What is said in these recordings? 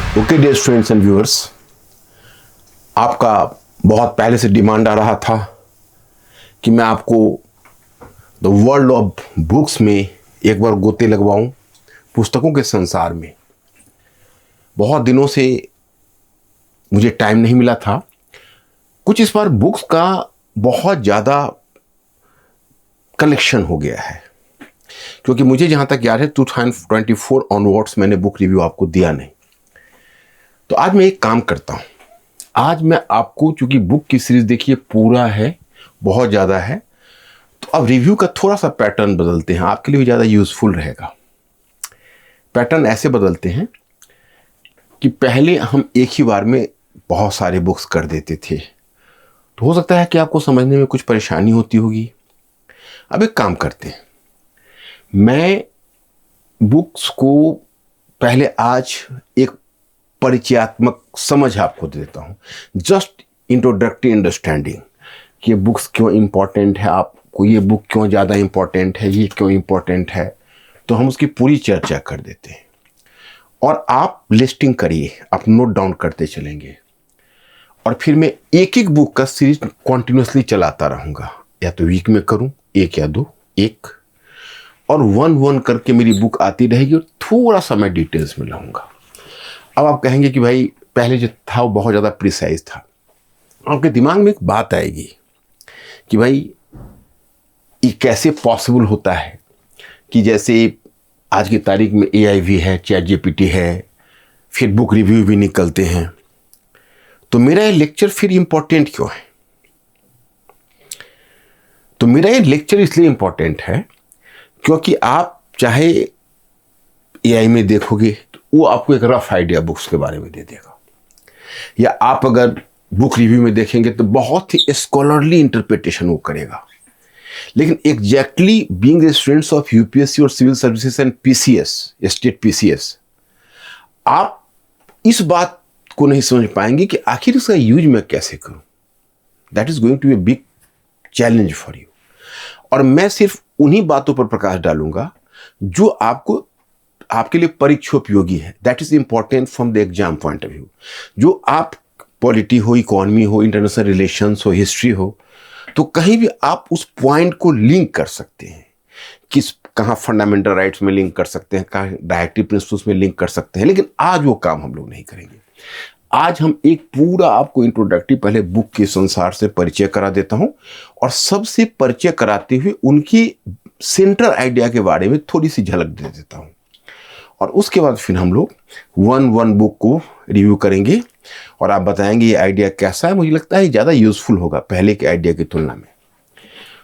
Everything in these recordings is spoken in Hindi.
Okay dear students and viewers, आपका बहुत पहले से डिमांड आ रहा था कि मैं आपको द वर्ल्ड ऑफ बुक्स में एक बार गोते लगवाऊं, पुस्तकों के संसार में। बहुत दिनों से मुझे टाइम नहीं मिला था। कुछ इस बार बुक्स का बहुत ज़्यादा कलेक्शन हो गया है, क्योंकि मुझे जहाँ तक याद है 2024 ऑनवर्ड्स मैंने बुक रिव्यू आपको दिया नहीं। तो आज मैं एक काम करता हूँ, आज मैं आपको, चूंकि बुक की सीरीज देखिए पूरा है, बहुत ज़्यादा है, तो अब रिव्यू का थोड़ा सा पैटर्न बदलते हैं, आपके लिए भी ज़्यादा यूजफुल रहेगा। पैटर्न ऐसे बदलते हैं कि पहले हम एक ही बार में बहुत सारे बुक्स कर देते थे, तो हो सकता है कि आपको समझने में कुछ परेशानी होती होगी। अब एक काम करते हैं, मैं बुक्स को पहले आज एक परिचयात्मक समझ आपको देता हूँ, जस्ट इंट्रोडक्टरी अंडरस्टैंडिंग कि ये बुक्स क्यों इम्पोर्टेंट है, आपको ये बुक क्यों ज़्यादा इम्पोर्टेंट है, ये क्यों इम्पोर्टेंट है, तो हम उसकी पूरी चर्चा कर देते हैं। और आप लिस्टिंग करिए, आप नोट डाउन करते चलेंगे, और फिर मैं एक एक बुक का सीरीज कॉन्टिन्यूसली चलाता रहूँगा, या तो वीक में करूँ एक या दो, एक और वन करके मेरी बुक आती रहेगी और थोड़ा सा मैं डिटेल्स में लाऊंगा। अब आप कहेंगे कि भाई पहले जो था वो बहुत ज़्यादा प्रिसाइज था। आपके दिमाग में एक बात आएगी कि भाई ये कैसे पॉसिबल होता है कि जैसे आज की तारीख में AI भी है, चैट GPT है, फिर बुक रिव्यू भी निकलते हैं, तो मेरा ये लेक्चर फिर इम्पोर्टेंट क्यों है? तो मेरा ये लेक्चर इसलिए इम्पोर्टेंट है क्योंकि आप चाहे AI में देखोगे तो वो आपको एक रफ आइडिया बुक्स के बारे में दे देगा, या आप अगर बुक रिव्यू में देखेंगे तो बहुत ही स्कॉलरली इंटरप्रिटेशन वो करेगा। लेकिन exactly being the students of UPSC और civil services and PCS, state PCS, आप इस बात को नहीं समझ पाएंगे कि आखिर इसका यूज मैं कैसे करूं। That is going to be a big challenge for you. और मैं सिर्फ उन्हीं बातों पर प्रकाश डालूंगा जो आपको, आपके लिए परीक्षा उपयोगी है। That is important from the exam point of view. जो आप पॉलिटी हो, इकोनॉमी हो, इंटरनेशनल रिलेशंस हो, हिस्ट्री हो, तो कहीं भी आप उस पॉइंट को लिंक कर सकते हैं। कहाँ फंडामेंटल राइट्स में लिंक कर सकते हैं, कहाँ डायरेक्टिव प्रिंसिपल्स में लिंक कर सकते हैं। लेकिन आज वो काम हम लोग नहीं करेंगे। आज हम एक पूरा आपको इंट्रोडक्टरी पहले बुक के संसार से परिचय करा देता हूं, और सबसे परिचय कराते हुए उनकी सेंट्रल आइडिया के बारे में थोड़ी सी झलक दे देता हूं, और उसके बाद फिर हम लोग वन बुक को रिव्यू करेंगे और आप बताएंगे ये आइडिया कैसा है। मुझे लगता है ज़्यादा यूजफुल होगा पहले के आइडिया की तुलना में।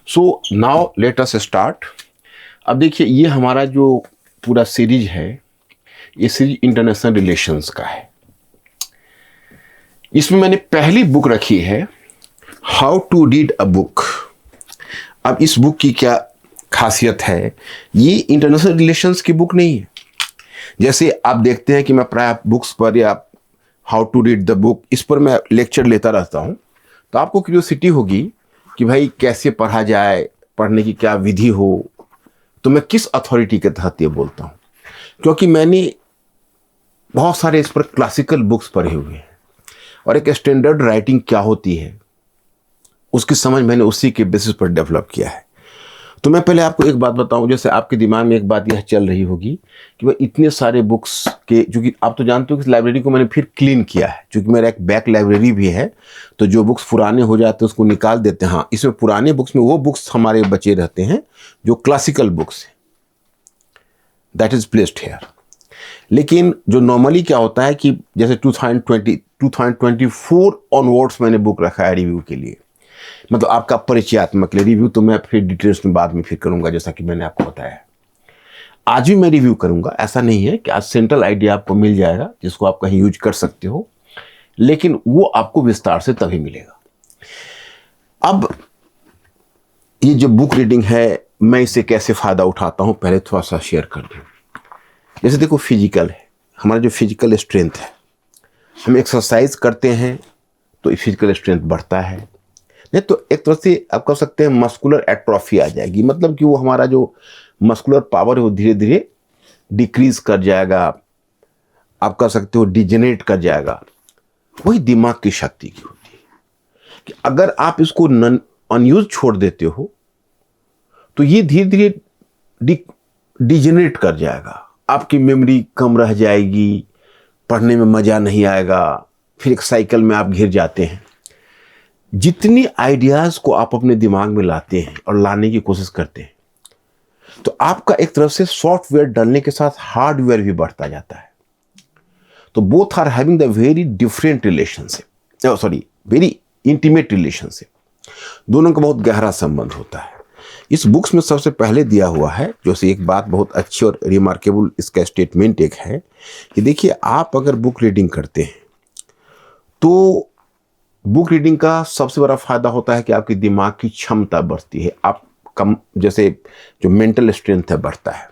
So now let us start. अब देखिए, ये हमारा जो पूरा सीरीज है, ये सीरीज इंटरनेशनल रिलेशंस का है। इसमें मैंने पहली बुक रखी है how to read a book. अब इस बुक की क्या खासियत है, ये इंटरनेशनल रिलेशंस की बुक नहीं है। जैसे आप देखते हैं कि मैं प्राय बुक्स पर या how to read the book, इस पर मैं लेक्चर लेता रहता हूं, तो आपको क्यूरियोसिटी होगी कि भाई कैसे पढ़ा जाए, पढ़ने की क्या विधि हो। तो मैं किस अथॉरिटी के तहत ये बोलता हूं, क्योंकि मैंने बहुत सारे इस पर क्लासिकल बुक्स पढ़े हुए हैं, और एक स्टैंडर्ड राइटिंग क्या होती है उसकी समझ मैंने उसी के बेसिस पर डेवलप किया है। तो मैं पहले आपको एक बात बताऊं, जैसे आपके दिमाग में एक बात यह चल रही होगी कि भाई इतने सारे बुक्स के, क्योंकि आप तो जानते हो कि इस लाइब्रेरी को मैंने फिर क्लीन किया है, क्योंकि मेरा एक बैक लाइब्रेरी भी है, तो जो बुक्स पुराने हो जाते हैं उसको निकाल देते हैं। हाँ, इसमें पुराने बुक्स में वो बुक्स हमारे बचे रहते हैं जो क्लासिकल बुक्स हैं, दैट इज प्लेस्ड हेयर। लेकिन जो नॉर्मली क्या होता है कि जैसे 2024 ऑनवर्ड्स मैंने बुक रखा है रिव्यू के लिए, मतलब आपका परिचयात्मक रिव्यू तो मैं फिर डिटेल्स में बाद में फिर करूंगा, जैसा कि मैंने आपको बताया। आज भी मैं रिव्यू करूंगा, ऐसा नहीं है कि आज सेंट्रल आइडिया आपको मिल जाएगा जिसको आप कहीं यूज कर सकते हो, लेकिन वो आपको विस्तार से तभी मिलेगा। अब ये जो बुक रीडिंग है, मैं इससे कैसे फायदा उठाता हूं पहले थोड़ा सा शेयर कर दूं। जैसे देखो, फिजिकल है, हमारा जो फिजिकल स्ट्रेंथ है, हम एक्सरसाइज करते हैं तो फिजिकल स्ट्रेंथ बढ़ता है। नहीं तो एक तरह से आप कह सकते हैं मस्कुलर एट्रोफी आ जाएगी, मतलब कि वो हमारा जो मस्कुलर पावर है वो धीरे धीरे डिक्रीज कर जाएगा। आप कह सकते हो डिजेनरेट कर जाएगा, वही दिमाग की शक्ति की होती है कि अगर आप इसको अनयूज छोड़ देते हो तो ये धीरे धीरे डिजेनरेट कर जाएगा, आपकी मेमोरी कम रह जाएगी, पढ़ने में मजा नहीं आएगा, फिर एक साइकिल में आप घिर जाते हैं। जितनी आइडियाज को आप अपने दिमाग में लाते हैं और लाने की कोशिश करते हैं तो आपका एक तरफ से सॉफ्टवेयर डालने के साथ हार्डवेयर भी बढ़ता जाता है। तो both are having the very different relationship, very intimate relationship, दोनों का बहुत गहरा संबंध होता है। इस बुक्स में सबसे पहले दिया हुआ है, जो से एक बात बहुत अच्छी और रिमार्केबल इसका स्टेटमेंट एक है कि देखिए, आप अगर बुक रीडिंग करते हैं तो बुक रीडिंग का सबसे बड़ा फायदा होता है कि आपकी दिमाग की क्षमता बढ़ती है, आप कम जैसे जो मेंटल स्ट्रेंथ है बढ़ता है।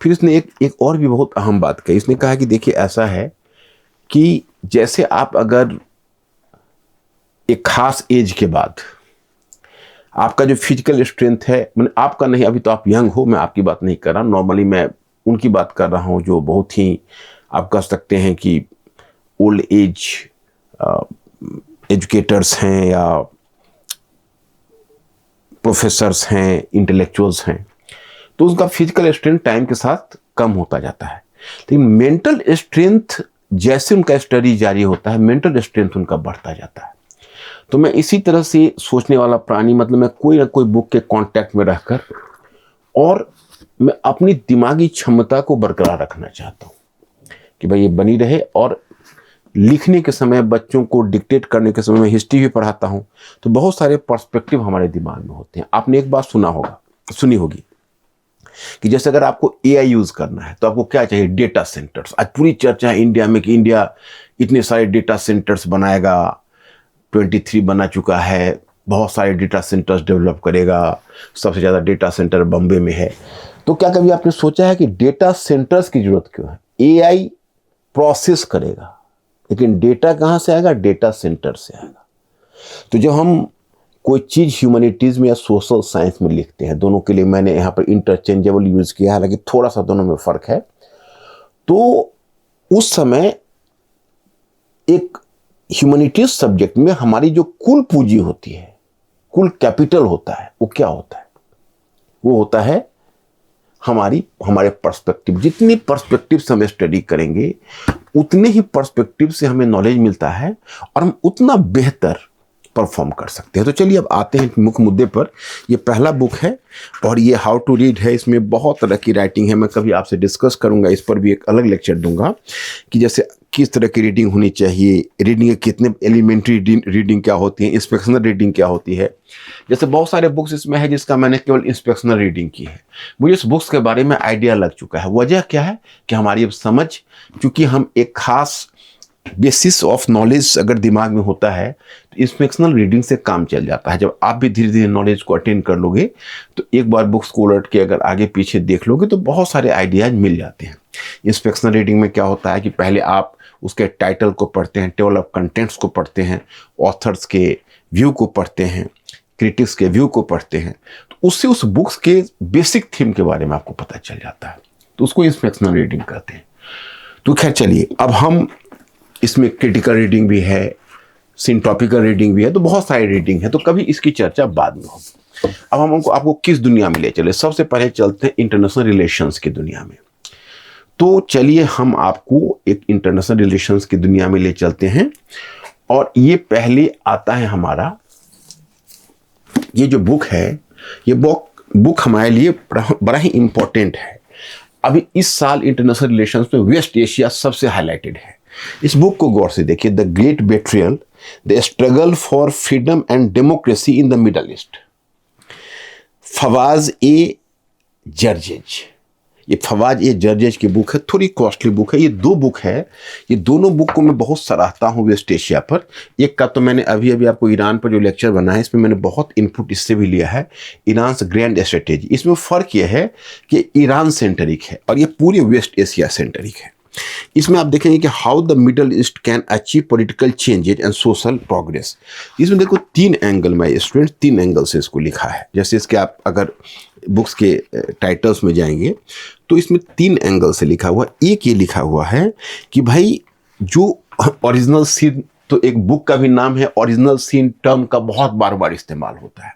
फिर इसने एक और भी बहुत अहम बात कही, इसने कहा कि देखिए ऐसा है कि जैसे आप अगर एक खास एज के बाद आपका जो फिजिकल स्ट्रेंथ है, मैंने आपका नहीं, अभी तो आप यंग हो, मैं आपकी बात नहीं कर रहा, नॉर्मली मैं उनकी बात कर रहा हूँ जो बहुत ही आप कह सकते हैं कि ओल्ड एज एजुकेटर्स हैं या प्रोफेसर्स हैं, इंटेलेक्चुअल्स हैं, तो उसका फिजिकल स्ट्रेंथ टाइम के साथ कम होता जाता है। लेकिन मेंटल स्ट्रेंथ जैसे उनका स्टडी जारी होता है, मेंटल स्ट्रेंथ उनका बढ़ता जाता है। तो मैं इसी तरह से सोचने वाला प्राणी, मतलब मैं कोई ना कोई बुक के कांटेक्ट में रहकर और मैं अपनी दिमागी क्षमता को बरकरार रखना चाहता हूँ कि भाई ये बनी रहे। और लिखने के समय, बच्चों को डिक्टेट करने के समय मैं हिस्ट्री भी पढ़ाता हूँ, तो बहुत सारे पर्सपेक्टिव हमारे दिमाग में होते हैं। आपने एक बात सुनी होगी कि जैसे अगर आपको एआई यूज करना है तो आपको क्या चाहिए, डेटा सेंटर्स। आज पूरी चर्चा है इंडिया में कि इंडिया इतने सारे डेटा सेंटर्स बनाएगा, 23 बना चुका है, बहुत सारे डेटा सेंटर्स डेवलप करेगा, सबसे ज़्यादा डेटा सेंटर बॉम्बे में है। तो क्या कभी आपने सोचा है कि डेटा सेंटर्स की जरूरत क्यों है? एआई प्रोसेस करेगा, लेकिन डेटा कहाँ से आएगा? डेटा सेंटर से आएगा। तो जब हम कोई चीज़ ह्यूमैनिटीज़ में या सोशल साइंस में लिखते हैं, दोनों के लिए मैंने यहाँ पर इंटरचेंजेबल यूज़ किया, हालांकि थोड़ा सा दोनों में फ़र्क है। तो उस समय एक ह्यूमैनिटीज सब्जेक्ट में हमारी जो कुल पूंजी होती है, कुल कैपिटल होता है, वो क्या होता है? वो होता है हमारे पर्सपेक्टिव। जितनी पर्सपेक्टिव से हम स्टडी करेंगे उतने ही पर्सपेक्टिव से हमें नॉलेज मिलता है और हम उतना बेहतर परफॉर्म कर सकते हैं। तो चलिए अब आते हैं मुख्य मुद्दे पर। ये पहला बुक है और ये हाउ टू रीड है। इसमें बहुत तरह की राइटिंग है, मैं कभी आपसे डिस्कस करूंगा, इस पर भी एक अलग लेक्चर दूंगा कि जैसे किस तरह की रीडिंग होनी चाहिए, रीडिंग के कितने एलिमेंट्री रीडिंग क्या होती है, इंस्पेक्शनल रीडिंग क्या होती है। जैसे बहुत सारे बुक्स इसमें है जिसका मैंने केवल इंस्पेक्शनल रीडिंग की है, मुझे इस बुक्स के बारे में आइडिया लग चुका है। वजह क्या है कि हमारी अब समझ, चूंकि हम एक खास बेसिस ऑफ नॉलेज अगर दिमाग में होता है तो इंस्पेक्शनल रीडिंग से काम चल जाता है। जब आप भी धीरे धीरे नॉलेज को अटेंड कर लोगे तो एक बार बुक्स को उलट के अगर आगे पीछे देख लोगे तो बहुत सारे आइडियाज मिल जाते हैं। इंस्पेक्शनल रीडिंग में क्या होता है कि पहले आप उसके टाइटल को पढ़ते हैं, टेबल ऑफ कंटेंट्स को पढ़ते हैं, ऑथर्स के व्यू को पढ़ते हैं, क्रिटिक्स के व्यू को पढ़ते हैं, तो उससे उस बुक्स के बेसिक थीम के बारे में आपको पता चल जाता है, तो उसको इंस्पेक्शनल रीडिंग कहते हैं। तो खैर चलिए, अब हम इसमें क्रिटिकल रीडिंग भी है, सिंटॉपिकल रीडिंग भी है, तो बहुत सारी रीडिंग है, तो कभी इसकी चर्चा बाद में होगी। अब हम आपको किस दुनिया में ले चले? सबसे पहले चलते हैं इंटरनेशनल रिलेशंस की दुनिया में। तो चलिए हम आपको एक इंटरनेशनल रिलेशंस की दुनिया में ले चलते हैं। और ये पहले आता है हमारा, ये जो बुक है, ये बुक हमारे लिए बड़ा ही इंपॉर्टेंट है। अभी इस साल इंटरनेशनल रिलेशंस में वेस्ट एशिया सबसे हाईलाइटेड है। इस बुक को गौर से देखिए, the great betrayal, the struggle for freedom and democracy in the Middle East, Fawaz A Gerges. ये फवाज ए जर्जेज की बुक है, थोड़ी कॉस्टली बुक है। ये दो बुक है, ये दोनों बुक को मैं बहुत सराहता हूँ वेस्ट एशिया पर। एक का तो मैंने अभी आपको ईरान पर जो लेक्चर बना है, इसमें मैंने बहुत इनपुट इससे भी लिया है, ईरान ग्रैंड स्ट्रेटेजी। इसमें फ़र्क ये है कि ईरान सेंटरिक है और ये पूरे वेस्ट एशिया सेंटरिक है। इसमें आप देखेंगे कि how the Middle east can achieve political changes and social progress. इसमें देखो 3 एंगल में स्टूडेंट 3 एंगल से इसको लिखा है। जैसे इसके आप अगर बुक्स के टाइटल्स में जाएंगे तो इसमें 3 एंगल से लिखा हुआ। एक ये लिखा हुआ है कि भाई जो ओरिजिनल सीन, तो एक बुक का भी नाम है, ओरिजिनल सीन टर्म का बहुत बार बार इस्तेमाल होता है।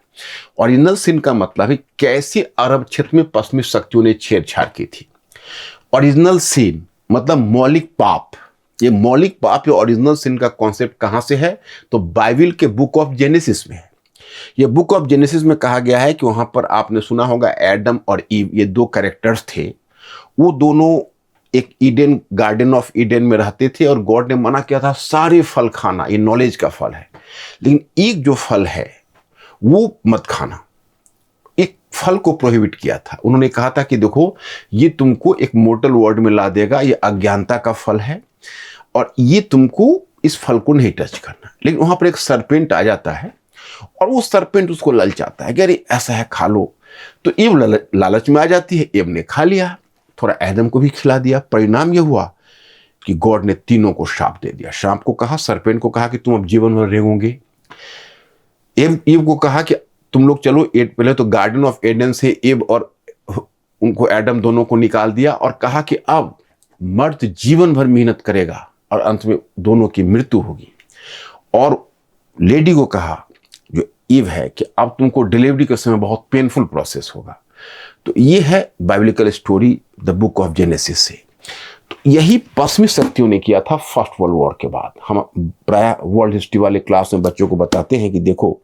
ओरिजिनल सीन का मतलब है कैसे अरब क्षेत्र में पश्चिमी शक्तियों ने छेड़छाड़ की थी। ओरिजिनल सीन मतलब मौलिक पाप। ये मौलिक पाप या ओरिजिनल सिन का कॉन्सेप्ट कहां से है? तो बाइबल के बुक ऑफ जेनेसिस में है। ये बुक ऑफ जेनेसिस में कहा गया है कि वहां पर आपने सुना होगा एडम और ईव, ये 2 कैरेक्टर्स थे। वो दोनों एक ईडन, गार्डन ऑफ ईडन में रहते थे और गॉड ने मना किया था सारे फल खाना, ये नॉलेज का फल है, लेकिन एक जो फल है वो मत खाना। एक फल को प्रोहिबिट किया था। उन्होंने कहा था कि देखो ये तुमको एक मोर्टल वर्ल्ड में ला देगा, ये अज्ञानता का फल है और ये तुमको इस फल को नहीं टच करना। लेकिन वहां पर एक सरपेंट आ जाता है और वो सरपेंट उसको ललचाता है कि अरे ऐसा है खा लो। तो एव लालच में आ जाती है, एव ने खा लिया, थोड़ा एडम को भी खिला दिया। परिणाम यह हुआ कि गॉड ने तीनों को श्राप दे दिया। श्राप को कहा, सरपेंट को कहा कि तुम अब जीवन भर रेंगोगे। एव को कहा कि तुम लोग चलो, पहले तो गार्डन ऑफ एडन से एव और उनको एडम दोनों को निकाल दिया और कहा कि अब मर्द जीवन भर मेहनत करेगा और अंत में दोनों की मृत्यु होगी। और लेडी को कहा, जो ईव है, कि अब तुमको डिलीवरी के समय बहुत पेनफुल प्रोसेस होगा। तो ये है biblical story the book of genesis से। तो यही पश्चिमी शक्तियों ने किया था फर्स्ट वर्ल्ड वॉर के बाद। हम प्राय वर्ल्ड हिस्ट्री वाले क्लास में बच्चों को बताते हैं कि देखो,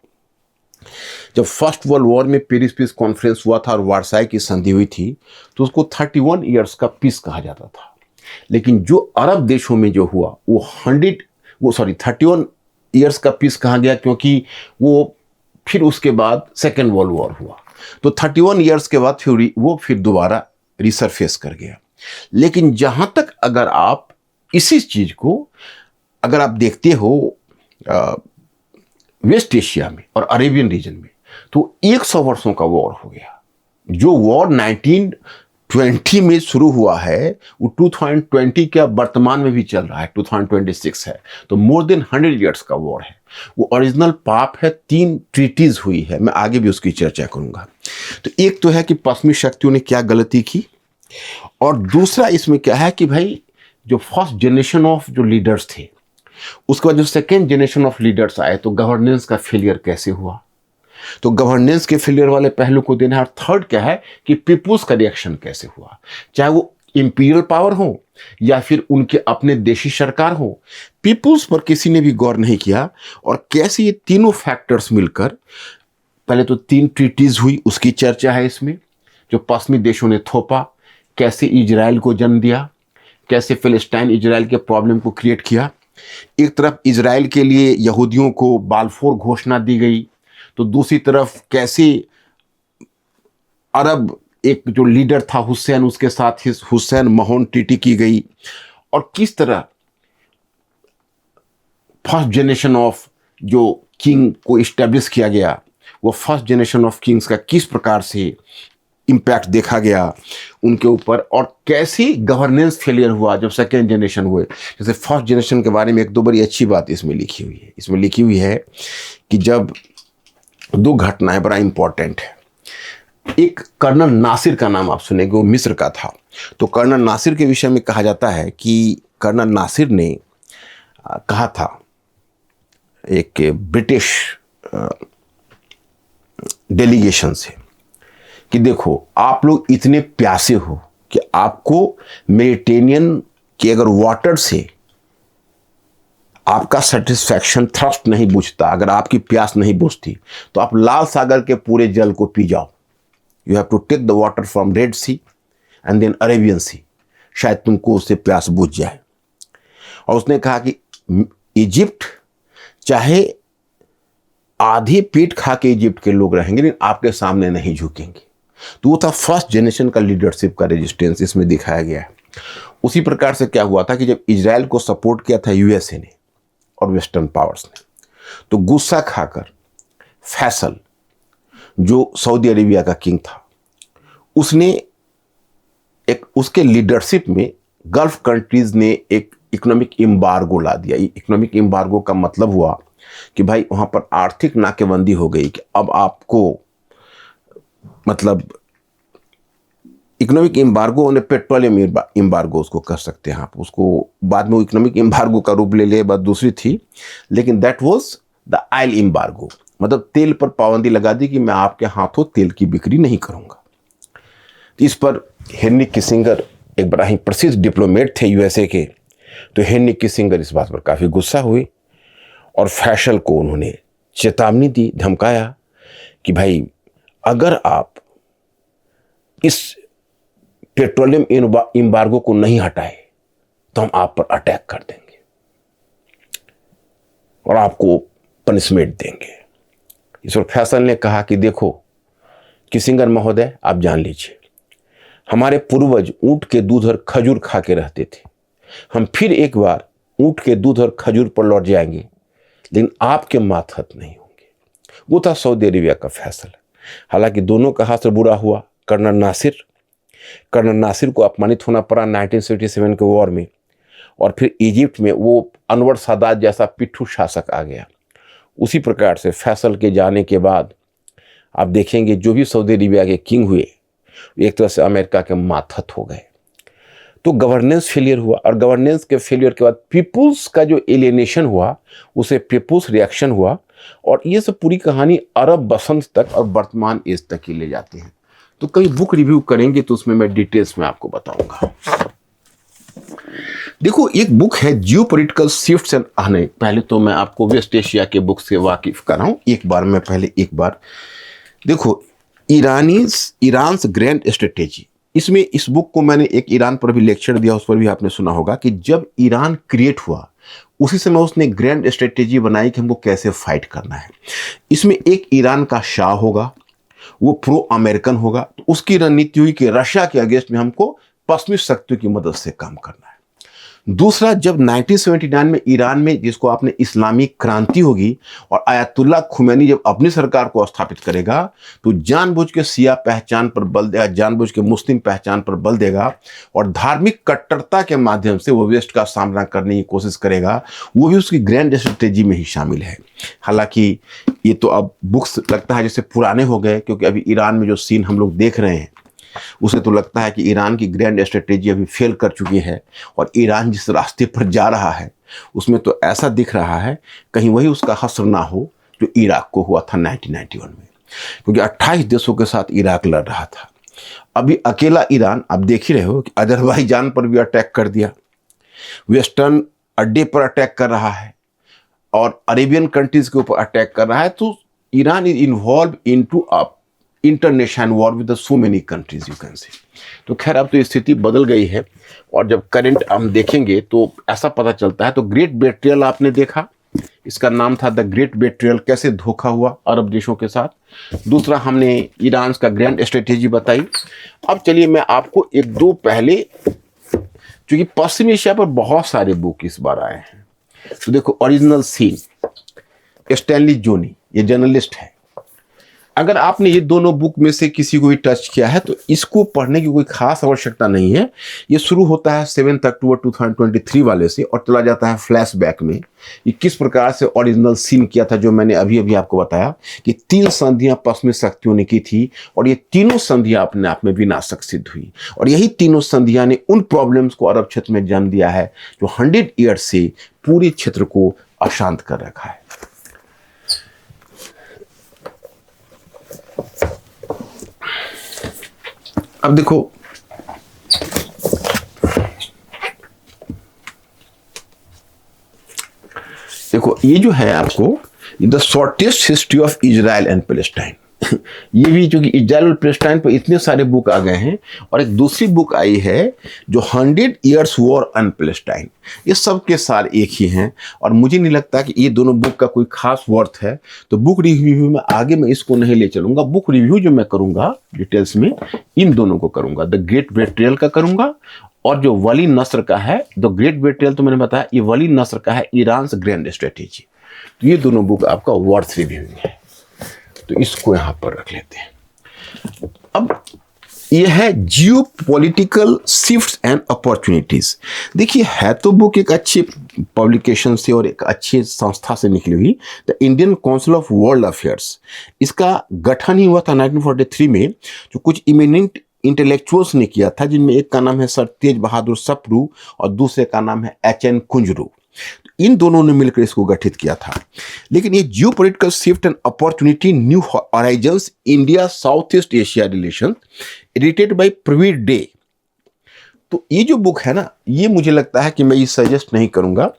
जब फर्स्ट वर्ल्ड वॉर में पेरिस पीस कॉन्फ्रेंस हुआ था और वारसाई की संधि हुई थी, तो उसको 31 ईयर्स का पीस कहा जाता था। लेकिन जो अरब देशों में जो हुआ वो 31 ईयर्स का पीस कहा गया, क्योंकि वो फिर उसके बाद सेकेंड वर्ल्ड वॉर हुआ। तो 31 ईयर्स के बाद फिर दोबारा रिसरफेस कर गया। लेकिन जहां तक अगर आप इसी चीज को अगर आप देखते हो वेस्ट एशिया में और अरेबियन रीजन में, तो 100 वर्षों का वॉर हो गया। जो वॉर 1920 में शुरू हुआ है वो 2020 के वर्तमान में भी चल रहा है, 2026 है। तो मोर देन 100 ईयर्स का वॉर है। वो ओरिजिनल पाप है। 3 ट्रीटीज हुई है, मैं आगे भी उसकी चर्चा करूंगा। तो एक तो है कि पश्चिमी शक्तियों ने क्या गलती की, और दूसरा इसमें क्या है कि भाई जो फर्स्ट जनरेशन ऑफ जो लीडर्स थे, उसके बाद जो सेकेंड जनरेशन ऑफ लीडर्स आए, तो गवर्नेंस का फेलियर कैसे हुआ। तो गवर्नेंस के फेलियर वाले पहलू को देना है। और थर्ड क्या है कि पीपुल्स का रिएक्शन कैसे हुआ, चाहे वो इंपीरियल पावर हो या फिर उनके अपने देशी सरकार हो, पीपुल्स पर किसी ने भी गौर नहीं किया। और कैसे ये तीनों फैक्टर्स मिलकर, पहले तो 3 ट्रीटीज हुई, उसकी चर्चा है इसमें, जो पश्चिमी देशों ने थोपा, कैसे इजराइल को जन्म दिया, कैसे फिलिस्टाइन इजराइल के प्रॉब्लम को क्रिएट किया। एक तरफ इजराइल के लिए यहूदियों को बाल्फोर घोषणा दी गई, तो दूसरी तरफ कैसे अरब एक जो लीडर था हुसैन, उसके साथ हुसैन महौन ट्रीटी की गई, और किस तरह फर्स्ट जनरेशन ऑफ जो किंग को इस्टेब्लिश किया गया, वो फर्स्ट जनरेशन ऑफ किंग्स का किस प्रकार से इम्पैक्ट देखा गया उनके ऊपर, और कैसे गवर्नेंस फेलियर हुआ जब सेकेंड जनरेशन हुए। जैसे फर्स्ट जनरेशन के बारे में 1-2 बड़ी अच्छी बात इसमें लिखी हुई है। इसमें लिखी हुई है कि जब 2 घटनाएं बड़ा इंपॉर्टेंट है। एक कर्नल नासिर का नाम आप सुनेंगे, वो मिस्र का था। तो कर्नल नासिर के विषय में कहा जाता है कि कर्नल नासिर ने कहा था एक ब्रिटिश डेलीगेशन से कि देखो, आप लोग इतने प्यासे हो कि आपको मेडिटेरियन के अगर वाटर से आपका सेटिस्फैक्शन, थर्स्ट नहीं बुझता, अगर आपकी प्यास नहीं बुझती, तो आप लाल सागर के पूरे जल को पी जाओ। You have to take the water from Red Sea and then Arabian Sea, शायद तुमको उससे प्यास बुझ जाए। और उसने कहा कि इजिप्ट चाहे आधे पेट खा के इजिप्ट के लोग रहेंगे, लेकिन आपके सामने नहीं झुकेंगे। तो वो था फर्स्ट जनरेशन का लीडरशिप का रेजिस्टेंस, इसमें दिखाया गया है। उसी प्रकार से क्या हुआ था कि जब इजराइल को सपोर्ट किया था यूएसए ने और वेस्टर्न पावर्स ने, तो गुस्सा खाकर फैसल, जो सऊदी अरेबिया का किंग था, उसने उसके लीडरशिप में गल्फ कंट्रीज ने एक इकोनॉमिक एम्बार्गो ला दिया। इकोनॉमिक एम्बार्गो का मतलब हुआ कि भाई वहां पर आर्थिक नाकेबंदी हो गई कि अब आपको मतलब इकोनॉमिक एम्बार्गो ने पेट्रोलियम एम्बार्गो उसको कह सकते हैं आप, उसको बाद में वो इकोनॉमिक एम्बार्गो का रूप ले लिए, बात दूसरी थी, लेकिन that was the oil embargo, मतलब तेल पर पाबंदी लगा दी कि मैं आपके हाथों तेल की बिक्री नहीं करूंगा। इस पर हेनरी किसिंगर एक बड़ा ही प्रसिद्ध डिप्लोमेट थे यूएसए के, तो हेनरी किसिंगर इस बात पर काफ़ी गुस्सा हुए और फैसल को उन्होंने चेतावनी दी, धमकाया कि भाई अगर आप इस पेट्रोलियम एम्बार्गो को नहीं हटाए तो हम आप पर अटैक कर देंगे और आपको पनिशमेंट देंगे। इस पर फैसल ने कहा कि देखो किसिंगर महोदय, आप जान लीजिए हमारे पूर्वज ऊंट के दूध और खजूर खा के रहते थे, हम फिर एक बार ऊंट के दूध और खजूर पर लौट जाएंगे, लेकिन आपके मातहत नहीं होंगे। वो था सऊदी अरेबिया का फैसला। हालांकि दोनों का हाथ बुरा हुआ। कर्नल नासिर को अपमानित होना पड़ा 1977 के वॉर में, और फिर इजिप्ट में वो अनवर सादात जैसा पिट्ठू शासक आ गया। उसी प्रकार से फैसल के जाने के बाद आप देखेंगे जो भी सऊदी अरेबिया के किंग हुए एक तरह से अमेरिका के मातहत हो गए। तो गवर्नेंस फेलियर हुआ, और गवर्नेंस के फेलियर के बाद पीपुल्स का जो एलियनेशन हुआ उसे पीपुल्स रिएक्शन हुआ, और ये सब पूरी कहानी अरब बसंत तक और वर्तमान एज तक ही ले जाते हैं। तो कभी बुक रिव्यू करेंगे तो उसमें मैं डिटेल्स में आपको बताऊंगा। देखो एक बुक है जियोपॉलिटिकल शिफ्ट्स एंड आने। पहले तो मैं आपको वेस्ट एशिया के बुक से वाकिफ कराऊं एक बार। देखो ईरान ग्रैंड स्ट्रेटेजी, इसमें इस बुक को मैंने एक ईरान पर भी लेक्चर दिया, उस पर भी आपने सुना होगा कि जब ईरान क्रिएट हुआ उसी समय उसने ग्रैंड स्ट्रेटेजी बनाई कि हमको कैसे फाइट करना है। इसमें एक ईरान का शाह होगा, वो प्रो अमेरिकन होगा, तो उसकी रणनीति हुई कि रशिया के अगेंस्ट में हमको पश्चिमी शक्तियों की मदद से काम करना है। दूसरा, जब 1979 में ईरान में जिसको आपने इस्लामिक क्रांति होगी और आयतुल्ला खुमैनी जब अपनी सरकार को स्थापित करेगा तो जानबूझ के शिया पहचान पर बल देगा, जानबूझ के मुस्लिम पहचान पर बल देगा और धार्मिक कट्टरता के माध्यम से वो वेस्ट का सामना करने की कोशिश करेगा। वो भी उसकी ग्रैंड स्ट्रेटेजी में ही शामिल है। हालांकि ये तो अब बुक्स लगता है जैसे पुराने हो गए, क्योंकि अभी ईरान में जो सीन हम लोग देख रहे हैं उसे तो लगता है कि ईरान की ग्रैंड स्ट्रेटेजी अभी फेल कर चुकी है, और ईरान जिस रास्ते पर जा रहा है उसमें तो ऐसा दिख रहा है कहीं वही उसका हश्र ना हो जो इराक को हुआ था 1991 में, क्योंकि 28 देशों के साथ इराक लड़ रहा था। अभी अकेला ईरान आप देख ही रहे हो कि अजरबैजान पर भी अटैक कर दिया, वेस्टर्न अड्डे पर अटैक कर रहा है और अरेबियन कंट्रीज के ऊपर अटैक कर रहा है। तो Iran is involve into a international war with so many countries you can say. तो खैर अब तो स्थिति बदल गई है, और जब करंट हम देखेंगे तो ऐसा पता चलता है। तो ग्रेट बेट्रियल आपने देखा, इसका नाम था द ग्रेट बेट्रियल, कैसे धोखा हुआ अरब देशों के साथ। दूसरा हमने ईरान का ग्रैंड स्ट्रेटेजी बताई। अब चलिए मैं आपको एक दो पहले, क्योंकि पश्चिमी एशिया पर बहुत सारे बुक इस बार आए हैं, तो देखो ओरिजिनल सीन, स्टैनली जोनी, ये जर्नलिस्ट है। अगर आपने ये दोनों बुक में से किसी को भी टच किया है तो इसको पढ़ने की कोई खास आवश्यकता नहीं है। ये शुरू होता है 7 अक्टूबर 2023 वाले से और चला जाता है फ्लैशबैक में, ये किस प्रकार से ओरिजिनल सीन किया था, जो मैंने अभी अभी आपको बताया कि 3 संधियां पश्चिमी शक्तियों ने की थी और ये तीनों संधियां अपने आप में विनाशक सिद्ध हुई, और यही तीनों संधियां ने उन प्रॉब्लम्स को अरब क्षेत्र में जन्म दिया है जो 100 ईयर्स से पूरे क्षेत्र को अशांत कर रखा है। अब देखो ये जो है आपको the shortest history of Israel and Palestine, ये भी चूंकि इजराइल और पैलेस्टाइन पर इतने सारे बुक आ गए हैं, और एक दूसरी बुक आई है जो 100 ईयर्स वॉर एंड पैलेस्टाइन, ये सब के सार एक ही हैं, और मुझे नहीं लगता कि ये दोनों बुक का कोई खास वर्थ है। तो बुक रिव्यू में आगे मैं इसको नहीं ले चलूंगा। बुक रिव्यू जो मैं करूंगा डिटेल्स में इन दोनों को करूंगा, द ग्रेट बेट्रियल का करूंगा, और जो वली नस्र का है द ग्रेट बेट्रियल, तो मैंने बताया ये वली नस्र का है ईरान ग्रैंड स्ट्रेटेजी। तो ये दोनों बुक आपका वर्थ रिव्यू है, तो इसको यहां पर रख लेते हैं। अब यह है जियो पॉलिटिकल शिफ्ट्स एंड अपॉर्चुनिटीज। देखिए है तो बुक एक अच्छी पब्लिकेशन से और एक अच्छी संस्था से निकली हुई, the Indian council of world affairs. इसका गठन ही हुआ था 1943 में, जो कुछ इमिनेंट इंटेलेक्चुअल्स ने किया था, जिनमें एक का नाम है सर तेज बहादुर सप्रू और दूसरे का नाम है एच.एन. कुंजरू। इन दोनों ने मिलकर इसको गठित किया था। लेकिन ये geopolitical shift and opportunity new horizons India South East Asia relation, edited by Pravir De. तो ये जो बुक है ना, ये मुझे लगता है कि मैं ये सजेस्ट नहीं करूंगा,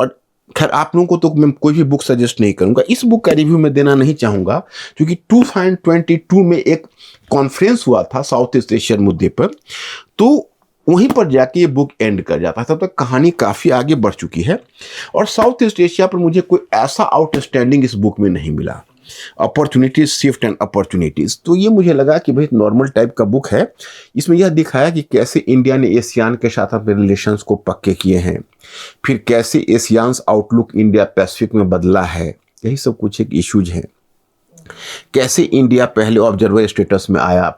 और खैर आप लोगों को तो मैं कोई भी बुक सजेस्ट नहीं करूंगा। इस बुक का रिव्यू मैं देना नहीं चाहूंगा, क्योंकि 2022 में एक कॉन्फ्रेंस हुआ था साउथ ईस्ट एशियन मुद्दे पर, तो वहीं पर जाके ये बुक एंड कर जाता है। तब तक कहानी काफ़ी आगे बढ़ चुकी है, और साउथ ईस्ट एशिया पर मुझे कोई ऐसा आउटस्टैंडिंग इस बुक में नहीं मिला। अपॉर्चुनिटीज, शिफ्ट एंड अपॉर्चुनिटीज, तो ये मुझे लगा कि भाई नॉर्मल टाइप का बुक है। इसमें यह दिखाया कि कैसे इंडिया ने एशियान के साथ अपने रिलेशंस को पक्के किए हैं, फिर कैसे एशियान्स आउटलुक इंडिया पैसिफिक में बदला है, यही सब कुछ एक इश्यूज हैं। कैसे इंडिया पहले ऑब्जर्वर स्टेटस में आया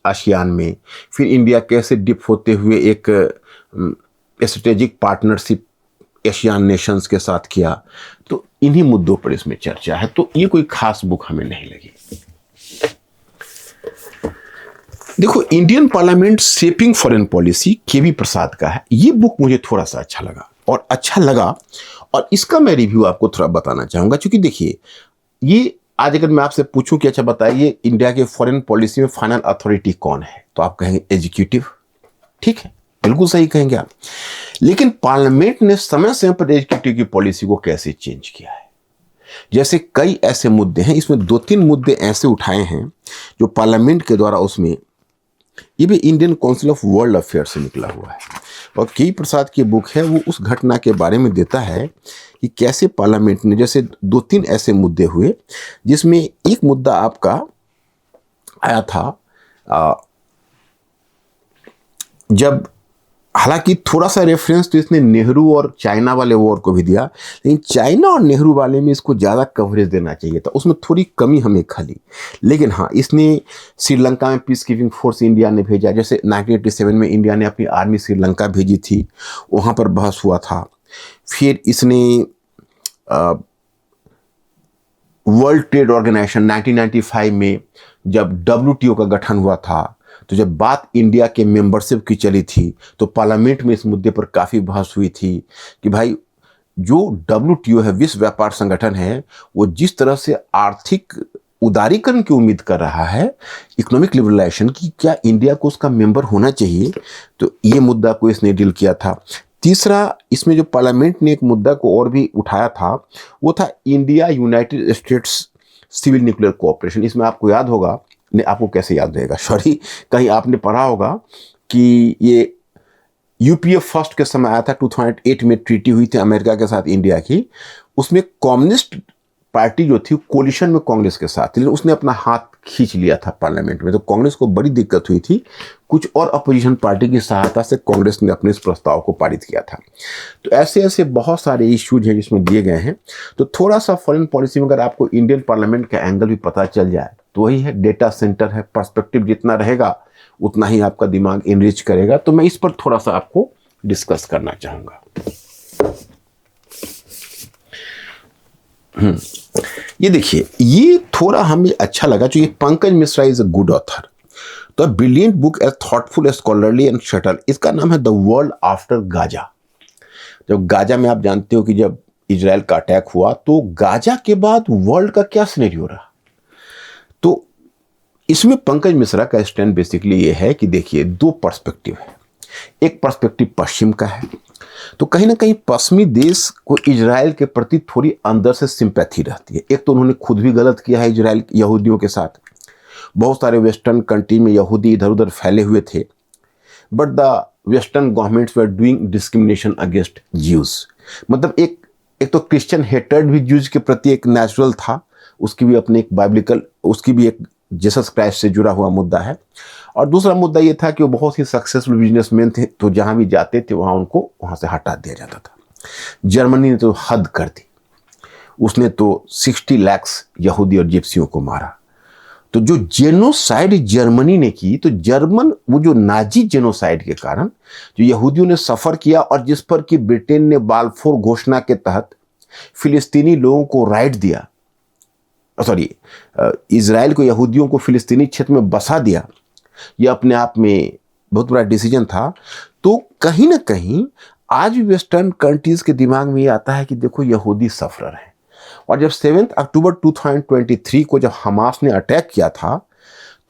आसियान में, फिर इंडिया कैसे डिप होते हुए एक स्ट्रेटेजिक पार्टनरशिप एशियान नेशंस के साथ किया। तो इन्हीं मुद्दों पर इसमें चर्चा है। तो ये कोई खास बुक हमें नहीं लगी। देखो, Indian parliament shaping foreign policy K V. Prasad का है। ये बुक मुझे थोड़ा सा अच्छा लगा, और इसका मैं रिव्यू आपको थोड़ा बताना चाहूंगा। क्योंकि देखिए, ये आज अगर मैं आपसे पूछूं कि अच्छा बताइए इंडिया के फॉरेन पॉलिसी में फाइनल अथॉरिटी कौन है, तो आप कहेंगे एग्जीक्यूटिव। ठीक है, बिल्कुल सही कहेंगे आप। लेकिन पार्लियामेंट ने समय समय पर एग्जीक्यूटिव की पॉलिसी को कैसे चेंज किया है। जैसे कई ऐसे मुद्दे हैं, इसमें 2-3 मुद्दे ऐसे उठाए हैं जो पार्लियामेंट के द्वारा, उसमें ये भी Indian council of world affair से निकला हुआ है, और के प्रसाद की बुक है, वो उस घटना के बारे में देता है कि कैसे पार्लियामेंट ने, जैसे 2-3 ऐसे मुद्दे हुए, जिसमें एक मुद्दा आपका आया था जब, हालांकि थोड़ा सा रेफरेंस तो इसने नेहरू और चाइना वाले वॉर को भी दिया, लेकिन चाइना और नेहरू वाले में इसको ज़्यादा कवरेज देना चाहिए था, उसमें थोड़ी कमी हमें खली। लेकिन हाँ, इसने श्रीलंका में पीस कीपिंग फोर्स इंडिया ने भेजा, जैसे 1987 में इंडिया ने अपनी आर्मी श्रीलंका भेजी थी, वहाँ पर बहस हुआ था। फिर इसने वर्ल्ड ट्रेड ऑर्गेनाइजेशन 1995 में जब WTO का गठन हुआ था, तो जब बात इंडिया के मेंबरशिप की चली थी, तो पार्लियामेंट में इस मुद्दे पर काफ़ी बहस हुई थी कि भाई जो WTO है, विश्व व्यापार संगठन है, वो जिस तरह से आर्थिक उदारीकरण की उम्मीद कर रहा है, इकोनॉमिक लिबरलाइजेशन की, क्या इंडिया को उसका मेंबर होना चाहिए। तो ये मुद्दा को इसने डील किया था। तीसरा, इसमें जो पार्लियामेंट ने एक मुद्दा को और भी उठाया था, वो था India United States civil nuclear cooperation. इसमें आपको याद होगा, नहीं आपको कैसे याद रहेगा, सॉरी, कहीं आपने पढ़ा होगा कि ये UPA फर्स्ट के समय आया था, 2008 में ट्रीटी हुई थी अमेरिका के साथ इंडिया की। उसमें कम्युनिस्ट पार्टी जो थी कोलिशन में कांग्रेस के साथ, लेकिन उसने अपना हाथ खींच लिया था पार्लियामेंट में, तो कांग्रेस को बड़ी दिक्कत हुई थी। कुछ और अपोजिशन पार्टी की सहायता से कांग्रेस ने अपने इस प्रस्ताव को पारित किया था। तो ऐसे ऐसे बहुत सारे इश्यूज हैं जिसमें दिए गए हैं। तो थोड़ा सा फॉरेन पॉलिसी में अगर आपको इंडियन पार्लियामेंट का एंगल भी पता चल जाए, तो वही है, डेटा सेंटर है, पर्सपेक्टिव जितना रहेगा उतना ही आपका दिमाग इनरिच करेगा। तो मैं इस पर थोड़ा सा आपको डिस्कस करना चाहूंगा। ये देखिए, ये थोड़ा हमें अच्छा लगा, जो ये Pankaj Mishra is a good author, तो brilliant book as thoughtful, scholarly and subtle. इसका नाम है द वर्ल्ड आफ्टर गाजा। जब गाजा में आप जानते हो कि जब इजराइल का अटैक हुआ, तो गाजा के बाद वर्ल्ड का क्या सिनेरियो रहा। तो इसमें पंकज मिश्रा का स्टैंड बेसिकली ये है कि देखिए, 2 पर्सपेक्टिव है। एक पर्सपेक्टिव पश्चिम का है, तो कहीं ना कहीं पश्चिमी देश को इजराइल के प्रति थोड़ी अंदर से सिंपैथी रहती है। एक तो उन्होंने खुद भी गलत किया है इजराइल यहूदियों के साथ, बहुत सारे वेस्टर्न कंट्री में यहूदी इधर उधर फैले हुए थे, but the western governments were doing discrimination against Jews. मतलब एक तो क्रिश्चियन हेट्रेड भी ज्यूज के प्रति एक नेचुरल था, उसकी भी अपनी एक बाइबलिकल, उसकी भी एक जीसस क्राइस्ट से जुड़ा हुआ मुद्दा है। और दूसरा मुद्दा ये था कि वो बहुत ही सक्सेसफुल बिजनेसमैन थे, तो जहाँ भी जाते थे वहाँ उनको वहाँ से हटा दिया जाता था। जर्मनी ने तो हद कर दी, उसने तो 60 लाख यहूदी और जिप्सियों को मारा। तो जो जेनोसाइड जर्मनी ने की, तो वो जो नाजी जेनोसाइड के कारण जो यहूदियों ने सफ़र किया, और जिस पर कि ब्रिटेन ने बाल्फोर घोषणा के तहत फिलिस्तीनी लोगों को राइट दिया, इजराइल को यहूदियों को फिलिस्तीनी क्षेत्र में बसा दिया, ये अपने आप में बहुत बड़ा डिसीजन था। तो कहीं ना कहीं आज भी वेस्टर्न कंट्रीज के दिमाग में ये आता है कि देखो यहूदी सफरर है। और जब 7 अक्टूबर 2023 को जब हमास ने अटैक किया था,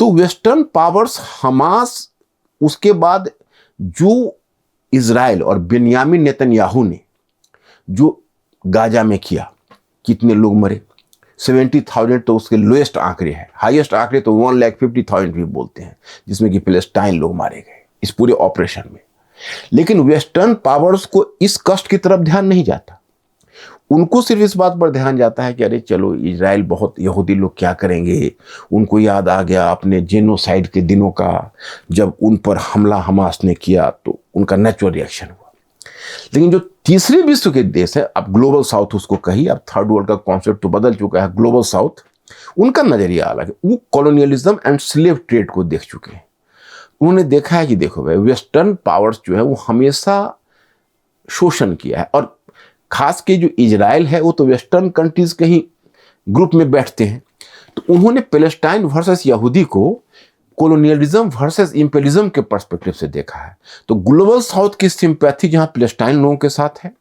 तो वेस्टर्न पावर्स हमास, उसके बाद जो इजराइल और बेन्यामिन नेतन्याहू ने जो गाजा में किया, कितने लोग मरे, 70,000 तो उसके लोएस्ट आंकड़े हैं, हाईएस्ट आंकड़े तो 1,50,000 भी बोलते हैं, जिसमें कि पैलेस्टाइन लोग मारे गए इस पूरे ऑपरेशन में। लेकिन वेस्टर्न पावर्स को इस कष्ट की तरफ ध्यान नहीं जाता। उनको सिर्फ इस बात पर ध्यान जाता है कि अरे चलो इजराइल बहुत यहूदी लोग क्या करेंगे। उनको याद आ गया अपने जेनोसाइड के दिनों का, जब उन पर हमला हमास ने किया तो उनका नेचुरल रिएक्शन हुआ। लेकिन जो तीसरे विश्व के देश है, अब ग्लोबल साउथ उसको कही, अब थर्ड वर्ल्ड का कॉन्सेप्ट तो बदल चुका है, ग्लोबल साउथ, उनका नजरिया अलग है। वो कॉलोनियलिज्म एंड स्लेव ट्रेड को देख चुके हैं। उन्होंने देखा है कि देखो भाई वेस्टर्न पावर्स जो है वो हमेशा शोषण किया है, और खास के जो इजराइल है वो तो वेस्टर्न कंट्रीज के ही ग्रुप में बैठते हैं। तो उन्होंने पैलेस्टाइन वर्सेस यहूदी को कॉलोनियलिज्म वर्सेस इंपेरियलिज्म के पर्सपेक्टिव से देखा है। तो ग्लोबल साउथ की सिंपैथी जहां पैलेस्टाइन लोगों के साथ है,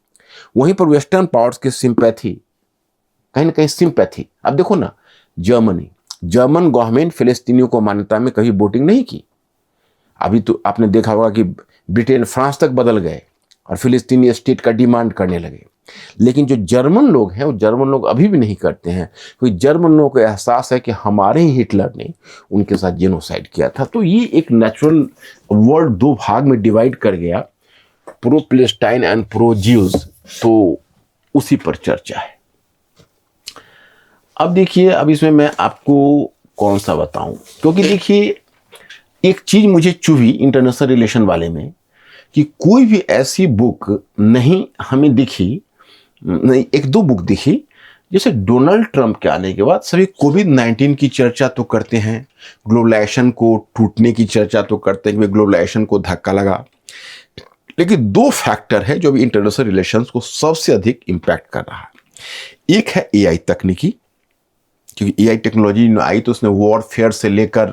वहीं पर वेस्टर्न पावर्स की सिंपैथी, कहीं ना कहीं सिंपैथी। अब देखो ना, जर्मन गवर्नमेंट फिलिस्तीनियों को मान्यता में कभी वोटिंग नहीं की। अभी तो आपने देखा होगा कि ब्रिटेन फ्रांस तक बदल गए और फिलिस्तीनी स्टेट का डिमांड करने लगे। लेकिन जो जर्मन लोग हैं वो जर्मन लोग अभी भी नहीं करते हैं, क्योंकि जर्मन लोगों को एहसास है कि हमारे ही हिटलर ने उनके साथ जेनोसाइड किया था। तो ये एक नेचुरल वर्ल्ड दो भाग में डिवाइड कर गया, pro Palestine and pro Jews. तो उसी पर चर्चा है। अब देखिए, अब इसमें मैं आपको कौन सा बताऊं, क्योंकि देखिए एक चीज मुझे चुभी इंटरनेशनल रिलेशन वाले में, कि कोई भी ऐसी बुक नहीं हमें दिखी, नहीं एक दो बुक दिखी, जैसे डोनाल्ड ट्रंप के आने के बाद सभी कोविड-19 की चर्चा तो करते हैं, ग्लोबलाइजेशन को टूटने की चर्चा तो करते हैं कि ग्लोबलाइजेशन को धक्का लगा। लेकिन दो फैक्टर है जो भी इंटरनेशनल रिलेशंस को सबसे अधिक इंपैक्ट कर रहा है। एक है एआई तकनीकी, क्योंकि एआई टेक्नोलॉजी आई तो उसने वॉरफेयर से लेकर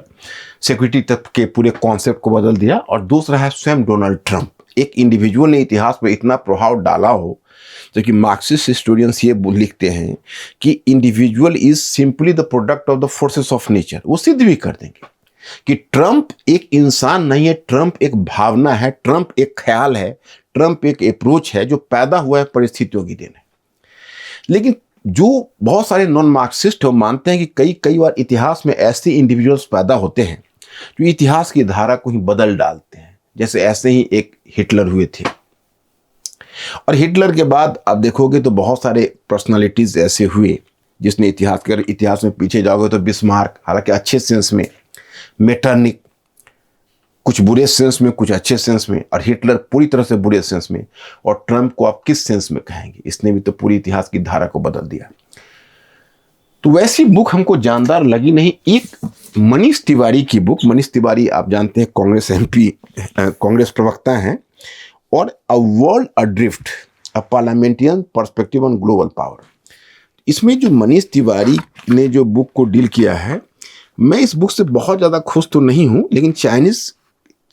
सिक्योरिटी तक के पूरे कॉन्सेप्ट को बदल दिया। और दूसरा है स्वयं डोनाल्ड ट्रंप, एक इंडिविजुअल ने इतिहास पर इतना प्रभाव डाला हो, जो कि मार्क्सिस्ट हिस्टोरियंस ये लिखते हैं कि individual is simply the product of the forces of nature. वो सिद्ध भी कर देंगे कि ट्रंप एक इंसान नहीं है, ट्रंप एक भावना है, ट्रंप एक ख्याल है, ट्रंप एक अप्रोच है जो पैदा हुआ है परिस्थितियों की देन है। लेकिन जो बहुत सारे नॉन मार्क्सिस्ट हो मानते हैं कि कई बार इतिहास में ऐसे इंडिविजुअल्स पैदा होते हैं जो इतिहास की धारा को ही बदल डालते हैं। जैसे ऐसे ही एक हिटलर हुए थे, और हिटलर के बाद आप देखोगे तो बहुत सारे पर्सनालिटीज ऐसे हुए जिसने इतिहास में पीछे जाओगे तो बिस्मार्क, हालांकि अच्छे सेंस में, मेटरनिक कुछ बुरे सेंस में, कुछ अच्छे सेंस में, और हिटलर पूरी तरह से बुरे सेंस में। और ट्रंप को आप किस सेंस में कहेंगे, इसने भी तो पूरी इतिहास की धारा को बदल दिया। तो वैसी बुक हमको जानदार लगी नहीं। एक मनीष तिवारी की बुक, मनीष तिवारी आप जानते हैं कांग्रेस एमपी, कांग्रेस प्रवक्ता हैं, और a world adrift, a parliamentarian perspective on global power. इसमें जो मनीष तिवारी ने जो बुक को डील किया है, मैं इस बुक से बहुत ज़्यादा खुश तो नहीं हूँ, लेकिन Chinese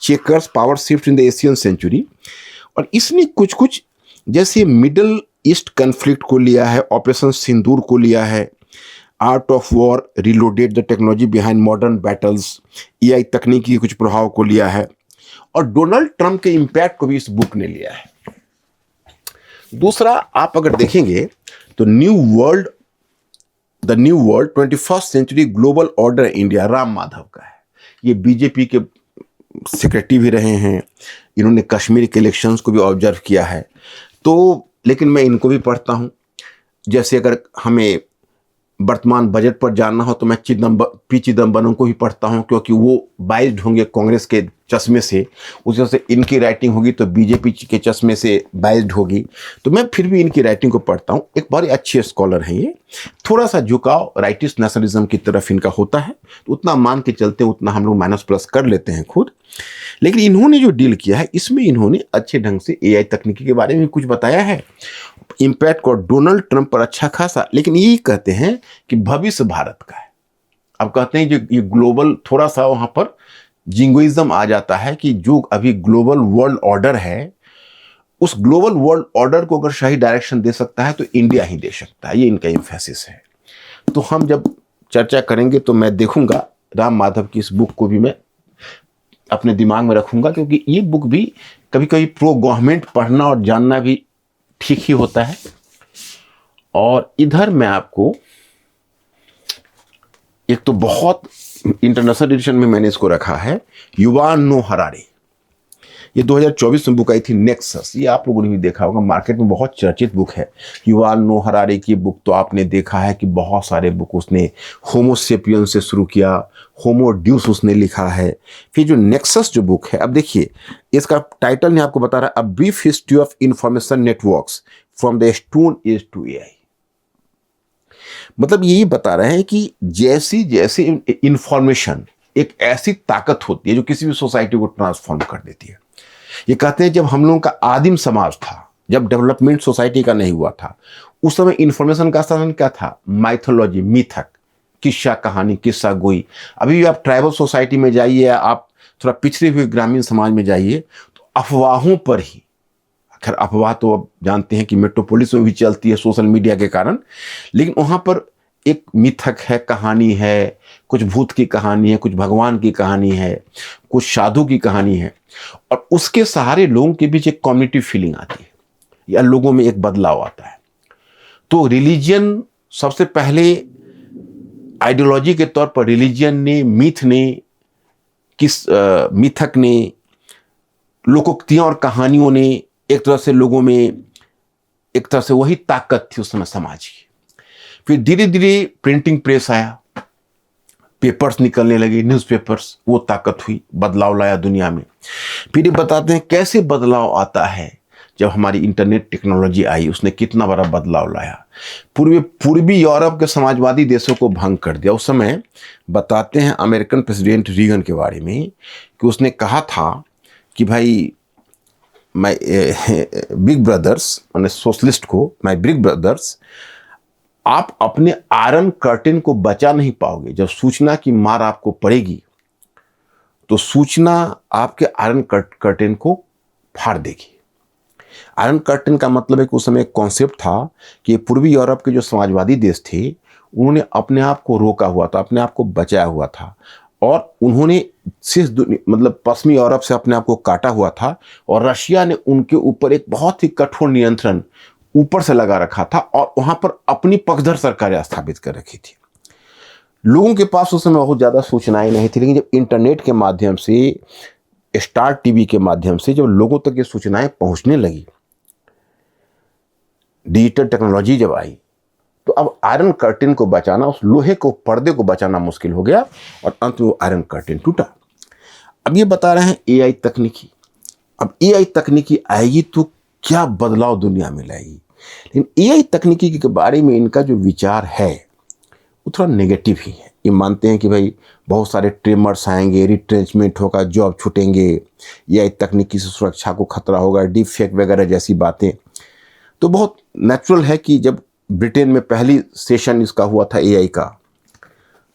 checkers power shift in the Asian century, और इसने कुछ जैसे मिडल ईस्ट कन्फ्लिक्ट को लिया है, ऑपरेशन सिंदूर को लिया है, art of war reloaded, the technology behind modern battles, AI तकनीकी के कुछ प्रभाव को लिया है, और डोनाल्ड ट्रंप के इंपैक्ट को भी इस बुक ने लिया है। दूसरा, आप अगर देखेंगे तो the new world 21st century global order India, Ram Madhav का है। ये बीजेपी के सेक्रेटरी भी रहे हैं, इन्होंने कश्मीर के इलेक्शंस को भी ऑब्जर्व किया है। तो लेकिन मैं इनको भी पढ़ता हूँ। जैसे अगर हमें वर्तमान बजट पर जानना हो तो मैं पी चिदम्बरम को भी पढ़ता हूं, क्योंकि वो बाइज्ड होंगे कांग्रेस के चश्मे से, उस वजह से इनकी राइटिंग होगी तो बीजेपी के चश्मे से बाइज्ड होगी। तो मैं फिर भी इनकी राइटिंग को पढ़ता हूं। एक बड़े अच्छे स्कॉलर हैं ये। थोड़ा सा झुकाव राइटिस्ट नेशनलिज्म की तरफ इनका होता है, तो उतना मान के चलते हैं, उतना हम लोग माइनस प्लस कर लेते हैं खुद। लेकिन इन्होंने जो डील किया है, इसमें इन्होंने अच्छे ढंग से एआई तकनीकी के बारे में कुछ बताया है, इम्पैक्ट को डोनाल्ड ट्रंप पर अच्छा खासा। लेकिन यही कहते हैं कि भविष्य भारत का है। अब कहते हैं जो ये ग्लोबल थोड़ा सा वहां पर जिंगोइज्म आ जाता है कि जो अभी ग्लोबल वर्ल्ड ऑर्डर है, उस ग्लोबल वर्ल्ड ऑर्डर को अगर सही डायरेक्शन दे सकता है तो इंडिया ही दे सकता है, ये इनका एम्फेसिस है। तो हम जब चर्चा करेंगे तो मैं देखूंगा राम माधव की इस बुक को भी मैं अपने दिमाग में रखूंगा, क्योंकि ये बुक भी कभी कभी प्रो गवर्नमेंट पढ़ना और जानना भी ठीक ही होता है। और इधर मैं आपको एक तो बहुत इंटरनेशनल एडिशन में मैंने इसको रखा है, युवाल नोह हरारी। ये 2024 में बुक आई थी, नेक्सस। ये आप लोगों ने भी देखा होगा, मार्केट में बहुत चर्चित बुक है। युवाल नोह हरारी की बुक तो आपने देखा है कि बहुत सारे बुक उसने होमो सेपियंस से शुरू किया, होमो ड्यूस उसने लिखा है। फिर जो नेक्सस जो बुक है, अब देखिए इसका टाइटल नहीं आपको बता रहा, a brief history of information networks from the stone age to AI. मतलब यही बता रहे हैं कि जैसी जैसी इंफॉर्मेशन एक ऐसी ताकत होती है जो किसी भी सोसाइटी को ट्रांसफॉर्म कर देती है। ये कहते हैं जब हम लोगों का आदिम समाज था, जब डेवलपमेंट सोसाइटी का नहीं हुआ था, उस समय इंफॉर्मेशन का साधन क्या था? माइथोलॉजी, मिथक, किस्सा कहानी, किस्सा गोई। अभी भी आप ट्राइबल सोसाइटी में जाइए, आप थोड़ा पिछड़े हुए ग्रामीण समाज में जाइए, तो अफवाहों पर ही, खैर अफवाह तो अब जानते हैं कि मेट्रोपोलिस में भी चलती है सोशल मीडिया के कारण, लेकिन वहां पर एक मिथक है, कहानी है, कुछ भूत की कहानी है, कुछ भगवान की कहानी है, कुछ साधु की कहानी है, और उसके सहारे लोगों के बीच एक कम्युनिटी फीलिंग आती है या लोगों में एक बदलाव आता है। तो रिलीजियन सबसे पहले आइडियोलॉजी के तौर पर रिलीजियन ने, मिथ ने, मिथक ने, लोकोक्तियां और कहानियों ने एक तरह से लोगों में एक तरह से वही ताकत थी उस समय समाज की। फिर धीरे धीरे प्रिंटिंग प्रेस आया, पेपर्स निकलने लगे, न्यूज़पेपर्स, वो ताकत हुई, बदलाव लाया दुनिया में। फिर ये बताते हैं कैसे बदलाव आता है। जब हमारी इंटरनेट टेक्नोलॉजी आई, उसने कितना बड़ा बदलाव लाया। पूर्वी यूरोप के समाजवादी देशों को भंग कर दिया। उस समय बताते हैं अमेरिकन प्रेसिडेंट रीगन के बारे में कि उसने कहा था कि भाई माय बिग ब्रदर्स, मैंने सोशलिस्ट को, माय बिग ब्रदर्स, आप अपने आयरन कर्टेन को बचा नहीं पाओगे। जब सूचना की मार आपको पड़ेगी तो सूचना आपके आयरन कर्टेन को फाड़ देगी। आयरन कर्टेन का मतलब है कि उस समय एक कॉन्सेप्ट था कि पूर्वी यूरोप के जो समाजवादी देश थे, उन्होंने अपने आप को रोका हुआ था, अपने आप को बचाया हुआ था, और उन्होंने मतलब पश्चिमी यूरोप से अपने आप को काटा हुआ था, और रशिया ने उनके ऊपर एक बहुत ही कठोर नियंत्रण ऊपर से लगा रखा था, और वहां पर अपनी पक्षधर सरकारें स्थापित कर रखी थी। लोगों के पास उस समय बहुत ज्यादा सूचनाएं नहीं थी, लेकिन जब इंटरनेट के माध्यम से, स्टार टीवी के माध्यम से जब लोगों तक ये सूचनाएं पहुंचने लगी, डिजिटल टेक्नोलॉजी जब आई, तो अब आयरन कर्टेन को बचाना, उस लोहे को, पर्दे को बचाना मुश्किल हो गया, और अंत में वो आयरन कर्टेन टूटा। अब ये बता रहे हैं एआई तकनीकी। अब एआई तकनीकी आएगी तो क्या बदलाव दुनिया में लाएगी। लेकिन एआई तकनीकी के बारे में इनका जो विचार है वो थोड़ा नेगेटिव ही है। ये मानते हैं कि भाई बहुत सारे ट्रेमर्स आएंगे, रिट्रेंचमेंट होगा, जॉब छूटेंगे, एआई तकनीकी से सुरक्षा को खतरा होगा, डीप फेक वगैरह जैसी बातें। तो बहुत नेचुरल है कि जब ब्रिटेन में पहली सेशन इसका हुआ था एआई का,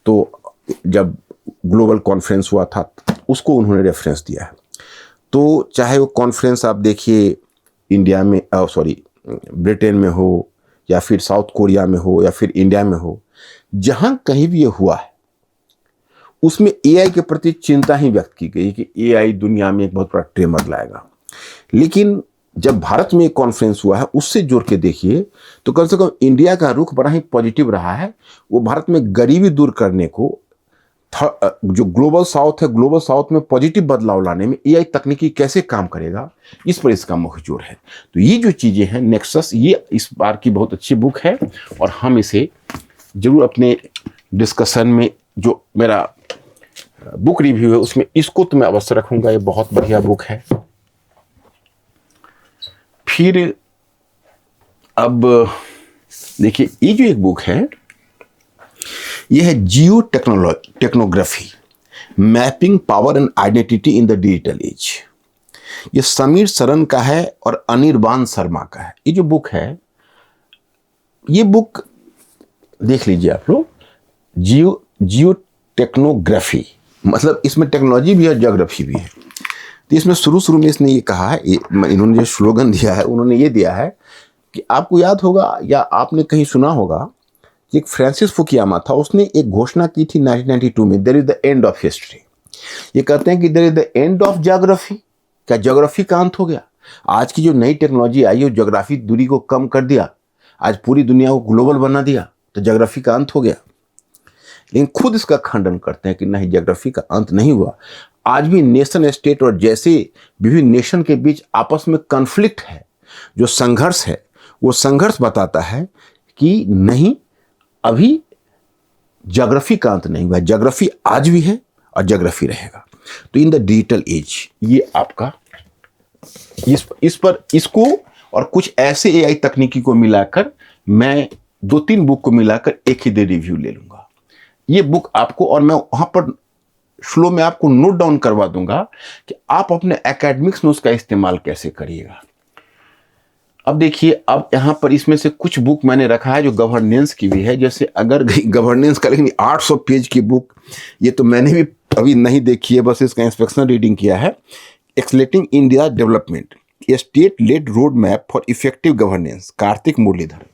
तो जब ग्लोबल कॉन्फ्रेंस हुआ था उसको उन्होंने रेफरेंस दिया है। तो चाहे वो कॉन्फ्रेंस आप देखिए इंडिया में, ब्रिटेन में हो, या फिर साउथ कोरिया में हो, या फिर इंडिया में हो, जहां कहीं भी ये हुआ है, उसमें एआई के प्रति चिंता ही व्यक्त की गई कि एआई दुनिया में एक बहुत बड़ा ट्रेमर लाएगा। लेकिन जब भारत में एक कॉन्फ्रेंस हुआ है, उससे जोड़ के देखिए तो कम से कम इंडिया का रुख बड़ा ही पॉजिटिव रहा है। वो भारत में गरीबी दूर करने को, जो ग्लोबल साउथ है, ग्लोबल साउथ में पॉजिटिव बदलाव लाने में एआई तकनीकी कैसे काम करेगा, इस पर इसका मुख्य जोर है। तो ये जो चीजें हैं, नेक्सस, ये इस बार की बहुत अच्छी बुक है, और हम इसे जरूर अपने डिस्कशन में, जो मेरा बुक रिव्यू है उसमें इसको तो मैं अवश्य रखूंगा। ये बहुत बढ़िया बुक है। फिर अब देखिए, ये जो एक बुक है, यह है geo technography, mapping power and identity in the digital age. ये समीर सरन का है और अनिर्बान शर्मा का है। ये जो बुक है, ये बुक देख लीजिए आप लोग, जियो टेक्नोग्राफी, मतलब इसमें टेक्नोलॉजी भी है, ज्योग्राफी भी है। तो इसमें शुरू में इसने ये कहा है, इन्होंने जो स्लोगन दिया है, उन्होंने ये दिया है कि आपको याद होगा या आपने कहीं सुना होगा, एक फ्रांसिस फुकुयामा था, उसने एक घोषणा की थी 1992 में, there is the end of history. ये कहते हैं कि there is the end of geography. क्या ज्योग्राफी का अंत हो गया? आज की जो नई टेक्नोलॉजी आई है, ज्योग्राफी दूरी को कम कर दिया, आज पूरी दुनिया को ग्लोबल बना दिया, तो ज्योग्राफी का अंत हो गया। लेकिन खुद इसका खंडन करते हैं कि नहीं, ज्योग्राफी का अंत नहीं हुआ। आज भी नेशन स्टेट और जैसे विभिन्न नेशन के बीच आपस में कॉन्फ्लिक्ट है, जो संघर्ष है, वो संघर्ष बताता है कि नहीं, अभी ज्योग्राफी का अंत नहीं हुआ। ज्योग्राफी आज भी है और ज्योग्राफी रहेगा। तो इन द डिजिटल एज, ये आपका इसको और कुछ ऐसे एआई तकनीकी को मिलाकर मैं 2-3 बुक को मिलाकर एक ही दे रिव्यू ले लूंगा। ये बुक आपको, और मैं वहां पर स्लो में आपको नोट डाउन करवा दूंगा कि आप अपने एकेडमिक्स में उसका इस्तेमाल कैसे करिएगा। अब देखिए, अब यहां पर इसमें से कुछ बुक मैंने रखा है जो गवर्नेंस की भी है। जैसे अगर गवर्नेंस का, लेकिन 800 पेज की बुक, ये तो मैंने भी अभी नहीं देखी है, बस इसका इंस्पेक्शन रीडिंग किया है। Accelerating India development, a state led road map for effective governance, Karthik Muralidharan.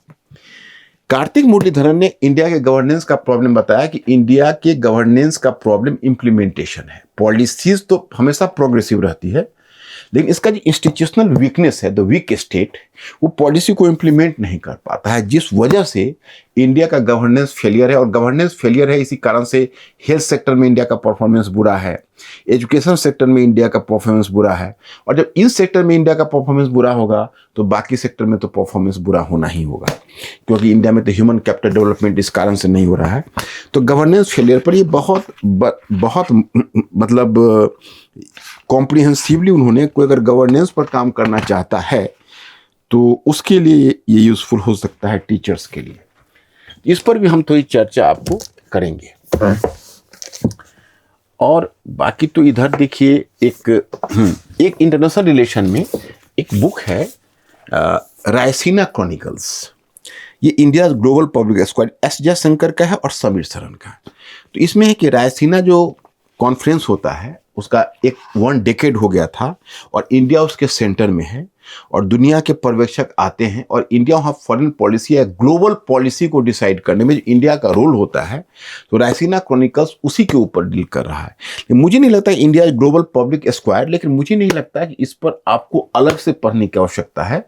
Karthik Muralidharan ने इंडिया के गवर्नेंस का प्रॉब्लम बताया कि इंडिया के गवर्नेंस का प्रॉब्लम इंप्लीमेंटेशन है। पॉलिसीज तो हमेशा प्रोग्रेसिव रहती है, लेकिन इसका जो इंस्टीट्यूशनल वीकनेस है, द वीक स्टेट, वो पॉलिसी को इंप्लीमेंट नहीं कर पाता है, जिस वजह से इंडिया का गवर्नेंस फेलियर है। और गवर्नेंस फेलियर है, इसी कारण से हेल्थ सेक्टर में इंडिया का परफॉर्मेंस बुरा है, एजुकेशन सेक्टर में इंडिया का परफॉर्मेंस बुरा है। और जब इन सेक्टर में इंडिया का परफॉर्मेंस बुरा होगा तो बाकी सेक्टर में तो परफॉर्मेंस बुरा होना ही होगा, क्योंकि इंडिया में तो ह्यूमन कैपिटल डेवलपमेंट इस कारण से नहीं हो रहा है। तो गवर्नेंस फेलियर पर ये बहुत मतलब कॉम्प्रिहेंसिवली उन्होंने, कोई अगर गवर्नेंस पर काम करना चाहता है तो उसके लिए ये यूजफुल हो सकता है, टीचर्स के लिए। इस पर भी हम थोड़ी चर्चा आपको करेंगे। और बाकी तो इधर देखिए, एक इंटरनेशनल रिलेशन में एक बुक है, रायसीना क्रॉनिकल्स। ये India global public squad, S Jaishankar का है और समीर सरन का। तो इसमें है कि रायसीना जो कॉन्फ्रेंस होता है उसका 1 डेकेड हो गया था, और इंडिया उसके सेंटर में है, और दुनिया के पर्यवेक्षक आते हैं, और इंडिया वहाँ फॉरेन पॉलिसी या ग्लोबल पॉलिसी को डिसाइड करने में जो इंडिया का रोल होता है, तो रायसीना क्रॉनिकल्स उसी के ऊपर डील कर रहा है। मुझे नहीं लगता इंडिया ग्लोबल पब्लिक स्क्वायर, लेकिन मुझे नहीं लगता कि इस पर आपको अलग से पढ़ने की आवश्यकता है।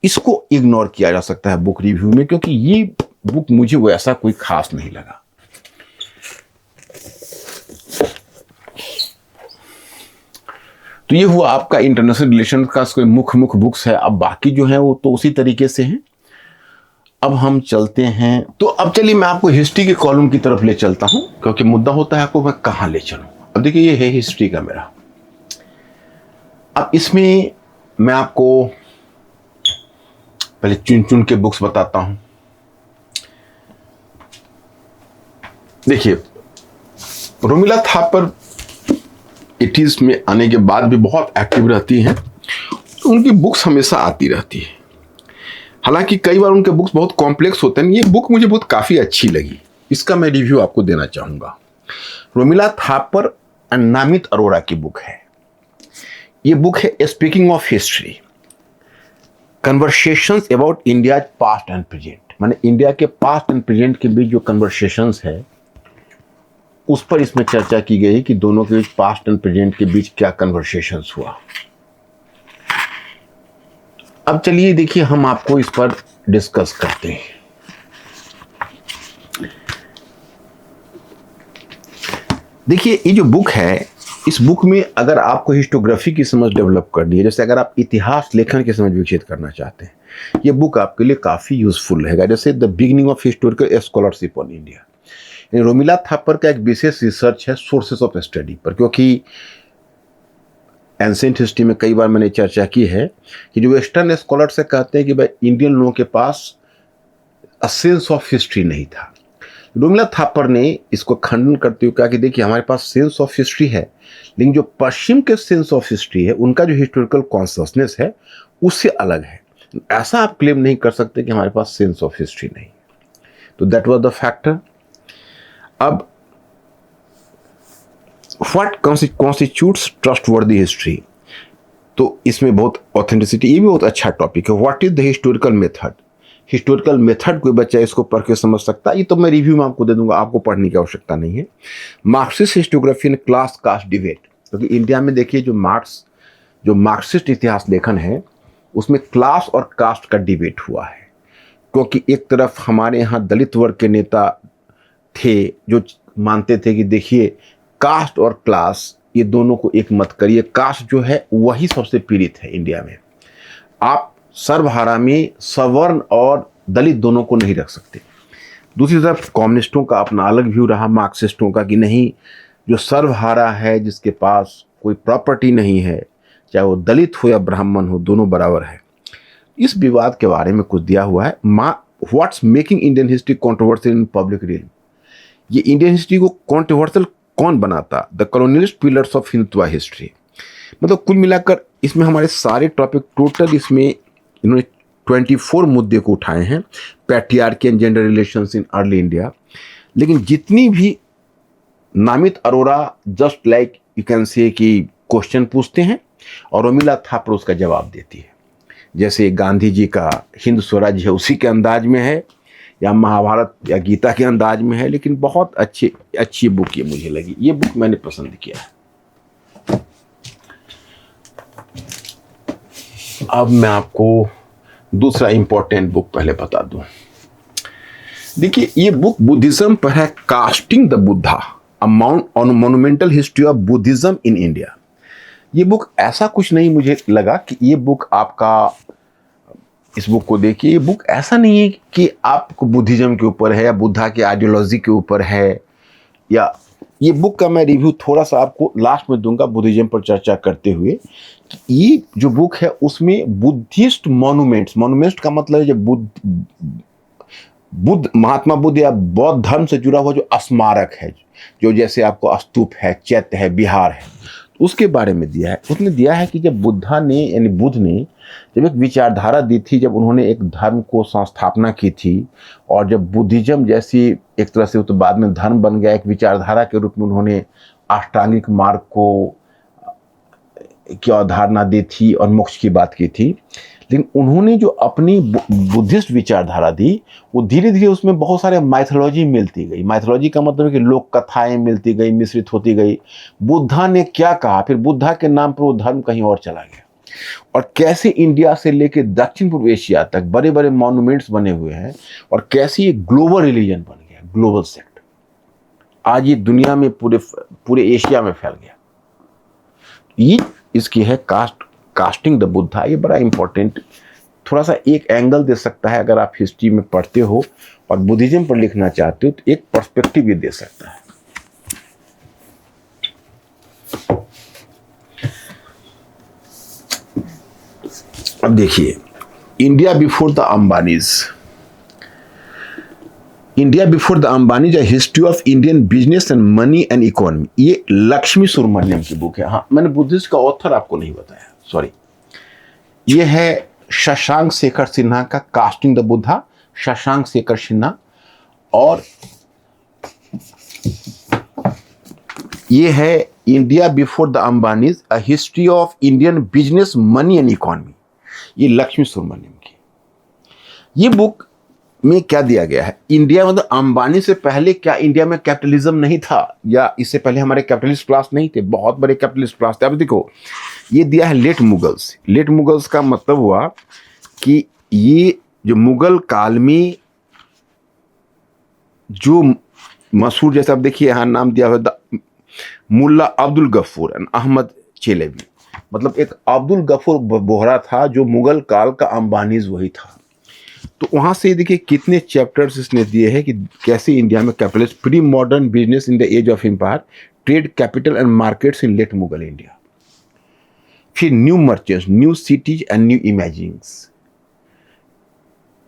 इसको इग्नोर किया जा सकता है बुक रिव्यू में, क्योंकि ये बुक मुझे वैसा कोई खास नहीं लगा। तो ये हुआ आपका इंटरनेशनल रिलेशन का कोई मुख्य बुक्स है। अब बाकी जो है वो तो उसी तरीके से हैं। अब हम चलते हैं, तो अब चलिए मैं आपको हिस्ट्री के कॉलम की तरफ ले चलता हूं, क्योंकि मुद्दा होता है आपको मैं कहां ले चलूं। अब देखिए, ये है हिस्ट्री का मेरा। अब इसमें मैं आपको पहले चुन के बुक्स बताता हूं। देखिए, रोमिला थापर 80s में आने के बाद भी बहुत एक्टिव रहती हैं, तो उनकी बुक्स हमेशा आती रहती है। हालांकि कई बार उनके बुक्स बहुत कॉम्प्लेक्स होते हैं। ये बुक मुझे बहुत काफ़ी अच्छी लगी, इसका मैं रिव्यू आपको देना चाहूँगा। रोमिला थापर और नामित अरोड़ा की बुक है। ये बुक है speaking of history, conversations about India past and present. माने इंडिया के पास्ट एंड प्रेजेंट के बीच जो कन्वर्सेशंस है उस पर इसमें चर्चा की गई कि दोनों के बीच, पास्ट एंड प्रेजेंट के बीच क्या कन्वर्सेशंस हुआ। अब चलिए देखिए, हम आपको इस पर डिस्कस करते हैं। देखिए, ये जो बुक है, इस बुक में अगर आपको हिस्टोग्राफी की समझ डेवलप करनी है, जैसे अगर आप इतिहास लेखन की समझ विकसित करना चाहते हैं, ये बुक आपके लिए काफ़ी यूजफुल रहेगा। जैसे the beginning of historical scholarship on India, Romila Thapar का एक विशेष रिसर्च है सोर्सेस ऑफ स्टडी पर, क्योंकि एंसेंट हिस्ट्री में कई बार मैंने चर्चा की है कि जो वेस्टर्न स्कॉलर से कहते हैं कि भाई इंडियन लोगों के पास सेंस ऑफ हिस्ट्री नहीं था, रोमिला थापर ने इसको खंडन करते हुए कहा कि देखिए, हमारे पास सेंस ऑफ हिस्ट्री है, लेकिन जो पश्चिम के सेंस ऑफ हिस्ट्री है, उनका जो हिस्टोरिकल कॉन्शसनेस है उससे अलग है। ऐसा आप क्लेम नहीं कर सकते कि हमारे पास सेंस ऑफ हिस्ट्री नहीं। तो दैट वाज द फैक्टर। अब व्हाट कॉन्स्टिट्यूट्स ट्रस्टवर्दी हिस्ट्री, तो इसमें बहुत ऑथेंटिसिटी, ये भी बहुत अच्छा टॉपिक है। What is the historical method, historical method कोई बच्चा इसको पढ़ के समझ सकता है, ये तो मैं रिव्यू में आपको दे दूंगा, आपको पढ़ने की आवश्यकता नहीं है। Marxist historiography and class cast debate, क्योंकि इंडिया में देखिए जो मार्क्सिस्ट इतिहास लेखन है उसमें क्लास और कास्ट का डिबेट हुआ है, क्योंकि एक तरफ हमारे यहाँ दलित वर्ग के नेता थे जो मानते थे कि देखिए कास्ट और क्लास ये दोनों को एक मत करिए, कास्ट जो है वही सबसे पीड़ित है इंडिया में, आप सर्वहारा में सवर्ण और दलित दोनों को नहीं रख सकते। दूसरी तरफ कम्युनिस्टों का अपना अलग व्यू रहा, मार्क्सिस्टों का, कि नहीं, जो सर्वहारा है, जिसके पास कोई प्रॉपर्टी नहीं है, चाहे वो दलित हो या ब्राह्मण हो, दोनों बराबर है। इस विवाद के बारे में कुछ दिया हुआ है। What's making Indian history controversial in public realm, ये इंडियन हिस्ट्री को कॉन्ट्रोवर्शियल कौन बनाता, the colonialist pillars of Hindutva history. मतलब कुल मिलाकर इसमें हमारे सारे टॉपिक टोटल, इसमें इन्होंने 24 मुद्दे को उठाए हैं, patriarchy and gender relations in early India. लेकिन जितनी भी नामित Arora just like you can say कि क्वेश्चन पूछते हैं और उर्मिला थापर उसका जवाब देती है, जैसे गांधी जी का हिंद स्वराज है उसी के अंदाज में है, या महाभारत या गीता के अंदाज में है, लेकिन बहुत अच्छी बुक ये मुझे लगी, ये बुक मैंने पसंद किया है। अब मैं आपको दूसरा इंपॉर्टेंट बुक पहले बता दूं। देखिए ये बुक बुद्धिज्म पर है, casting the Buddha, a monumental history of Buddhism in India. ये बुक ऐसा कुछ नहीं मुझे लगा कि ये बुक आपका, इस बुक को देखिए, ये बुक ऐसा नहीं है कि आपको बुद्धिज्म के ऊपर है या बुद्धा की आइडियोलॉजी के ऊपर है, या ये बुक का मैं रिव्यू थोड़ा सा आपको लास्ट में दूंगा बुद्धिज्म पर चर्चा करते हुए, कि ये जो बुक है उसमें बुद्धिस्ट मॉन्यूमेंट्स का मतलब है जो बुद्ध महात्मा बुद्ध या बौद्ध धर्म से जुड़ा हुआ जो स्मारक है, जो जैसे आपको स्तूप है, चैत्य है, बिहार है, उसके बारे में दिया है। उसने दिया है कि जब बुद्ध ने जब एक विचारधारा दी थी, जब उन्होंने एक धर्म को संस्थापना की थी, और जब बुद्धिज्म जैसी एक तरह से तो बाद में धर्म बन गया, एक विचारधारा के रूप में उन्होंने अष्टांगिक मार्ग को की अवधारणा दी थी और मोक्ष की बात की थी, लेकिन उन्होंने जो अपनी बुद्धिस्ट विचारधारा दी, वो धीरे धीरे उसमें बहुत सारे माइथोलॉजी मिलती गई। माइथोलॉजी का मतलब है कि लोक कथाएं मिलती गई, मिश्रित होती गई। बुद्धा ने क्या कहा, फिर बुद्धा के नाम पर वो धर्म कहीं और चला गया, और कैसे इंडिया से लेकर दक्षिण पूर्व एशिया तक बड़े बड़े मॉन्यूमेंट्स बने हुए हैं, और कैसे ये ग्लोबल रिलीजन बन गया, ग्लोबल सेक्ट, आज ये दुनिया में पूरे एशिया में फैल गया। ये इसकी है कास्टिंग द बुद्धा। ये बड़ा इंपॉर्टेंट, थोड़ा सा एक एंगल दे सकता है, अगर आप हिस्ट्री में पढ़ते हो और बुद्धिज्म पर लिखना चाहते हो तो एक पर्सपेक्टिव ये दे सकता है। अब देखिए, India before the Ambanis, a history of Indian business and money and economy, ये लक्ष्मी सुब्रमण्यम की बुक है। हाँ, मैंने बुद्धिस्ट का ऑथर आपको नहीं बताया, सॉरी। ये है शशांक शेखर सिन्हा का कास्टिंग द बुद्धा, शशांक शेखर सिन्हा। और ये है India before the Ambanis, a history of Indian business money and economy, ये लक्ष्मी सुब्रमण्यम की। ये बुक में क्या दिया गया है, इंडिया मतलब अंबानी से पहले क्या इंडिया में कैपिटलिज्म नहीं था, या इससे पहले हमारे कैपिटलिस्ट क्लास नहीं थे, बहुत बड़े कैपिटलिस्ट क्लास थे। अब देखो, ये दिया है लेट मुगल्स का मतलब हुआ कि ये जो मुगल काल में जो मशहूर, जैसे आप देखिए यहाँ नाम दिया हुआ मुल्ला अब्दुल गफूर एंड अहमद चेलेबी, मतलब एक अब्दुल गफूर बोहरा था जो मुगल काल का अंबानीज वही था। तो वहां से देखिए कितने चैप्टर्स इसने दिए हैं कि कैसे इंडिया में capitalist, pre modern business in the age of empire, trade capital and markets in late Mughal India, फिर new merchants, new cities and new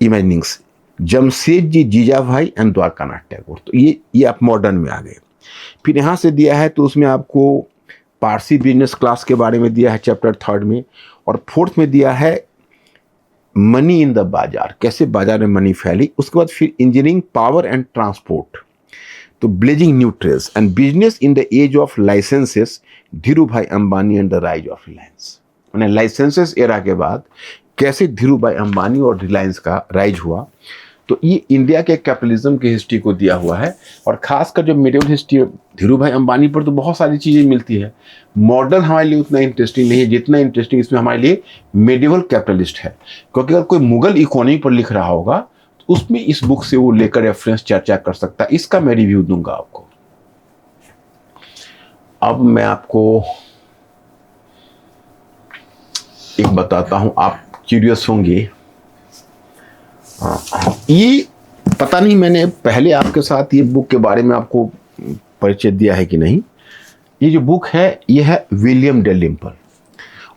imaginings, Jamsetjee Jejeebhoy and Dwarkanath Tagore. तो ये आप मॉडर्न में आ गए। फिर यहाँ से दिया है तो उसमें आपको पारसी बिजनेस क्लास के बारे में दिया है चैप्टर 3 में, और 4th में दिया है मनी इन द बाजार, कैसे बाजार में मनी फैली। उसके बाद फिर इंजीनियरिंग, पावर एंड ट्रांसपोर्ट, तो blazing new trails and business in the age of licences, Dhiru bhai Ambani and the rise of Reliance. मैंने लाइसेंसेस एरा के बाद कैसे धीरू भाई अंबानी और रिलायंस का राइज हुआ, तो ये इंडिया के कैपिटलिज्म की हिस्ट्री को दिया हुआ है। और खासकर जो मिडियल हिस्ट्री धीरू भाई अंबानी पर तो बहुत सारी चीज़ें मिलती है, मॉडर्न हमारे लिए उतना इंटरेस्टिंग नहीं है जितना इंटरेस्टिंग इसमें हमारे लिए मिडियल कैपिटलिस्ट है। क्योंकि अगर कोई मुगल इकोनॉमी पर लिख रहा होगा तो उसमें इस बुक से वो लेकर रेफरेंस चर्चा कर सकता है। इसका मैं रिव्यू दूंगा आपको। अब मैं आपको एक बताता हूं, आप क्यूरियस होंगे। ये पता नहीं मैंने पहले आपके साथ ये बुक के बारे में आपको परिचय दिया है कि नहीं। ये जो बुक है ये है विलियम डेलिम्पल,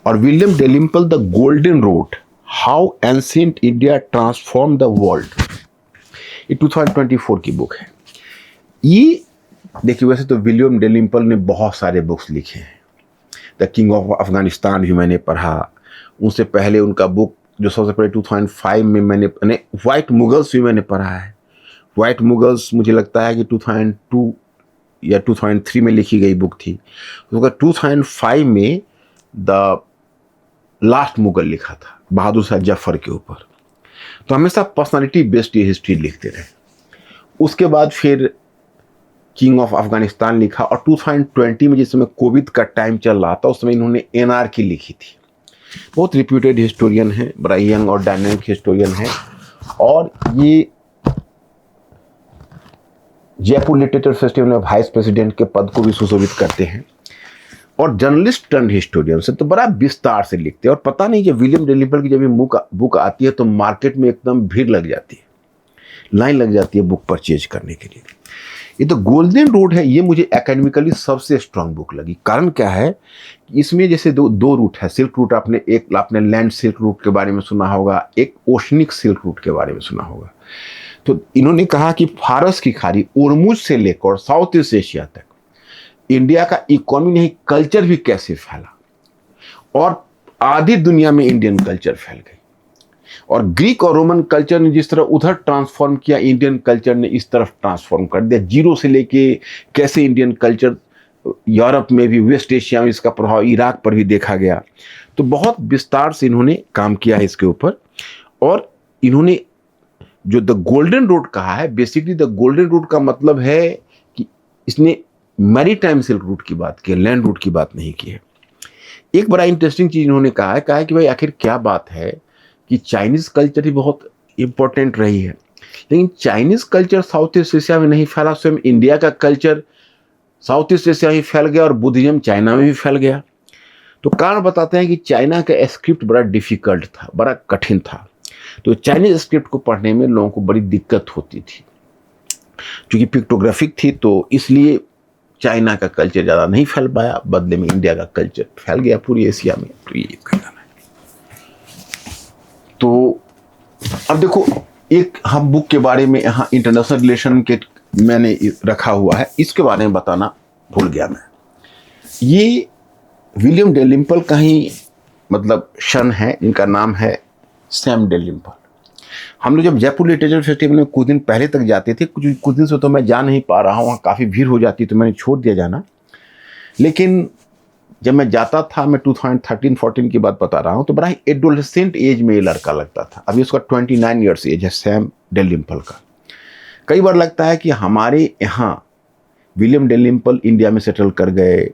और William Dalrymple the golden road, how ancient India transform the world. ये 2024 की बुक है। ये देखिए, वैसे तो विलियम डेलिम्पल ने बहुत सारे बुक्स लिखे हैं। द किंग ऑफ अफगानिस्तान भी मैंने पढ़ा, उनसे पहले उनका बुक जो सबसे पहले 2005 में मैंने वाइट मुगल्स भी मैंने पढ़ा है। वाइट मुगल्स मुझे लगता है कि 2002 या 2003 में लिखी गई बुक थी। उसका 2005 में द लास्ट मुगल लिखा था बहादुर शाह जफर के ऊपर। तो हमेशा पर्सनालिटी बेस्ड ये हिस्ट्री लिखते रहे। उसके बाद फिर किंग ऑफ अफगानिस्तान लिखा, और 2020 में जिस समय कोविड का टाइम चल रहा था उस समय इन्होंने एनआरकी लिखी थी। बहुत रिप्यूटेड हिस्टोरियन है, बड़ा यंग और डायनेमिक हिस्टोरियन है, और ये जयपुर लिटरेचर फेस्टिवल में वाइस प्रेसिडेंट के पद को भी सुशोभित करते हैं, और जर्नलिस्ट टर्न हिस्टोरियन से तो बड़ा विस्तार से लिखते हैं। और पता नहीं कि विलियम डेलिम्पल की जब ये बुक आती है तो मार्केट में एकदम भीड़ लग जाती है, लाइन लग जाती है बुक परचेज करने के लिए। ये तो गोल्डन रोड है, ये मुझे एकेडमिकली सबसे स्ट्रांग बुक लगी। कारण क्या है, इसमें जैसे दो रूट है। सिल्क रूट आपने लैंड सिल्क रूट के बारे में सुना होगा, एक ओशनिक सिल्क रूट के बारे में सुना होगा। तो इन्होंने कहा कि फारस की खाड़ी, उर्मुज से लेकर साउथ ईस्ट एशिया तक इंडिया का इकोनॉमी नहीं कल्चर भी कैसे फैला, और आधी दुनिया में इंडियन कल्चर फैल गई। और ग्रीक और रोमन कल्चर ने जिस तरह उधर ट्रांसफॉर्म किया, इंडियन कल्चर ने इस तरफ ट्रांसफॉर्म कर दिया। जीरो से लेके कैसे इंडियन कल्चर यूरोप में भी, वेस्ट एशिया में इसका प्रभाव इराक पर भी देखा गया। तो बहुत विस्तार से इन्होंने काम किया है इसके ऊपर। और इन्होंने जो द गोल्डन रोड कहा है, बेसिकली द गोल्डन रोड का मतलब है कि इसने मैरीटाइम सिल्क रूट की बात की है, लैंड रूट की बात नहीं की है। एक बड़ा इंटरेस्टिंग चीज इन्होंने कहा है कि भाई आखिर क्या बात है कि चाइनीज कल्चर ही बहुत इंपॉर्टेंट रही है, लेकिन Chinese culture south East Asia में नहीं फैला, स्वयं इंडिया का कल्चर साउथ ईस्ट एशिया में फैल गया और बुद्धिज्म चाइना में भी फैल गया। तो कारण बताते हैं कि चाइना का स्क्रिप्ट बड़ा डिफिकल्ट था, बड़ा कठिन था। तो चाइनीज स्क्रिप्ट को पढ़ने में लोगों को बड़ी दिक्कत होती थी, क्योंकि पिक्टोग्राफिक थी, तो इसलिए चाइना का कल्चर ज़्यादा नहीं फैल पाया, बदले में इंडिया का कल्चर फैल गया पूरी एशिया में। तो ये कहना है। तो अब देखो, एक हम बुक के बारे में यहाँ इंटरनेशनल रिलेशन के मैंने रखा हुआ है, इसके बारे में बताना भूल गया मैं। ये विलियम डेलिम्पल का ही मतलब सन है, इनका नाम है सैम डेलिम्पल। हम लोग जब जयपुर लिटरेचर फेस्टिवल में कुछ दिन पहले तक जाते थे, कुछ दिन से तो मैं जा नहीं पा रहा हूँ, वहाँ काफ़ी भीड़ हो जाती, तो मैंने छोड़ दिया जाना। लेकिन जब मैं जाता था, मैं 2013-14 की बात बता रहा हूँ, तो बड़ा ही एडोलेसेंट एज में ये लड़का लगता था। अभी उसका 29 ईयर्स एज है सैम डेलिम्पल का। कई बार लगता है कि हमारे यहाँ विलियम डेलिम्पल इंडिया में सेटल कर गए,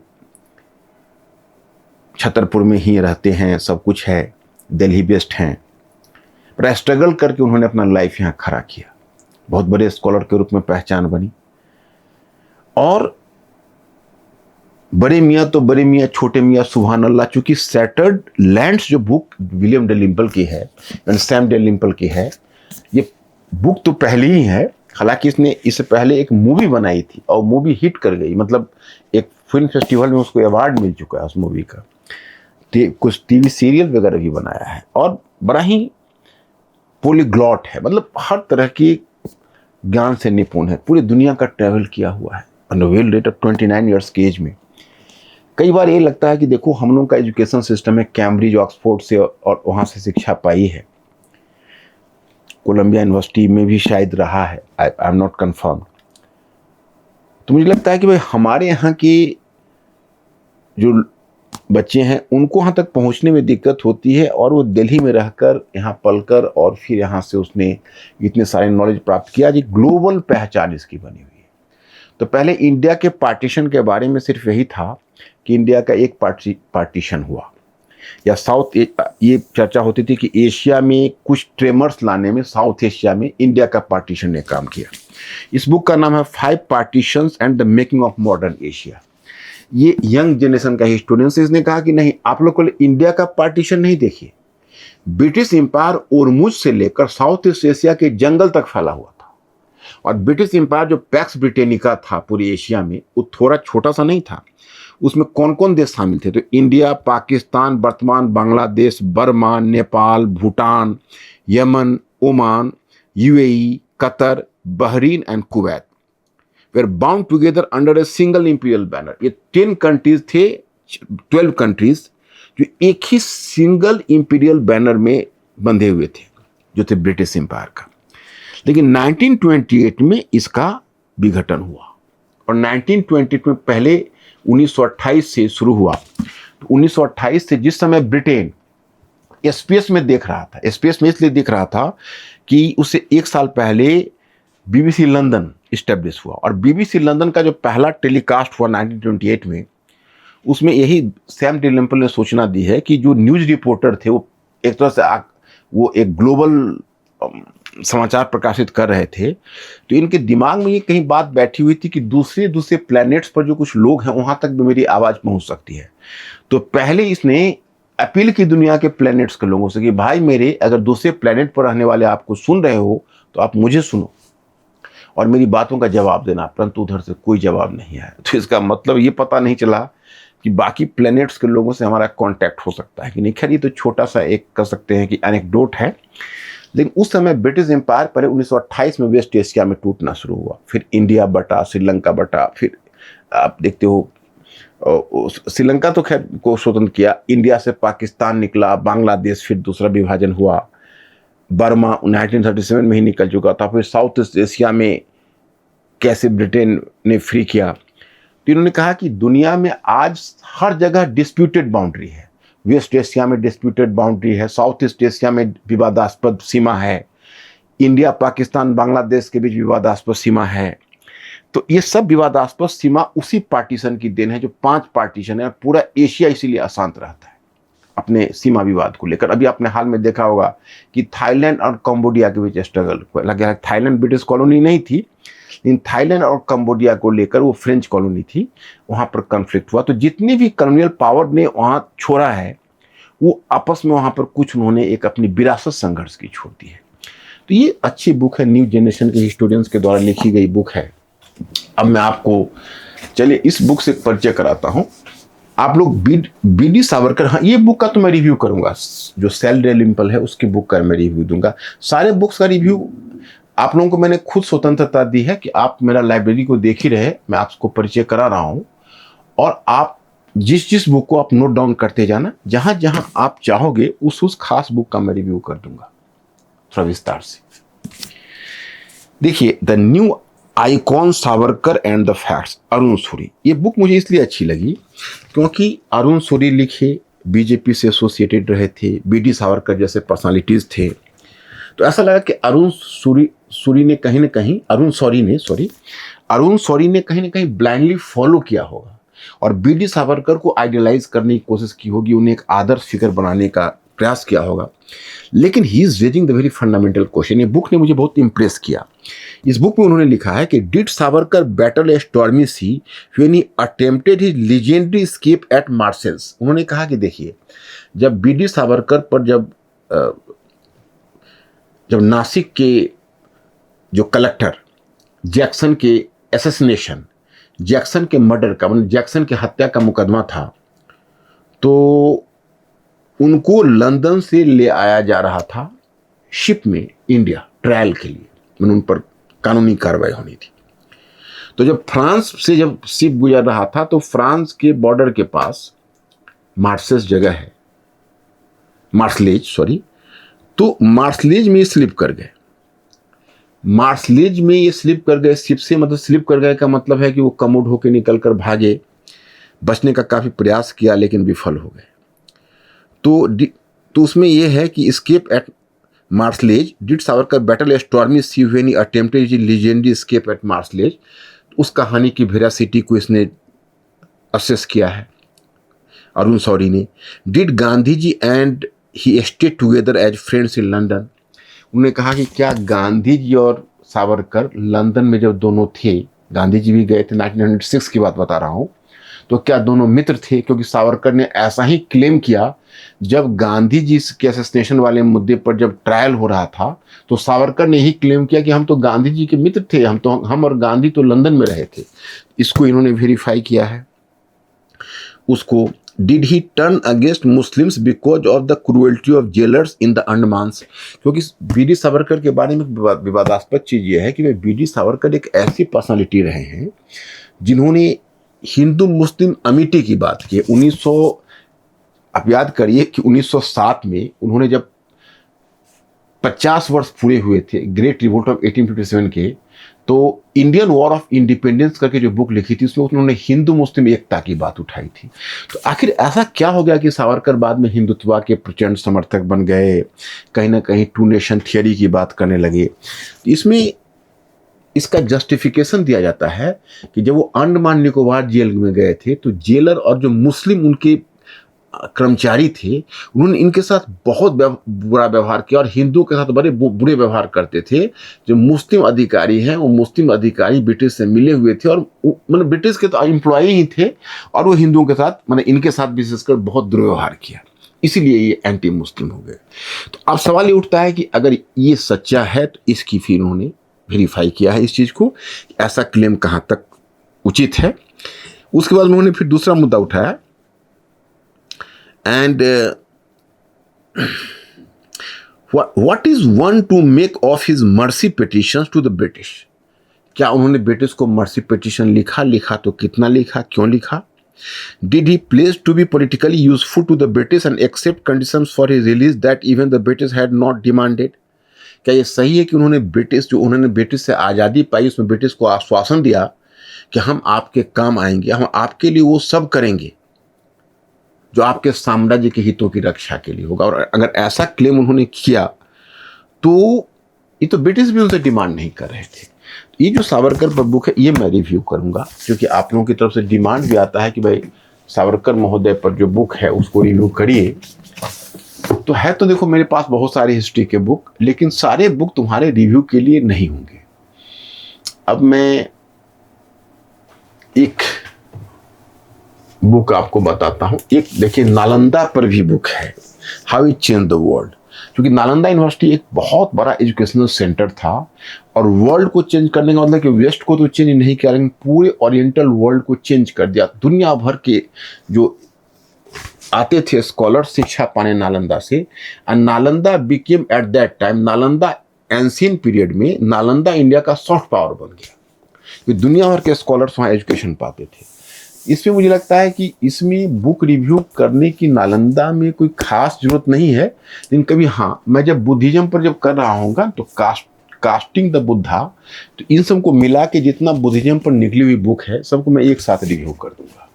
छतरपुर में ही रहते हैं, सब कुछ है, दिल्ली बेस्ड हैं, पर स्ट्रगल करके उन्होंने अपना लाइफ यहाँ खड़ा किया, बहुत बड़े स्कॉलर के रूप में पहचान बनी। और बड़े मियाँ तो बड़े मियाँ, छोटे मियाँ सुभान अल्लाह। चूंकि सैटर्ड लैंड्स जो बुक विलियम डेलिम्पल की है, सैम डेलिम्पल की है, ये बुक तो पहले ही है। हालांकि इसने इससे पहले एक मूवी बनाई थी और मूवी हिट कर गई, मतलब एक फिल्म फेस्टिवल में उसको अवार्ड मिल चुका है उस मूवी का। कुछ टीवी सीरियल वगैरह भी बनाया है, और बड़ा ही पोलीग्लॉट है, मतलब हर तरह की ज्ञान से निपुण है, पूरी दुनिया का ट्रैवल किया हुआ है। नोवेल रेट 29 ईयर्स की एज में। कई बार ये लगता है कि देखो, हम लोगों का एजुकेशन सिस्टम है कैम्ब्रिज ऑक्सफोर्ड से, और वहाँ से शिक्षा पाई है, कोलंबिया यूनिवर्सिटी में भी शायद रहा है, आई एम नॉट कन्फर्म। तो मुझे लगता है कि भाई हमारे यहाँ के जो बच्चे हैं उनको यहाँ तक पहुँचने में दिक्कत होती है, और वो दिल्ली में रहकर यहाँ पलकर और फिर यहाँ से उसने इतने सारे नॉलेज प्राप्त किया। आज एक ग्लोबल पहचान इसकी बनी हुई है। तो पहले इंडिया के पार्टीशन के बारे में सिर्फ यही था कि इंडिया का एक पार्टीशन हुआ, या साउथ, ये चर्चा होती थी कि एशिया में कुछ ट्रेमर्स लाने में साउथ एशिया में इंडिया का पार्टीशन ने काम किया। इस बुक का नाम है 5 partitions and the making of modern Asia. ये यंग जनरेशन का हिस्टोरियन से इसने कहा कि नहीं, आप लोग को इंडिया का पार्टीशन नहीं देखिए, ब्रिटिश एम्पायर ओरमुज से लेकर साउथ ईस्ट एशिया के जंगल तक फैला हुआ था। और ब्रिटिश एम्पायर जो पैक्स ब्रिटेनिका था पूरी एशिया में, वो थोड़ा छोटा सा नहीं था। उसमें कौन कौन देश शामिल थे? तो इंडिया, पाकिस्तान, वर्तमान Bangladesh, Burma, Nepal, Bhutan, Yemen, Oman, UAE, Qatar, Bahrain and Kuwait were bound together under a single imperial banner। ये 10 कंट्रीज थे, 12 कंट्रीज जो एक ही सिंगल इंपीरियल बैनर में बंधे हुए थे, जो थे ब्रिटिश एम्पायर का। लेकिन 1928 में इसका विघटन हुआ, और 1928 में पहले 1928 से शुरू हुआ। तो 1928 से जिस समय ब्रिटेन स्पेस में देख रहा था, स्पेस में इसलिए देख रहा था कि उससे एक साल पहले बीबीसी लंदन इस्टेब्लिश हुआ, और बीबीसी लंदन का जो पहला टेलीकास्ट हुआ 1928 में, उसमें यही सैम डैलिम्पल ने सूचना दी है कि जो न्यूज़ रिपोर्टर थे वो एक तरह से वो एक ग्लोबल समाचार प्रकाशित कर रहे थे। तो इनके दिमाग में ये कहीं बात बैठी हुई थी कि दूसरे प्लैनेट्स पर जो कुछ लोग हैं वहाँ तक भी मेरी आवाज़ पहुँच सकती है। तो पहले इसने अपील की दुनिया के प्लैनेट्स के लोगों से कि भाई मेरे, अगर दूसरे प्लैनेट पर रहने वाले आपको सुन रहे हो तो आप मुझे सुनो और मेरी बातों का जवाब देना। परंतु उधर से कोई जवाब नहीं आया। तो इसका मतलब ये पता नहीं चला कि बाकी प्लैनेट्स के लोगों से हमारा कांटेक्ट हो सकता है कि नहीं। खैर, ये तो छोटा सा एक कह सकते हैं कि एनेक्डोट है। लेकिन उस समय ब्रिटिश एम्पायर पहले 1928 में वेस्ट एशिया में टूटना शुरू हुआ, फिर इंडिया बटा, श्रीलंका बटा, फिर आप देखते हो श्रीलंका तो खैर को स्वतंत्र किया, इंडिया से पाकिस्तान निकला, बांग्लादेश फिर दूसरा विभाजन हुआ, बर्मा 1937 में ही निकल चुका था, फिर साउथ ईस्ट एशिया में कैसे ब्रिटेन ने फ्री किया। तो इन्होंने कहा कि दुनिया में आज हर जगह डिस्प्यूटेड बाउंड्री है। वेस्ट एशिया में डिस्प्यूटेड बाउंड्री है, साउथ ईस्ट एशिया में विवादास्पद सीमा है, इंडिया, पाकिस्तान, बांग्लादेश के बीच विवादास्पद सीमा है। तो ये सब विवादास्पद सीमा उसी पार्टीशन की देन है, जो 5 पार्टीशन है। पूरा एशिया इसीलिए अशांत रहता है अपने सीमा विवाद को लेकर। अभी आपने हाल में देखा होगा कि थाईलैंड और कंबोडिया के बीच स्ट्रगल लगा। थाईलैंड ब्रिटिश कॉलोनी नहीं थी, लेकिन थाईलैंड और कंबोडिया को लेकर वो फ्रेंच कॉलोनी थी, वहाँ पर कॉन्फ्लिक्ट हुआ। तो जितनी भी कॉलोनियल पावर ने वहाँ छोड़ा है, वो आपस में वहाँ पर कुछ उन्होंने एक अपनी विरासत संघर्ष की छोड़ दी है। तो ये अच्छी बुक है, न्यू जनरेशन के हिस्टोरियंस के द्वारा लिखी गई बुक है। अब मैं आपको चलिए इस बुक से परिचय कराता हूँ। आप लोग बी.डी. सावरकर, हाँ ये बुक का तो मैं रिव्यू करूंगा, जो सैम डैलिम्पल है उसकी बुक का मैं रिव्यू दूंगा। सारे बुक्स का रिव्यू आप लोगों को मैंने खुद स्वतंत्रता दी है कि आप मेरा लाइब्रेरी को देख ही रहे, मैं आपको परिचय करा रहा हूँ, और आप जिस बुक को आप नोट डाउन करते जाना, जहाँ जहाँ आप चाहोगे उस खास बुक का मैं रिव्यू कर दूंगा थोड़ा विस्तार से। देखिए, the new icon Savarkar and the facts, Arun Suri. ये बुक मुझे इसलिए अच्छी लगी क्योंकि अरुण सूरी लिखे, बीजेपी से एसोसिएटेड रहे थे, बी.डी. सावरकर जैसे पर्सनालिटीज थे। तो ऐसा लगा कि अरुण शौरी ने कहीं ना कहीं ब्लाइंडली फॉलो किया होगा और बी.डी. सावरकर को आइडियलाइज करने की कोशिश की होगी, उन्हें एक आदर्श फिगर बनाने का प्रयास किया होगा। लेकिन he is raising the very fundamental question. ये बुक ने मुझे बहुत इंप्रेस किया। इस बुक में उन्होंने लिखा है कि did Savarkar battle a stormy sea when he attempted his legendary escape at Marseilles. उन्होंने कहा कि देखिए, जब बी.डी. सावरकर पर जब नासिक के जो कलेक्टर जैक्सन के एसेसिनेशन, जैक्सन के मर्डर का, मतलब जैक्सन के हत्या का मुकदमा था, तो उनको लंदन से ले आया जा रहा था शिप में इंडिया ट्रायल के लिए, मतलब उन पर कानूनी कार्रवाई होनी थी। तो जब फ्रांस से जब शिप गुजर रहा था, तो फ्रांस के बॉर्डर के पास मार्सेस जगह है, मार्सलेज, तो मार्सलेज में स्लिप कर गए। मार्सलेज में ये स्लिप कर गए शिप से, मतलब स्लिप कर गए का मतलब है कि वो कमोड होकर निकल कर भागे, बचने का काफ़ी प्रयास किया लेकिन विफल हो गए। तो उसमें यह है कि escape at Marseilles, did Savarkar battle a stormy sea when he attempted his legendary escape at Marseilles? उस कहानी की वेरासिटी को इसने असेस किया है अरुण शौरी ने। Did Gandhi ji and he stay together as friends in London? उन्होंने कहा कि क्या गांधी जी और सावरकर लंदन में जब दोनों थे, गांधी जी भी गए थे, 1906 की बात बता रहा हूँ, तो क्या दोनों मित्र थे? क्योंकि सावरकर ने ऐसा ही क्लेम किया जब गांधी जी के असैसिनेशन वाले मुद्दे पर जब ट्रायल हो रहा था, तो सावरकर ने ही क्लेम किया कि हम तो गांधी जी के मित्र थे, हम और गांधी तो लंदन में रहे थे। इसको इन्होंने वेरीफाई किया है। उसको did he turn against Muslims because of the cruelty of jailers in the Andamans? क्योंकि बीडी सावरकर के बारे में विवादास्पद चीज ये है कि वे बीडी सावरकर एक ऐसी पर्सनालिटी रहे हैं जिन्होंने हिंदू मुस्लिम अमिटी की बात की। 1900, आप याद करिए कि 1907 में उन्होंने जब 50 वर्ष पूरे हुए थे ग्रेट रिवोल्ट ऑफ 1857 के, तो इंडियन वॉर ऑफ इंडिपेंडेंस करके जो बुक लिखी थी उसमें उन्होंने हिंदू मुस्लिम एकता की बात उठाई थी। तो आखिर ऐसा क्या हो गया कि सावरकर बाद में हिंदुत्व के प्रचंड समर्थक बन गए, कहीं ना कहीं टू नेशन थियरी की बात करने लगे? इसमें इसका जस्टिफिकेशन दिया जाता है कि जब वो अंडमान निकोबार जेल में गए थे तो जेलर और जो मुस्लिम उनके कर्मचारी थे उन्होंने इनके साथ बहुत बुरा व्यवहार किया और हिंदुओं के साथ बड़े बुरे व्यवहार करते थे। जो मुस्लिम अधिकारी हैं वो मुस्लिम अधिकारी ब्रिटिश से मिले हुए थे और मतलब ब्रिटिश के तो एम्प्लॉय ही थे और वो हिंदुओं के साथ मतलब इनके साथ विशेषकर बहुत दुर्व्यवहार किया, इसीलिए ये एंटी मुस्लिम हो गए। तो अब सवाल ये उठता है कि अगर ये सच्चा है तो इसकी फिर उन्होंने वेरीफाई किया है इस चीज को, ऐसा क्लेम कहां तक उचित है। उसके बाद उन्होंने फिर दूसरा मुद्दा उठाया and what is one to make of his mercy petitions to the British? क्या उन्होंने ब्रिटिश को मर्सी पिटिशन लिखा तो कितना लिखा, क्यों लिखा? Did he place to be politically useful to the British and accept conditions for his release that even the British had not demanded? क्या ये सही है कि उन्होंने ब्रिटिश से आज़ादी पाई उसमें ब्रिटिश को आश्वासन दिया कि हम आपके काम आएंगे, हम आपके लिए वो सब करेंगे जो आपके साम्राज्य के हितों की रक्षा के लिए होगा? और अगर ऐसा क्लेम उन्होंने किया तो ये तो ब्रिटिश भी उनसे डिमांड नहीं कर रहे थे। ये जो सावरकर पर बुक है ये मैं रिव्यू करूंगा क्योंकि आप लोगों की तरफ से डिमांड भी आता है कि भाई सावरकर महोदय पर जो बुक है उसको रिव्यू करिए। तो है तो देखो मेरे पास बहुत सारी हिस्ट्री के बुक, लेकिन सारे बुक तुम्हारे रिव्यू के लिए नहीं होंगे। अब मैं एक बुक आपको बताता हूं। एक देखिए नालंदा पर भी बुक है, how it change the world. क्योंकि नालंदा यूनिवर्सिटी एक बहुत बड़ा एजुकेशनल सेंटर था और वर्ल्ड को चेंज करने का मतलब कि वेस्ट को तो चेंज नहीं किया लेकिन पूरे ओरिएंटल वर्ल्ड को चेंज कर दिया। दुनिया भर के जो आते थे स्कॉलर शिक्षा पाने नालंदा से, and Nalanda became at that time, Nalanda ancient period में नालंदा इंडिया का सॉफ्ट पावर बन गया कि दुनिया भर के स्कॉलर्स वहाँ एजुकेशन पाते थे। इसमें मुझे लगता है कि इसमें बुक रिव्यू करने की नालंदा में कोई खास जरूरत नहीं है, लेकिन कभी हाँ मैं जब बुद्धिज्म पर जब कर रहा हूँगा तो कास्टिंग द बुद्धा, तो इन सबको मिला के जितना बुद्धिज्म पर निकली हुई बुक है सबको मैं एक साथ रिव्यू कर दूंगा।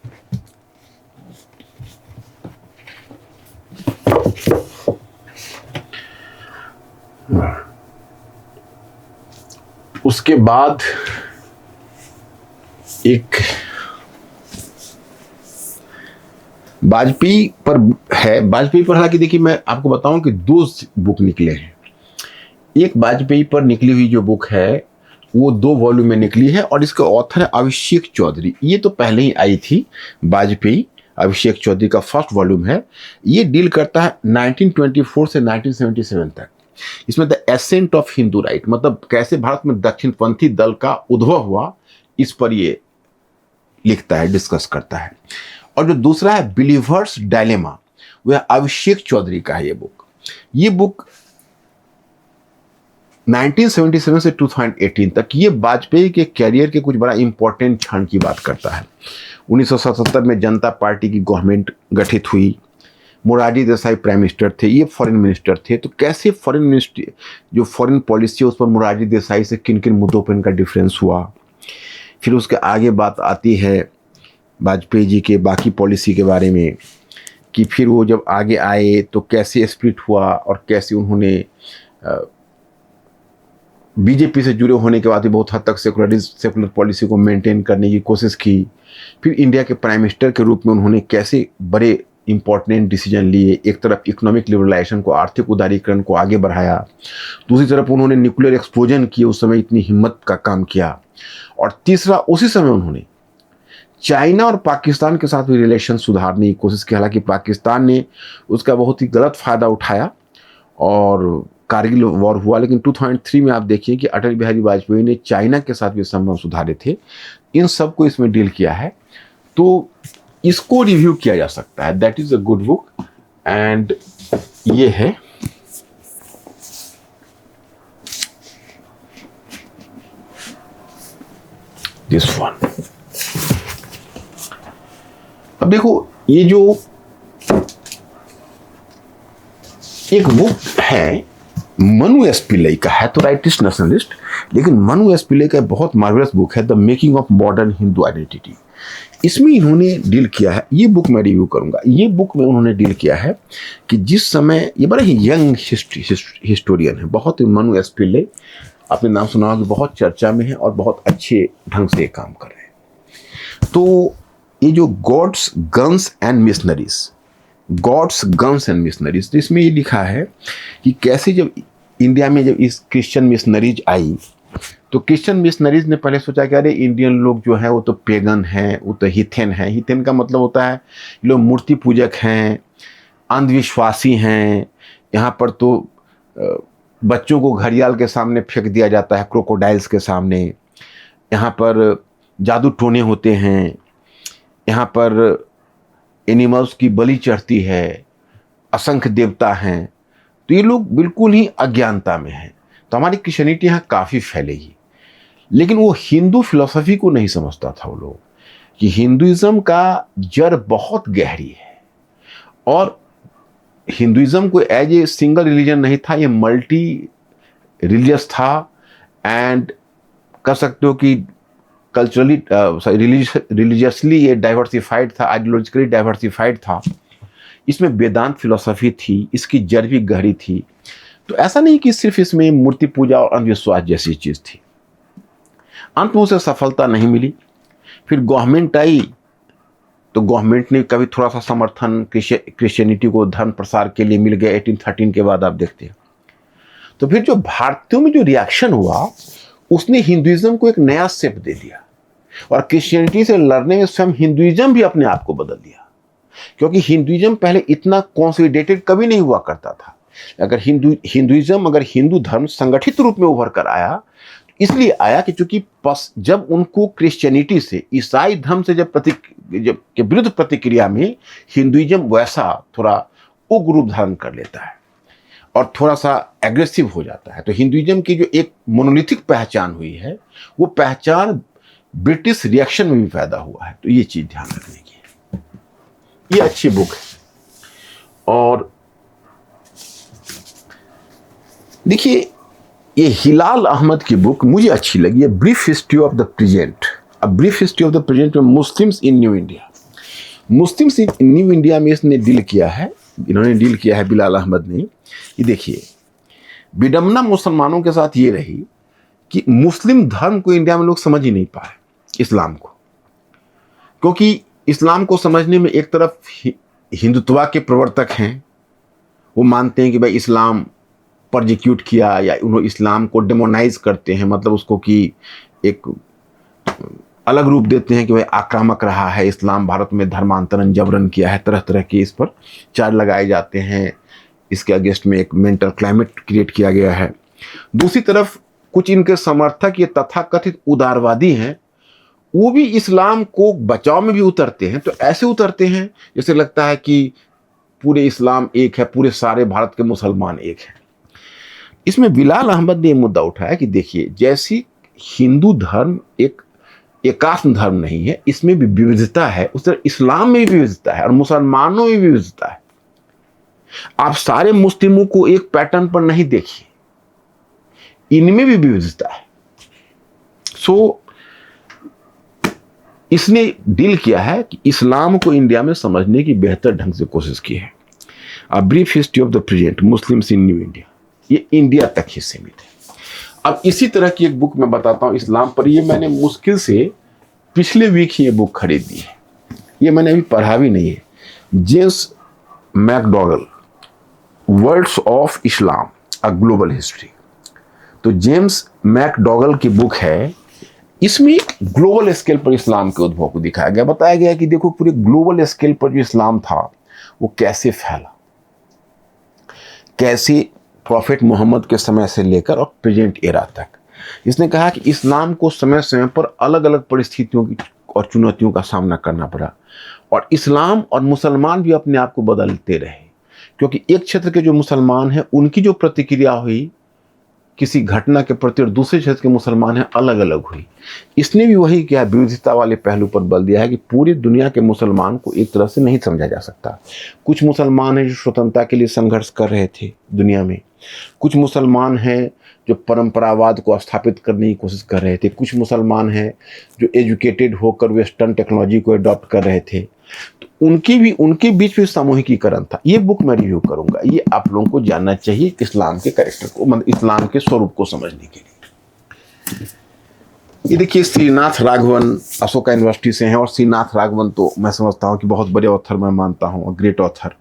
उसके बाद एक वाजपेयी पर है। वाजपेयी पर हालांकि देखिए मैं आपको बताऊं कि 2 बुक निकले हैं। एक वाजपेयी पर निकली हुई जो बुक है वो 2 वॉल्यूम में निकली है और इसका ऑथर है अभिषेक चौधरी। ये तो पहले ही आई थी वाजपेयी, अभिषेक चौधरी का फर्स्ट वॉल्यूम है। ये डील करता है 1924 से 1977 तक। इसमें the ascent of Hindu right, मतलब कैसे भारत में दक्षिणपंथी दल का उद्भव हुआ, इस पर ये लिखता है, डिस्कस करता है। और जो दूसरा है बिलीवर्स डायलेमा, वह अभिषेक चौधरी का है। ये बुक 1977 से 2018 तक ये वाजपेयी के कैरियर के कुछ बड़ा इंपॉर्टेंट क्षण की बात करता है। 1977 में जनता पार्टी की गवर्नमेंट गठित हुई, मोरारजी देसाई प्राइम मिनिस्टर थे, ये फॉरेन मिनिस्टर थे। तो कैसे फॉरेन मिनिस्ट्री जो फॉरेन पॉलिसी है उस पर मोरारजी देसाई से किन किन मुद्दों पर इनका डिफरेंस हुआ। फिर उसके आगे बात आती है वाजपेयी जी के बाकी पॉलिसी के बारे में, कि फिर वो जब आगे आए तो कैसे स्प्लिट हुआ और कैसे उन्होंने बीजेपी से जुड़े होने के बाद भी बहुत हद तक सेकुलर पॉलिसी को मेंटेन करने की कोशिश की। फिर इंडिया के प्राइम मिनिस्टर के रूप में उन्होंने कैसे बड़े इंपॉर्टेंट डिसीजन लिए। एक तरफ इकोनॉमिक लिबरलाइजेशन को, आर्थिक उदारीकरण को आगे बढ़ाया, दूसरी तरफ उन्होंने न्यूक्लियर एक्सप्लोजन किए, उस समय इतनी हिम्मत का काम किया। और तीसरा, उसी समय उन्होंने चाइना और पाकिस्तान के साथ भी रिलेशन सुधारने की कोशिश की। हालांकि पाकिस्तान ने उसका बहुत ही गलत फ़ायदा उठाया और कारगिल वॉर हुआ, लेकिन 2003 में आप देखिए कि अटल बिहारी वाजपेयी ने चाइना के साथ भी संबंध सुधारे थे। इन सब को इसमें डील किया है, तो इसको रिव्यू किया जा सकता है। That is a good book. And ये है दिस वन। अब देखो, ये जो एक बुक है मनु एस पिल्लई का है, तो राइटिस्ट नेशनलिस्ट, लेकिन मनु एस पिल्लई का बहुत मार्वलस बुक है the making of modern Hindu identity. इसमें इन्होंने डील किया है, ये बुक मैं रिव्यू करूंगा। ये बुक में उन्होंने डील किया है कि जिस समय, ये बड़ा ही यंग हिस्टोरियन है, बहुत ही मनु एस पिल्लई, आपने नाम सुना होगा कि बहुत चर्चा में है और बहुत अच्छे ढंग से काम कर रहे हैं। तो ये जो gods guns and missionaries, gods guns and missionaries, तो इसमें ये लिखा है कि कैसे जब इंडिया में जब इस क्रिश्चियन मिशनरीज आई, तो क्रिश्चियन मिशनरीज ने पहले सोचा कि अरे इंडियन लोग जो है वो तो पेगन हैं, वो तो हिथेन हैं। हिथेन का मतलब होता है लोग मूर्ति पूजक हैं, अंधविश्वासी हैं, यहाँ पर तो बच्चों को घड़ियाल के सामने फेंक दिया जाता है, क्रोकोडाइल्स के सामने, यहाँ पर जादू टोने होते हैं, यहाँ पर एनिमल्स की बलि चढ़ती है, असंख्य देवता हैं। तो ये लोग बिल्कुल ही अज्ञानता में हैं। तो हमारी क्रिश्चियनिटी यहाँ काफ़ी फैलेगी, लेकिन वो हिंदू फिलॉसफी को नहीं समझता था वो लोग, कि हिंदुइज्म का जड़ बहुत गहरी है और हिंदुइज्म को एज ए सिंगल रिलीजन नहीं था, ये मल्टी रिलीजियस था। एंड कह सकते हो कि कल्चरली रिलीजियसली ये डाइवर्सिफाइड था, आइडियोलॉजिकली डाइवर्सिफाइड था। इसमें वेदांत फिलॉसफी थी, इसकी जड़ भी गहरी थी। तो ऐसा नहीं कि सिर्फ इसमें मूर्ति पूजा और अंधविश्वास जैसी चीज़ थी। अंत में उसे सफलता नहीं मिली। फिर गवर्नमेंट आई, तो गवर्नमेंट ने कभी थोड़ा सा समर्थन क्रिश्चियनिटी को धर्म प्रसार के लिए मिल गया 1813 के बाद, आप देखते हैं। तो फिर जो भारतीयों में जो रिएक्शन हुआ, उसने हिंदुइज्म को एक नया शेप दे दिया और क्रिश्चियनिटी से लड़ने में स्वयं हिंदुइज्म भी अपने आप को बदल दिया। क्योंकि हिंदुइज्म पहले इतना कंसोलिडेटेड कभी नहीं हुआ करता था। अगर हिंदुइज्म अगर हिंदू धर्म संगठित रूप में उभर कर आया, इसलिए आया कि चूंकि जब उनको क्रिश्चियनिटी से, ईसाई धर्म से जब के विरुद्ध प्रतिक्रिया में हिंदुइज्म वैसा थोड़ा उग्र रूप धारण कर लेता है और थोड़ा सा एग्रेसिव हो जाता है, तो हिंदुइज्म की जो एक मोनोलिथिक पहचान हुई है, वो पहचान ब्रिटिश रिएक्शन में भी पैदा हुआ है। तो ये चीज ध्यान रखने की है। ये अच्छी बुक है। और देखिए, ये हिलाल अहमद की बुक मुझे अच्छी लगी है, brief history of the present. अब brief history of the present में Muslims in new India, Muslims in new India में इसने डील किया है, इन्होंने डील किया है बिलाल अहमद ने। ये देखिए, विडम्बना मुसलमानों के साथ ये रही कि मुस्लिम धर्म को इंडिया में लोग समझ ही नहीं पाए, इस्लाम को। क्योंकि इस्लाम को समझने में एक तरफ हिंदुत्व के प्रवर्तक हैं, वो मानते हैं कि भाई इस्लाम परजिक्यूट किया, या उन्होंने इस्लाम को डेमोनाइज करते हैं, मतलब उसको कि एक अलग रूप देते हैं कि भाई आक्रामक रहा है इस्लाम, भारत में धर्मांतरण जबरन किया है, तरह तरह के इस पर चार्ज लगाए जाते हैं, इसके अगेंस्ट में एक मेंटल क्लाइमेट क्रिएट किया गया है। दूसरी तरफ कुछ इनके समर्थक ये तथाकथित उदारवादी हैं, वो भी इस्लाम को बचाव में भी उतरते हैं। तो ऐसे उतरते हैं जैसे लगता है कि पूरे इस्लाम एक है, पूरे सारे भारत के मुसलमान एक हैं। इसमें बिलाल अहमद ने ये मुद्दा उठाया कि देखिए, जैसी हिंदू धर्म एक एकात्म धर्म नहीं है, इसमें भी विविधता है, उस तरह इस्लाम में भी विविधता है और मुसलमानों में भी विविधता है। आप सारे मुस्लिमों को एक पैटर्न पर नहीं देखिए, इनमें भी विविधता है। सो इसने डील किया है कि इस्लाम को इंडिया में समझने की बेहतर ढंग से कोशिश की है। अ brief history of the present Muslims in new India, ये इंडिया तक ही सीमित है। अब इसी तरह की एक बुक मैं बताता हूं इस्लाम पर, ये मैंने मुश्किल से पिछले वीक ही ये बुक खरीदी है, ये मैंने अभी पढ़ा भी नहीं है। James McDougall, words of Islam a global history. तो जेम्स मैकडॉगल की बुक है, इसमें ग्लोबल स्केल पर इस्लाम के उद्भव को दिखाया गया, बताया गया कि देखो पूरे ग्लोबल स्केल पर जो इस्लाम था वो कैसे फैला, कैसे प्रॉफिट मोहम्मद के समय से लेकर और प्रेजेंट एरा तक। इसने कहा कि इस्लाम को समय समय पर अलग अलग परिस्थितियों की और चुनौतियों का सामना करना पड़ा, और इस्लाम और मुसलमान भी अपने आप को बदलते रहे, क्योंकि एक क्षेत्र के जो मुसलमान हैं उनकी जो प्रतिक्रिया हुई किसी घटना के प्रति और दूसरे क्षेत्र के मुसलमान हैं अलग अलग हुई। इसने भी वही किया, विविधता वाले पहलू पर बल दिया है कि पूरी दुनिया के मुसलमान को एक तरह से नहीं समझा जा सकता। कुछ मुसलमान हैं जो स्वतंत्रता के लिए संघर्ष कर रहे थे दुनिया में, कुछ मुसलमान हैं जो परंपरावाद को स्थापित करने की कोशिश कर रहे थे, कुछ मुसलमान हैं जो एजुकेटेड होकर वेस्टर्न टेक्नोलॉजी को अडॉप्ट कर रहे थे। तो उनके बीच में सामूहिकीकरण था। ये बुक मैं रिव्यू करूंगा, ये आप लोगों को जानना चाहिए इस्लाम के कैरेक्टर को, मतलब इस्लाम के स्वरूप को समझने के लिए। ये देखिए श्रीनाथ राघवन अशोका यूनिवर्सिटी से हैं, और श्रीनाथ राघवन तो मैं समझता हूँ कि बहुत बड़े ऑथर मैं मानता हूँ, ग्रेट ऑथर।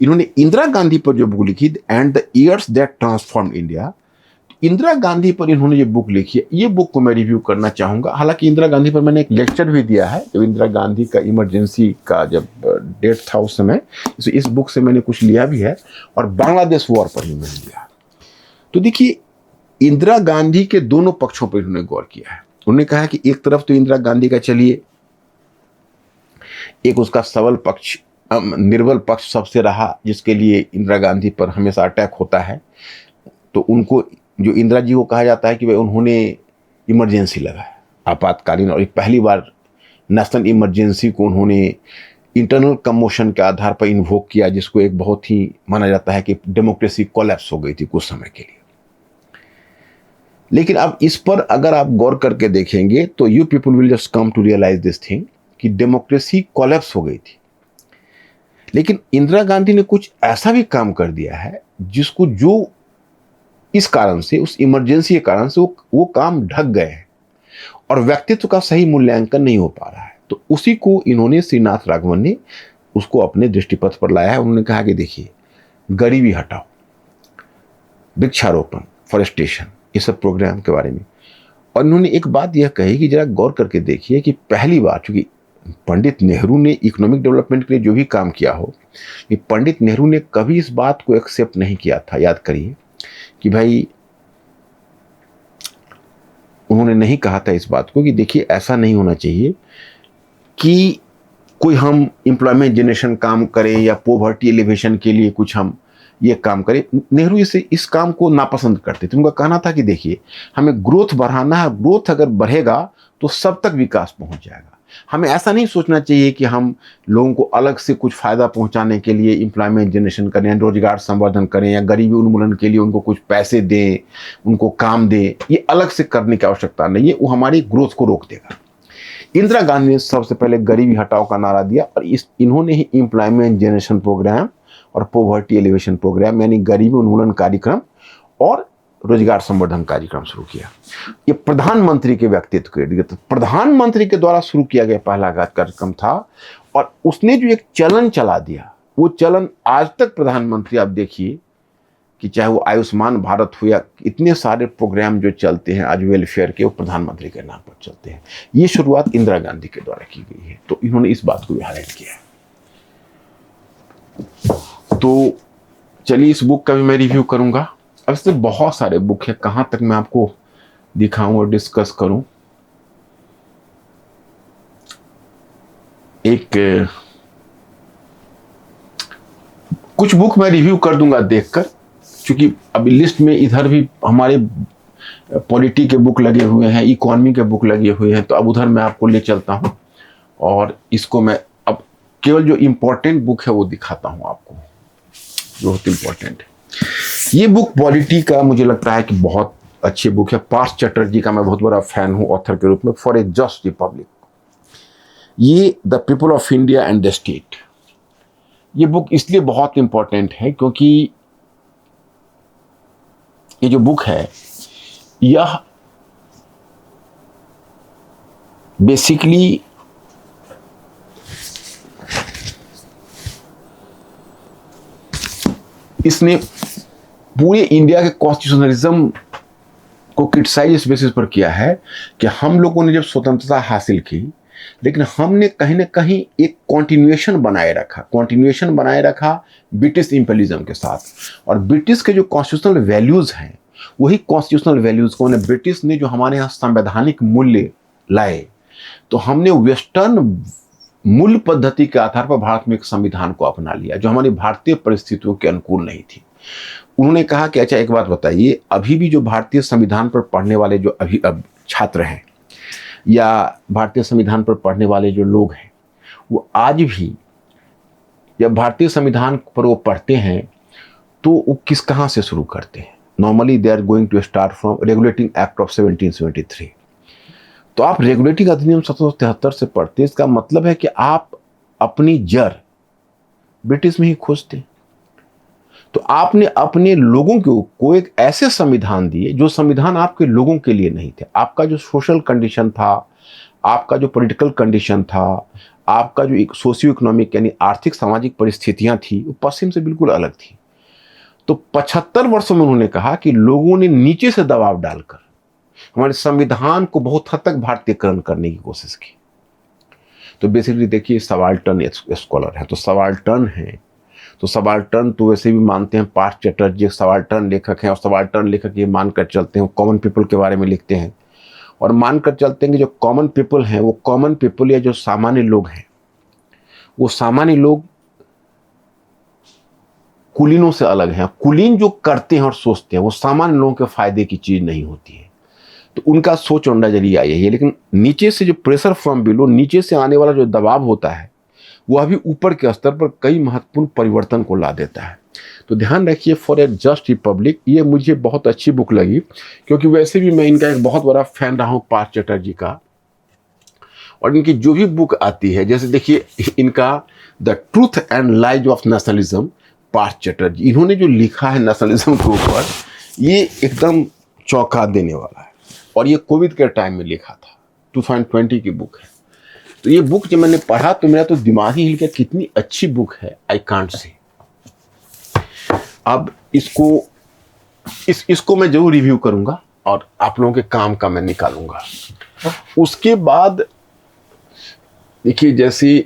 इन्होंने इंदिरा गांधी पर जो बुक लिखी and the years that transform India, Indira Gandhi पर इन्होंने ये बुक लिखी है, ये बुक को मैं रिव्यू करना चाहूँगा। हालांकि इंदिरा गांधी पर मैंने एक लेक्चर भी दिया है, जब इंदिरा गांधी का इमरजेंसी का जब डेट था उस समय, इस बुक से मैंने कुछ लिया भी है, और बांग्लादेश वॉर पर भी मैंने लिया। तो देखिए इंदिरा गांधी के दोनों पक्षों पर इन्होंने गौर किया है। उन्होंने कहा कि एक तरफ तो इंदिरा गांधी का चलिए, एक उसका सबल पक्ष निर्बल पक्ष सबसे रहा, जिसके लिए इंदिरा गांधी पर हमेशा अटैक होता है। तो उनको, जो इंदिरा जी को कहा जाता है कि भाई उन्होंने इमरजेंसी लगाया आपातकालीन, और पहली बार नेशनल इमरजेंसी को उन्होंने इंटरनल कमोशन के आधार पर इन्वोक किया, जिसको एक बहुत ही माना जाता है कि डेमोक्रेसी कोलैप्स हो गई थी कुछ समय के लिए। लेकिन अब इस पर अगर आप गौर करके देखेंगे तो you people will just come to realize this thing कि डेमोक्रेसी कोलैप्स हो गई थी। लेकिन इंदिरा गांधी ने कुछ ऐसा भी काम कर दिया है जिसको, जो इस कारण से, उस इमरजेंसी के कारण से वो काम ढक गए हैं और व्यक्तित्व का सही मूल्यांकन नहीं हो पा रहा है। तो उसी को इन्होंने, श्रीनाथ राघवन ने उसको अपने दृष्टिपथ पर लाया है। उन्होंने कहा कि देखिए गरीबी हटाओ, वृक्षारोपण, फॉरेस्टेशन, ये सब प्रोग्राम के बारे में। और इन्होंने एक बात यह कही कि जरा गौर करके देखिए कि पहली बार, चूंकि पंडित नेहरू ने इकोनॉमिक डेवलपमेंट के लिए जो भी काम किया हो, ये पंडित नेहरू ने कभी इस बात को एक्सेप्ट नहीं किया था, याद करिए, कि भाई उन्होंने नहीं कहा था इस बात को कि देखिए ऐसा नहीं होना चाहिए कि कोई हम एम्प्लॉयमेंट जनरेशन काम करें या पॉवर्टी एलिवेशन के लिए कुछ हम ये काम करें। नेहरू इस काम को नापसंद करते थे। उनका कहना था कि देखिए हमें ग्रोथ बढ़ाना है, ग्रोथ अगर बढ़ेगा तो सब तक विकास पहुंच जाएगा। हमें ऐसा नहीं सोचना चाहिए कि हम लोगों को अलग से कुछ फायदा पहुंचाने के लिए एम्प्लॉयमेंट जनरेशन करें, रोजगार संवर्धन करें, या गरीबी उन्मूलन के लिए उनको कुछ पैसे दें, उनको काम दें। ये अलग से करने की आवश्यकता नहीं है, वो हमारी ग्रोथ को रोक देगा। इंदिरा गांधी ने सबसे पहले गरीबी हटाओ का नारा दिया, और इन्होंने ही एम्प्लॉयमेंट जनरेशन प्रोग्राम और पॉवर्टी एलिवेशन प्रोग्राम, यानी गरीबी उन्मूलन कार्यक्रम और रोजगार संवर्धन कार्यक्रम शुरू किया। ये प्रधानमंत्री के व्यक्तित्व के, प्रधानमंत्री के द्वारा शुरू किया गया पहला कार्यक्रम था, और उसने जो एक चलन चला दिया, वो चलन आज तक प्रधानमंत्री, आप देखिए कि चाहे वो आयुष्मान भारत हो या इतने सारे प्रोग्राम जो चलते हैं आज वेलफेयर के, वो प्रधानमंत्री के नाम पर चलते हैं। ये शुरुआत इंदिरा गांधी के द्वारा की गई है, तो इन्होंने इस बात को भी हाईलाइट किया है। तो चलिए इस बुक का भी मैं रिव्यू करूंगा। अब इससे बहुत सारे बुक है, कहां तक मैं आपको दिखाऊं और डिस्कस करूं। कुछ बुक मैं रिव्यू कर दूंगा देखकर, क्योंकि अभी लिस्ट में इधर भी हमारे पॉलिटी के बुक लगे हुए हैं, इकोनॉमी के बुक लगे हुए हैं, तो अब उधर मैं आपको ले चलता हूं, और इसको मैं अब केवल जो इम्पोर्टेंट बुक है वो दिखाता हूं आपको। बहुत इंपॉर्टेंट है। ये बुक पॉलिटी का मुझे लगता है कि बहुत अच्छी बुक है। पार्थ चटर्जी का मैं बहुत बड़ा फैन हूँ ऑथर के रूप में। फॉर ए जस्ट रिपब्लिक, ये the people of India and the state, ये बुक इसलिए बहुत इंपॉर्टेंट है क्योंकि ये जो बुक है यह बेसिकली इसने पूरे इंडिया के कॉन्स्टिट्यूशनलिज्म को क्रिटिसाइज इस बेसिस पर किया है कि हम लोगों ने जब स्वतंत्रता हासिल की, लेकिन हमने कहीं ना कहीं एक कॉन्टिन्यूएशन बनाए रखा ब्रिटिश इंपेरियलिज्म के साथ। और ब्रिटिश के जो कॉन्स्टिट्यूशनल वैल्यूज हैं वही कॉन्स्टिट्यूशनल वैल्यूज को ब्रिटिश ने जो हमारे यहाँ संवैधानिक मूल्य लाए, तो हमने वेस्टर्न मूल पद्धति के आधार पर भारत में एक संविधान को अपना लिया जो हमारी भारतीय परिस्थितियों के अनुकूल नहीं थी। उन्होंने कहा कि अच्छा एक बात बताइए, अभी भी जो भारतीय संविधान पर पढ़ने वाले जो अभी अब छात्र हैं या भारतीय संविधान पर पढ़ने वाले जो लोग हैं, वो आज भी जब भारतीय संविधान पर वो पढ़ते हैं तो वो कहाँ से शुरू करते हैं? Normally they are going to start from regulating act of 1773। तो आप रेगुलेटिंग अधिनियम 1773 से पढ़ते, इसका मतलब है कि आप अपनी जड़ ब्रिटिश में ही खोजते। तो आपने अपने लोगों को एक ऐसे संविधान दिए जो संविधान आपके लोगों के लिए नहीं थे। आपका जो सोशल कंडीशन था, आपका जो पॉलिटिकल कंडीशन था, आपका जो एक सोशियो इकोनॉमिक यानी आर्थिक सामाजिक परिस्थितियां थी, वो पश्चिम से बिल्कुल अलग थी। तो 75 वर्षों में उन्होंने कहा कि लोगों ने नीचे से दबाव डालकर हमारे संविधान को बहुत हद तक भारतीयकरण करने की कोशिश की। तो बेसिकली देखिए, सबाल्टर्न स्कॉलर है, तो सबाल्टर्न है, तो सबाल्टर्न तो वैसे भी मानते हैं पार्थ चटर्जी सबाल्टर्न लेखक हैं, और सबाल्टर्न लेखक ये मानकर चलते हैं, कॉमन पीपल के बारे में लिखते हैं और मानकर चलते हैं कि जो कॉमन पीपल हैं, वो कॉमन पीपल या जो सामान्य लोग हैं, वो सामान्य लोग कुलीनों से अलग हैं। कुलीन जो करते हैं और सोचते हैं वो सामान्य लोगों के फायदे की चीज नहीं होती है। तो उनका सोच और नजरिया यही है। लेकिन नीचे से जो प्रेशर फ्रॉम बिलो, नीचे से आने वाला जो दबाव होता है, वो अभी ऊपर के स्तर पर कई महत्वपूर्ण परिवर्तन को ला देता है। तो ध्यान रखिए, फॉर ए जस्ट रिपब्लिक, ये मुझे बहुत अच्छी बुक लगी क्योंकि वैसे भी मैं इनका एक बहुत बड़ा फैन रहा हूँ पार्थ चटर्जी का। और इनकी जो भी बुक आती है, जैसे देखिए इनका the truth and lies of nationalism, Partha Chatterjee, इन्होंने जो लिखा है नेशनलिज्म के ऊपर, ये एकदम चौंका देने वाला है। और ये कोविड के टाइम में लिखा था, 2020 की बुक है। तो ये बुक जब मैंने पढ़ा तो मेरा तो दिमाग ही हिल गया, कितनी अच्छी बुक है, आई कांट से। अब इसको मैं जरूर रिव्यू करूंगा और आप लोगों के काम का मैं निकालूंगा। उसके बाद देखिए, जैसे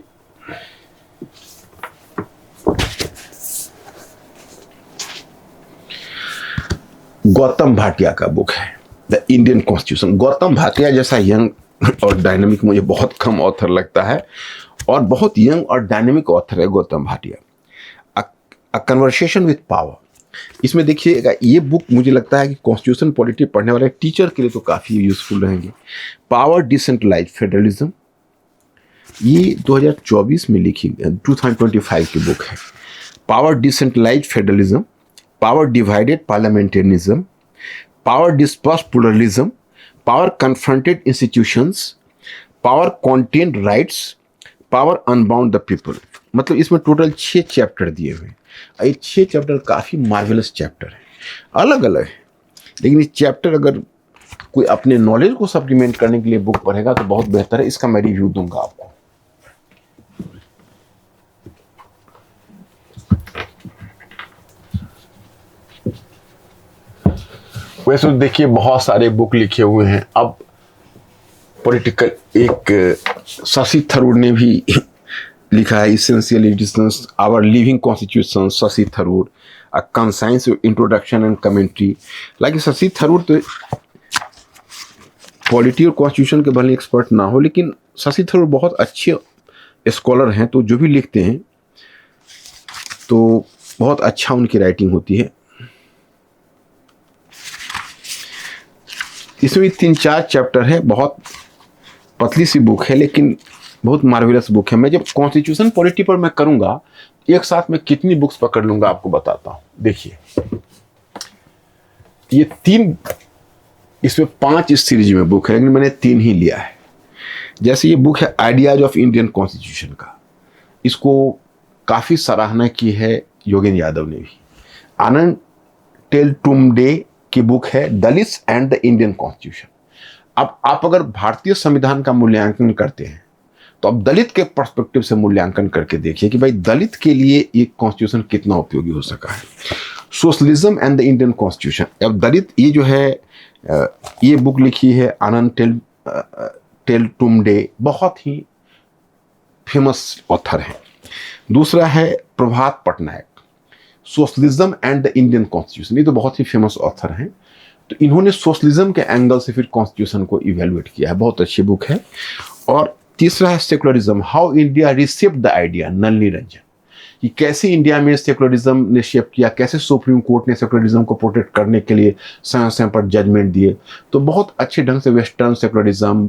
गौतम भाटिया का बुक है the Indian constitution. Gautam Bhatia जैसा यंग और डायनामिक मुझे बहुत कम ऑथर लगता है, और बहुत यंग और डायनामिक ऑथर है Gautam Bhatia. A conversation with power, इसमें देखिएगा ये बुक मुझे लगता है कि कॉन्स्टिट्यूशन पॉलिटी पढ़ने वाले टीचर के लिए तो काफ़ी यूजफुल रहेंगे। पावर डिसेंट्रलाइज्ड फेडरलिज्म, ये 2024 में लिखी 2025 की बुक है। Power decentralised federalism, power divided parliamentarianism, power dispersed pluralism, power confronted institutions, power contained rights, power unbound the people. मतलब इसमें टोटल 6 चैप्टर दिए हुए हैं। ये 6 चैप्टर काफ़ी मार्वेलस चैप्टर हैं, अलग अलग है, लेकिन ये चैप्टर अगर कोई अपने नॉलेज को सप्लीमेंट करने के लिए बुक पढ़ेगा तो बहुत बेहतर है। इसका मैं रिव्यू दूंगा आपको। वैसे तो देखिए बहुत सारे बुक लिखे हुए हैं। अब पॉलिटिकल, एक शशि थरूर ने भी लिखा है essential editions our living constitution, Shashi Tharoor, a concise introduction and commentary. Like Shashi Tharoor तो पॉलिटी और कॉन्स्टिट्यूशन के भले एक्सपर्ट ना हो, लेकिन शशि थरूर बहुत अच्छे स्कॉलर हैं, तो जो भी लिखते हैं तो बहुत अच्छा उनकी राइटिंग होती है। इसमें 3-4 चैप्टर है, बहुत पतली सी बुक है लेकिन बहुत मार्वेलस बुक है। मैं जब कॉन्स्टिट्यूशन पॉलिटी पर मैं करूंगा एक साथ मैं कितनी बुक्स पकड़ लूंगा आपको बताता हूं। देखिए, ये 3, इसमें 5 इस सीरीज में बुक है, लेकिन मैंने 3 ही लिया है। जैसे ये बुक है आइडियाज ऑफ इंडियन कॉन्स्टिट्यूशन का, इसको काफी सराहना की है योगेंद्र यादव ने भी। आनंद टेलटुम्बडे की बुक है Dalits and the Indian constitution. अब आप अगर भारतीय संविधान का मूल्यांकन करते हैं तो अब दलित के पर्सपेक्टिव से मूल्यांकन करके देखिए कि भाई दलित के लिए ये कॉन्स्टिट्यूशन कितना उपयोगी हो सका है। Socialism and the Indian constitution. अब दलित, ये जो है ये बुक लिखी है आनंद टेलटुम्बडे, बहुत ही फेमस ऑथर है। दूसरा है Prabhat Patnaik, socialism and the Indian constitution, ये तो बहुत ही फेमस ऑथर हैं। तो इन्होंने सोशलिज्म के एंगल से फिर कॉन्स्टिट्यूशन को इवेल्युएट किया है, बहुत अच्छी बुक है। और तीसरा है secularism, how India received the idea, Nalini Ranjan, कि कैसे इंडिया में सेकुलरिज्म ने शेप किया, कैसे सुप्रीम कोर्ट ने सेकुलरिज्म को प्रोटेक्ट करने के लिए समय समय पर जजमेंट दिए। तो बहुत अच्छे ढंग से वेस्टर्न सेकुलरिज्म,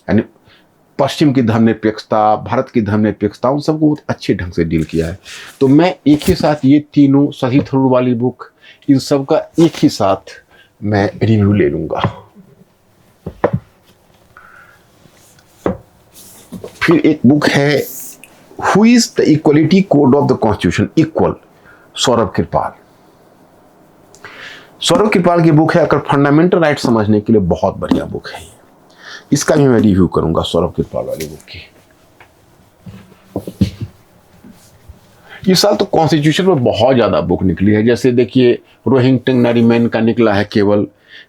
यानी पश्चिम की धर्मनिरपेक्षता, भारत की धर्मनिरपेक्षता, उन सबको बहुत अच्छे ढंग से डील किया है। तो मैं एक ही साथ ये तीनों शशि थरूर वाली बुक, इन सब का एक ही साथ मैं रिव्यू ले लूंगा। फिर एक बुक है who is the equality code of the constitution, equal, Saurabh Kirpal. Saurabh Kirpal की बुक है, अगर फंडामेंटल राइट समझने के लिए बहुत बढ़िया बुक है। इसका भी मैं रिव्यू करूंगा, सौरभ कृपाल वाली बुक की। इस साल तो कॉन्स्टिट्यूशन में बहुत ज्यादा बुक निकली है। जैसे देखिए रोहिंग्टन नरीमैन का निकला है केवल,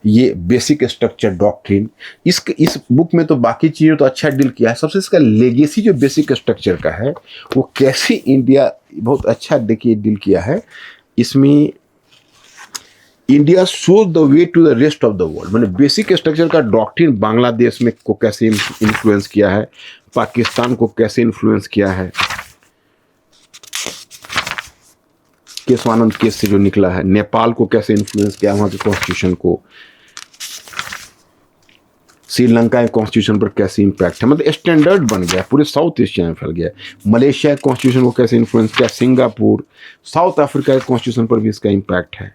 ये बेसिक स्ट्रक्चर डॉक्ट्रिन। इस बुक में तो बाकी चीजें तो अच्छा डील किया है, सबसे इसका लेगेसी जो बेसिक स्ट्रक्चर का है वो कैसे इंडिया, बहुत अच्छा देखिए डील किया है। इसमें India shows the way to the rest of the world, मैंने बेसिक स्ट्रक्चर का डॉक्ट्रिन बांग्लादेश में को कैसे इन्फ्लुएंस किया है, पाकिस्तान को कैसे इन्फ्लुएंस किया है, केशवानंद केस से जो निकला है, नेपाल को कैसे इन्फ्लुएंस किया, वहां के कॉन्स्टिट्यूशन को, श्रीलंका के कॉन्स्टिट्यूशन पर कैसे इंपैक्ट है, मतलब स्टैंडर्ड बन गया, पूरे साउथ एशिया में फैल गया। मलेशिया के कॉन्स्टिट्यूशन को कैसे इन्फ्लुएंस किया, सिंगापुर, साउथ अफ्रीका के कॉन्स्टिट्यूशन पर भी इसका इंपैक्ट है,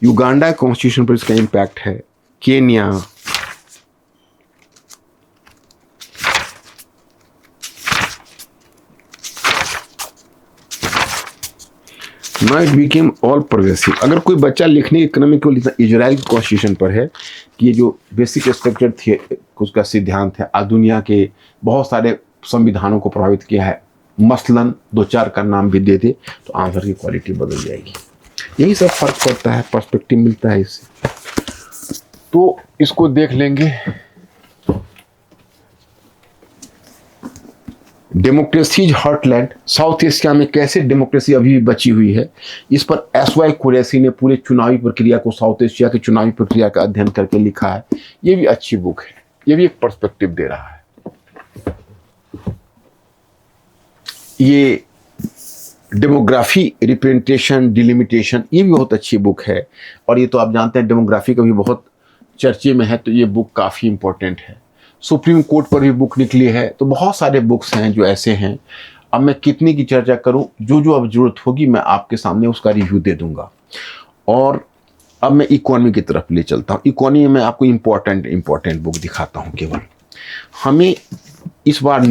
युगांडा कॉन्स्टिट्यूशन पर इसका इंपैक्ट है, Kenya, now it became all pervasive. अगर कोई बच्चा लिखने की क्रम में केवल इजराइल की कॉन्स्टिट्यूशन पर है कि ये जो बेसिक स्ट्रक्चर थे उसका सिद्धांत है, दुनिया के बहुत सारे संविधानों को प्रभावित किया है, मसलन 2-4 का नाम भी दे दे, तो आंसर की क्वालिटी बदल जाएगी। यही सब फर्क पड़ता है, पर्सपेक्टिव मिलता है इससे। तो इसको देख लेंगे। डेमोक्रेसीज हार्टलैंड, साउथ एशिया में कैसे डेमोक्रेसी अभी भी बची हुई है, इस पर एस.वाई. कुरैशी ने पूरे चुनावी प्रक्रिया को, साउथ एशिया की चुनावी प्रक्रिया का अध्ययन करके लिखा है। ये भी अच्छी बुक है, ये भी एक पर्सपेक्टिव दे रहा है। ये डेमोग्राफी रिप्रेजेंटेशन डिलिमिटेशन, ये भी बहुत अच्छी बुक है। और ये तो आप जानते हैं डेमोग्राफी का भी बहुत चर्चे में है, तो ये बुक काफ़ी इंपॉर्टेंट है। सुप्रीम कोर्ट पर भी बुक निकली है। तो बहुत सारे बुक्स हैं जो ऐसे हैं। अब मैं कितनी की चर्चा करूं, जो जो अब जरूरत होगी मैं आपके सामने उसका रिव्यू दे दूंगा। और अब मैं इकोनॉमी की तरफ ले चलता हूं। इकोनॉमी में आपको इंपॉर्टेंट बुक दिखाता हूं। केवल हमें इस बार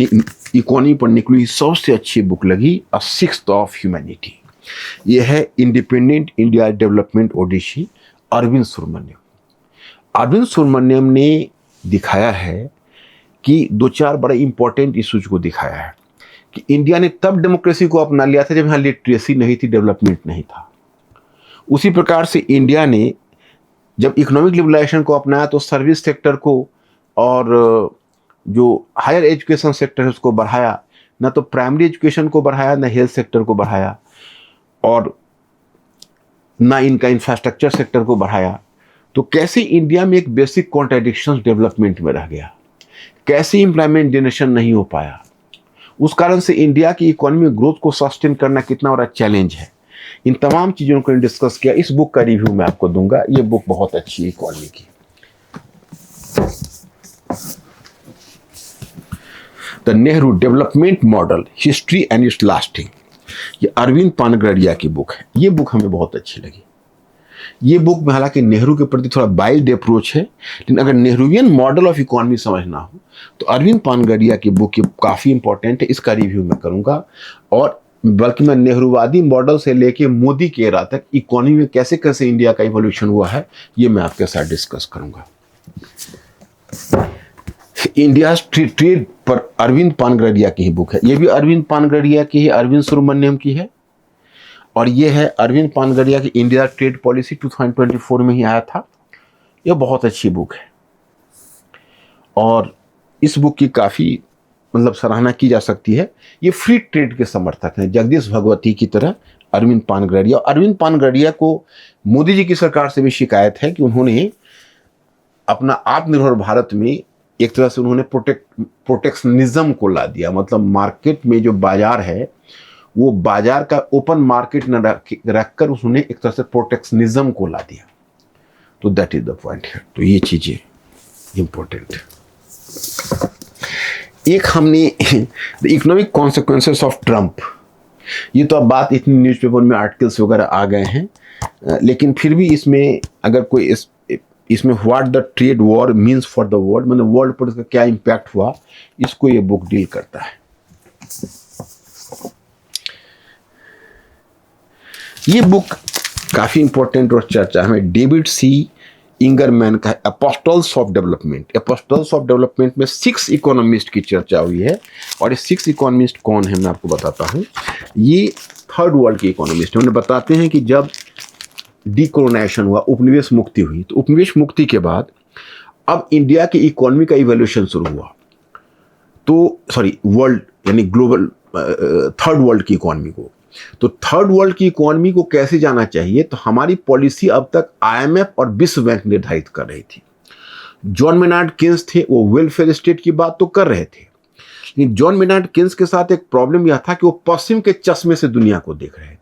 इकोनॉमी पर निकली सबसे अच्छी बुक लगी अ सिक्स्थ ऑफ ह्यूमैनिटी। यह है independent India development odyssey, Arvind Subramanian. Arvind Subramanian ने दिखाया है कि 2-4 बड़े इंपॉर्टेंट इश्यूज को दिखाया है कि इंडिया ने तब डेमोक्रेसी को अपना लिया था जब यहाँ लिटरेसी नहीं थी, डेवलपमेंट नहीं था। उसी प्रकार से इंडिया ने जब इकोनॉमिक लिबरलाइजेशन को अपनाया तो सर्विस सेक्टर को और जो हायर एजुकेशन सेक्टर है उसको बढ़ाया, ना तो प्राइमरी एजुकेशन को बढ़ाया, ना हेल्थ सेक्टर को बढ़ाया, और ना इनका इंफ्रास्ट्रक्चर सेक्टर को बढ़ाया। तो कैसे इंडिया में एक बेसिक कॉन्ट्राडिक्शन डेवलपमेंट में रह गया, कैसे एम्प्लॉयमेंट जनरेशन नहीं हो पाया। उस कारण से इंडिया की इकोनॉमी ग्रोथ को सस्टेन करना कितना बड़ा चैलेंज है। इन तमाम चीज़ों को डिस्कस किया। इस बुक का रिव्यू मैं आपको दूंगा। ये बुक बहुत अच्छी है इकोनॉमी की। The Nehru development model, history and it's lasting. ये अरविंद पानगड़िया की बुक है। ये बुक हमें बहुत अच्छी लगी। ये बुक में हालांकि नेहरू के प्रति थोड़ा वाइल्ड अप्रोच है, लेकिन अगर नेहरूवियन मॉडल ऑफ इकोनॉमी समझना हो तो अरविंद पानगड़िया की बुक ये काफ़ी इंपॉर्टेंट है। इसका रिव्यू मैं करूँगा, और बल्कि मैं नेहरूवादी मॉडल से लेके मोदी के एरा तक इकोनॉमी में कैसे कैसे इंडिया का इवोल्यूशन हुआ है, ये मैं आपके साथ डिस्कस करूँगा। इंडिया ट्रेड पर अरविंद पानगड़िया की ही बुक है। ये भी अरविंद पानगड़िया की है, अरविंद सुब्रमण्यम की है, और ये है अरविंद पानगड़िया की इंडिया ट्रेड पॉलिसी 2024 में ही आया था। यह बहुत अच्छी बुक है और इस बुक की काफ़ी सराहना की जा सकती है। ये फ्री ट्रेड के समर्थक हैं, जगदीश भगवती की तरह अरविंद पानगड़िया। अरविंद पानगड़िया को मोदी जी की सरकार से भी शिकायत है कि उन्होंने अपना आत्मनिर्भर भारत में एक तरह से उन्होंने प्रोटेक्शनिज्म को ला दिया। मतलब मार्केट में जो बाजार है वो बाजार का ओपन मार्केट न रखकर उन्होंने एक तरह से प्रोटेक्शनिज्म को ला दिया। तो दैट इज द पॉइंट है। तो ये चीजें इंपॉर्टेंट है। एक हमने the economic consequences of Trump, ये तो अब बात इतनी न्यूज़पेपर में आर्टिकल्स वगैरह आ गए हैं, लेकिन फिर भी इसमें अगर कोई इसमें what the trade war means for the world, मतलब वर्ल्ड पर इसका क्या इम्पैक्ट हुआ, इसको ये बुक डील करता है। ये बुक काफी इंपॉर्टेंट और चर्चा है। डेविड सी इंगरमैन का apostles of development. Apostles of development में 6 इकोनॉमिस्ट की चर्चा हुई है, और ये 6 इकोनॉमिस्ट कौन है मैं आपको बताता हूँ। ये थर्ड वर्ल्ड के इकोनॉमिस्ट हैं। उन्हें बताते हैं कि जब डीकोलोनाइजेशन हुआ, उपनिवेश मुक्ति हुई, तो उपनिवेश मुक्ति के बाद अब इंडिया की इकोनॉमी का इवोल्यूशन शुरू हुआ। तो वर्ल्ड यानी ग्लोबल थर्ड वर्ल्ड की इकोनॉमी को, तो थर्ड वर्ल्ड की इकोनॉमी को कैसे जाना चाहिए, तो हमारी पॉलिसी अब तक आईएमएफ और विश्व बैंक निर्धारित कर रही थी। जॉन मेनार्ड केन्स थे, वो वेलफेयर स्टेट की बात तो कर रहे थे, लेकिन जॉन मेनार्ड केन्स के साथ एक प्रॉब्लम यह था कि वो पश्चिम के चश्मे से दुनिया को देख रहे थे।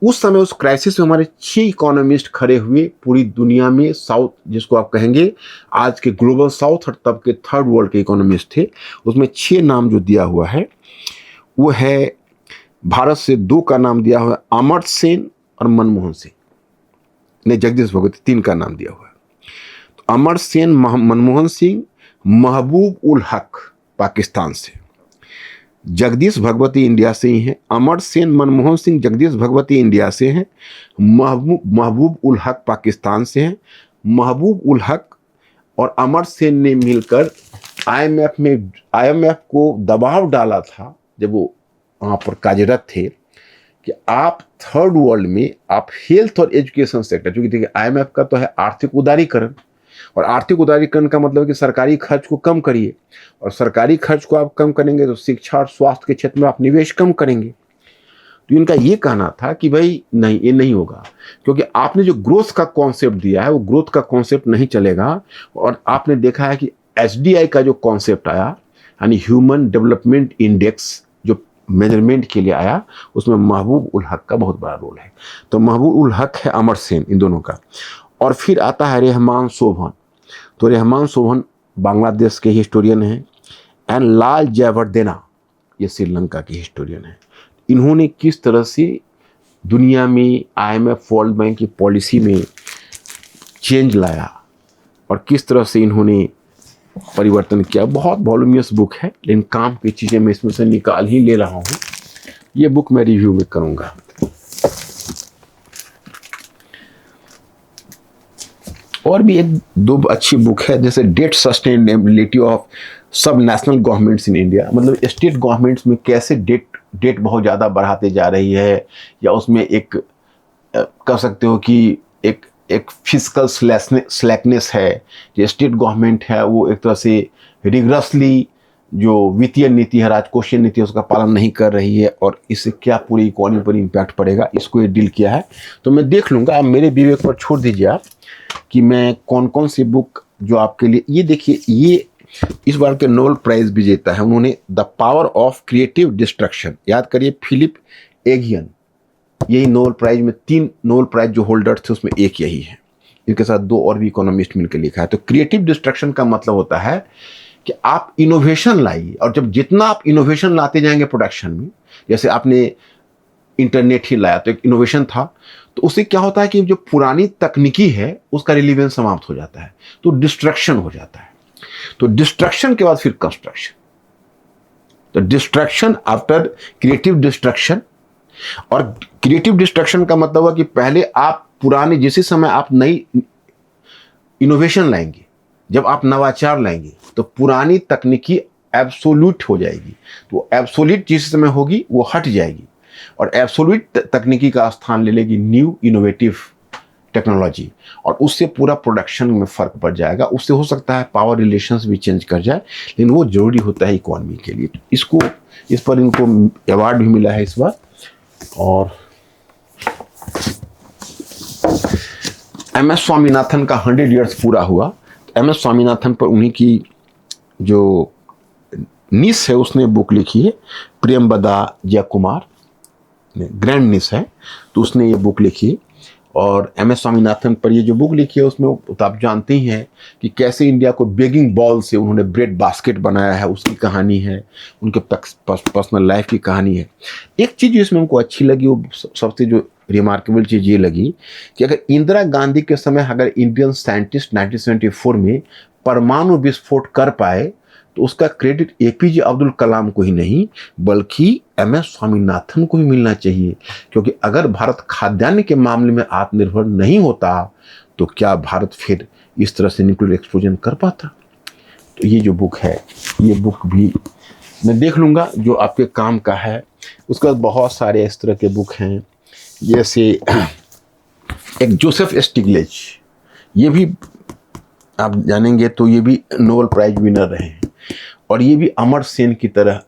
उस समय उस क्राइसिस में हमारे 6 इकोनॉमिस्ट खड़े हुए पूरी दुनिया में, साउथ जिसको आप कहेंगे आज के ग्लोबल साउथ, और तब के थर्ड वर्ल्ड के इकोनॉमिस्ट थे। उसमें 6 नाम जो दिया हुआ है वो है, भारत से 2 का नाम दिया हुआ है, अमर्त्य सेन और मनमोहन सिंह ने, जगदीश भगवती 3 का नाम दिया हुआ है। तो अमर्त्य सेन, मनमोहन सिंह, महबूब उल हक पाकिस्तान से, जगदीश भगवती इंडिया से ही हैं। अमर्त्य सेन, मनमोहन सिंह, जगदीश भगवती इंडिया से हैं। महबूब उल हक पाकिस्तान से हैं। महबूब उल हक और अमर्त्य सेन ने मिलकर आईएमएफ को दबाव डाला था जब वो वहाँ पर कार्यरत थे कि आप थर्ड वर्ल्ड में आप हेल्थ और एजुकेशन सेक्टर, क्योंकि देखिए आईएमएफ का तो है आर्थिक उदारीकरण, और आर्थिक उदारीकरण का मतलब कि सरकारी खर्च को कम करिए, और सरकारी खर्च को आप कम करेंगे तो शिक्षा और स्वास्थ्य के क्षेत्र में आप निवेश कम करेंगे। तो इनका ये कहना था कि भाई नहीं, ये नहीं होगा, क्योंकि आपने जो ग्रोथ का कॉन्सेप्ट दिया है वो ग्रोथ का कॉन्सेप्ट नहीं चलेगा। और आपने देखा है कि एसडीआई का जो कॉन्सेप्ट आया, यानी ह्यूमन डेवलपमेंट इंडेक्स जो मेजरमेंट के लिए आया, उसमें महबूब उल हक का बहुत बड़ा रोल है। तो महबूब उल हक है, अमर्त्य सेन, इन दोनों का। और फिर आता है रहमान सोभन। तो रहमान सोभन बांग्लादेश के हिस्टोरियन हैं, एंड लाल जयवर्देना ये श्रीलंका के हिस्टोरियन हैं। इन्होंने किस तरह से दुनिया में आईएमएफ, वर्ल्ड बैंक की पॉलिसी में चेंज लाया और किस तरह से इन्होंने परिवर्तन किया। बहुत वॉल्यूमियस बुक है, लेकिन काम की चीज़ें मैं इसमें से निकाल ही ले रहा हूँ। ये बुक मैं रिव्यू में करूँगा। और भी 1-2 अच्छी बुक है, जैसे डेट सस्टेनेबिलिटी ऑफ सब नेशनल गवर्नमेंट्स इन इंडिया। मतलब स्टेट गवर्नमेंट्स में कैसे डेट बहुत ज़्यादा बढ़ाते जा रही है, या उसमें एक कह सकते हो कि एक फिजिकल स्लैकनेस है। जो स्टेट गवर्नमेंट है वो एक तरह से रिगरसली जो वित्तीय नीति है, राजकोषीय नीति है, उसका पालन नहीं कर रही है, और इससे क्या पूरी इकोनॉमी पर इम्पैक्ट पड़ेगा, इसको ये डील किया है। तो मैं देख लूँगा, आप मेरे विवेक पर छोड़ दीजिए आप कि मैं कौन कौन सी बुक जो आपके लिए। ये देखिए, ये इस बार के नोबेल प्राइज विजेता है, उन्होंने the power of creative destruction, याद करिए फिलिप एगियन। यही नोबेल प्राइज में 3 नोबेल प्राइज जो होल्डर थे उसमें एक यही है। इनके साथ 2 और भी इकोनॉमिस्ट मिलकर लिखा है। तो क्रिएटिव डिस्ट्रक्शन का मतलब होता है कि आप इनोवेशन लाइए, और जब जितना आप इनोवेशन लाते जाएंगे प्रोडक्शन में, जैसे आपने इंटरनेट ही लाया तो एक इनोवेशन था, तो उससे क्या होता है कि जो पुरानी तकनीकी है उसका रिलीवेंस समाप्त हो जाता है, तो डिस्ट्रक्शन हो जाता है। तो डिस्ट्रक्शन के बाद फिर कंस्ट्रक्शन, तो डिस्ट्रक्शन आफ्टर क्रिएटिव डिस्ट्रक्शन। और क्रिएटिव डिस्ट्रक्शन का मतलब है कि पहले आप पुराने, जिस समय आप नई इनोवेशन लाएंगे, जब आप नवाचार लाएंगे, तो पुरानी तकनीकी एब्सोल्यूट हो जाएगी, तो एब्सोल्यूट जिस समय होगी वो हट जाएगी, और एब्सोल्यूट तकनीकी का स्थान ले लेगी न्यू इनोवेटिव टेक्नोलॉजी, और उससे पूरा प्रोडक्शन में फर्क पड़ जाएगा। उससे हो सकता है पावर रिलेशंस भी चेंज कर जाए, लेकिन वो जरूरी होता है इकोनॉमी के लिए। इसको, इस पर इनको अवार्ड भी मिला है इस बार। और एम एस स्वामीनाथन का 100 ईयर्स पूरा हुआ, तो एम एस स्वामीनाथन पर उन्हीं की जो निस है उसने बुक लिखी है, प्रियंबदा जयकुमार ग्रैंड निस है, तो उसने ये बुक लिखी। और एम एस स्वामीनाथन पर ये जो बुक लिखी है उसमें तो आप जानते ही हैं कि कैसे इंडिया को बेगिंग बॉल से उन्होंने ब्रेड बास्केट बनाया है, उसकी कहानी है, उनके पर्सनल लाइफ की कहानी है। एक चीज़ जो इसमें उनको अच्छी लगी, वो सबसे जो रिमार्केबल चीज़ ये लगी कि अगर इंदिरा गांधी के समय अगर इंडियन साइंटिस्ट 1974 में परमाणु विस्फोट कर पाए, तो उसका क्रेडिट एपीजे अब्दुल कलाम को ही नहीं बल्कि एम एस स्वामीनाथन को ही मिलना चाहिए। क्योंकि अगर भारत खाद्यान्न के मामले में आत्मनिर्भर नहीं होता तो क्या भारत फिर इस तरह से न्यूक्लियर एक्सप्लोजन कर पाता। तो ये जो बुक है, ये बुक भी मैं देख लूँगा जो आपके काम का है। उसके बाद बहुत सारे इस तरह के बुक हैं, जैसे एक जोसेफ स्टिग्लिच, ये भी आप जानेंगे तो ये भी नोबेल प्राइज विनर रहे हैं, और ये भी अमर सेन की तरह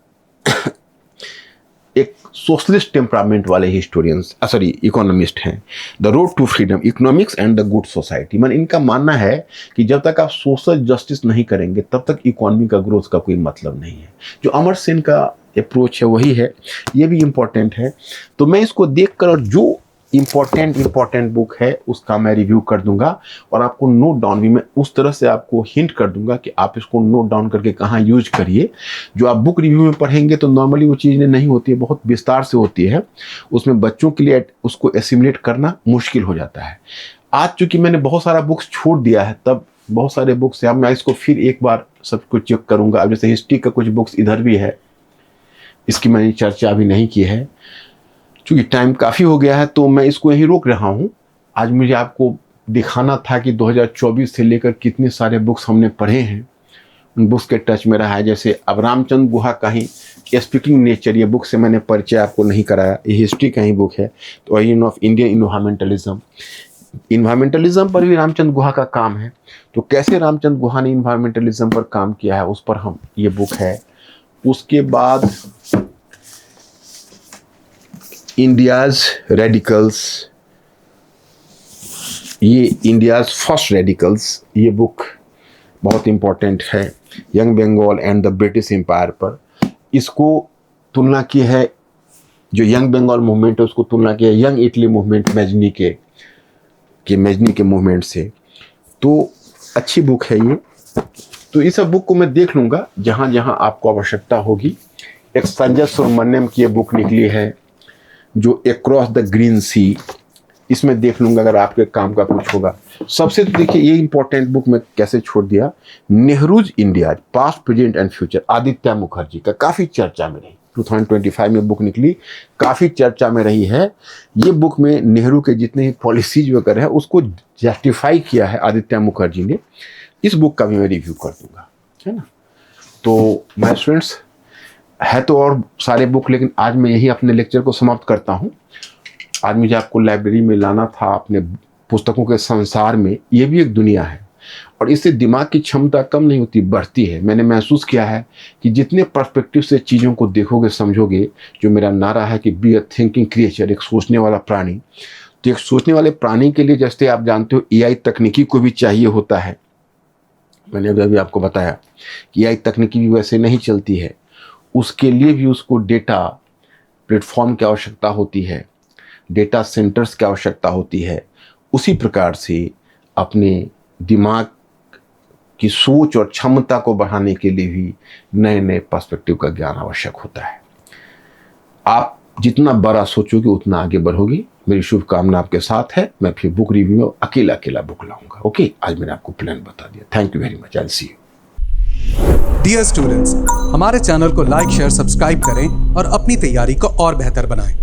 एक सोशलिस्ट टेम्परामेंट वाले हिस्टोरियंस इकोनॉमिस्ट हैं। The road to freedom, economics and the good society. मन इनका मानना है कि जब तक आप सोशल जस्टिस नहीं करेंगे तब तक इकोनॉमी का ग्रोथ का कोई मतलब नहीं है। जो अमर सेन का अप्रोच है वही है, ये भी इम्पोर्टेंट है। तो मैं इसको देखकर, और जो इम्पोर्टेंट बुक है उसका मैं रिव्यू कर दूंगा, और आपको नोट डाउन भी मैं उस तरह से आपको हिंट कर दूंगा कि आप इसको नोट डाउन करके कहाँ यूज करिए। जो आप बुक रिव्यू में पढ़ेंगे तो नॉर्मली वो चीज़ें नहीं होती है, बहुत विस्तार से होती है, उसमें बच्चों के लिए उसको एसिमुलेट करना मुश्किल हो जाता है। आज चूंकि मैंने बहुत सारा बुक्स छोड़ दिया है, तब बहुत सारे बुक्स है, अब मैं इसको फिर एक बार सब कुछ चेक करूँगा। अब जैसे हिस्ट्री का कुछ बुक्स इधर भी है, इसकी मैंने चर्चा अभी नहीं की है, चूँकि टाइम काफ़ी हो गया है तो मैं इसको यहीं रोक रहा हूँ। आज मुझे आपको दिखाना था कि 2024 से लेकर कितने सारे बुक्स हमने पढ़े हैं, उन बुक्स के टच में रहा है। जैसे अब रामचंद्र गुहा का ही स्पीकिंग नेचर, ये बुक से मैंने परिचय आपको नहीं कराया, ये हिस्ट्री का ही बुक है। तो ऑरिजिन ऑफ इंडियन इन्वायरमेंटलिज्म पर भी रामचंद्र गुहा का काम है। तो कैसे रामचंद्र गुहा ने इन्वायरमेंटलिज्म पर काम किया है उस पर हम, ये बुक है। उसके बाद इंडियाज रेडिकल्स, ये इंडियाज फर्स्ट रेडिकल्स, ये बुक बहुत इम्पोर्टेंट है। Young Bengal and the British empire पर इसको तुलना की है, जो यंग बंगाल मूवमेंट है उसको तुलना की है यंग इटली मूवमेंट मैजनी के मूवमेंट से। तो अच्छी बुक है ये। तो इस सब बुक को मैं देख लूँगा जहाँ जहाँ आपको आवश्यकता होगी। एक संजय सुब्रमण्यम की ये बुक निकली है जो अक्रॉस द ग्रीन सी, इसमें देख लूँगा अगर आपके काम का कुछ होगा। सबसे तो देखिए ये इंपॉर्टेंट बुक मैं कैसे छोड़ दिया, Nehru's India past present and future, Aditya Mukherjee का, काफ़ी चर्चा में रही। 2025 में बुक निकली, काफ़ी चर्चा में रही है। ये बुक में नेहरू के जितने पॉलिसीज वगैरह है उसको जस्टिफाई किया है आदित्य मुखर्जी ने। इस बुक का भी मैं रिव्यू कर दूंगा, है ना। तो माय स्टूडेंट्स, है तो और सारे बुक, लेकिन आज मैं यही अपने लेक्चर को समाप्त करता हूँ। आज मुझे आपको लाइब्रेरी में लाना था, अपने पुस्तकों के संसार में। ये भी एक दुनिया है और इससे दिमाग की क्षमता कम नहीं होती, बढ़ती है। मैंने महसूस किया है कि जितने पर्सपेक्टिव से चीज़ों को देखोगे समझोगे, जो मेरा नारा है कि बी अ थिंकिंग क्रिएचर, एक सोचने वाला प्राणी। तो एक सोचने वाले प्राणी के लिए, जैसे आप जानते हो, एआई तकनीकी को भी चाहिए होता है। मैंने अभी आपको बताया कि एआई तकनीकी भी वैसे नहीं चलती है, उसके लिए भी उसको डेटा प्लेटफॉर्म की आवश्यकता होती है, डेटा सेंटर्स की आवश्यकता होती है। उसी प्रकार से अपने दिमाग कि सोच और क्षमता को बढ़ाने के लिए भी नए नए पर्सपेक्टिव का ज्ञान आवश्यक होता है। आप जितना बड़ा सोचोगे उतना आगे बढ़ोगे। मेरी शुभकामना आपके साथ है। मैं फिर बुक रिव्यू में अकेला बुक लाऊंगा। ओके, आज मैंने आपको प्लान बता दिया। Thank you very much. I will see you. Dear students, हमारे चैनल को लाइक, शेयर, सब्सक्राइब करें और अपनी तैयारी को और बेहतर बनाएं।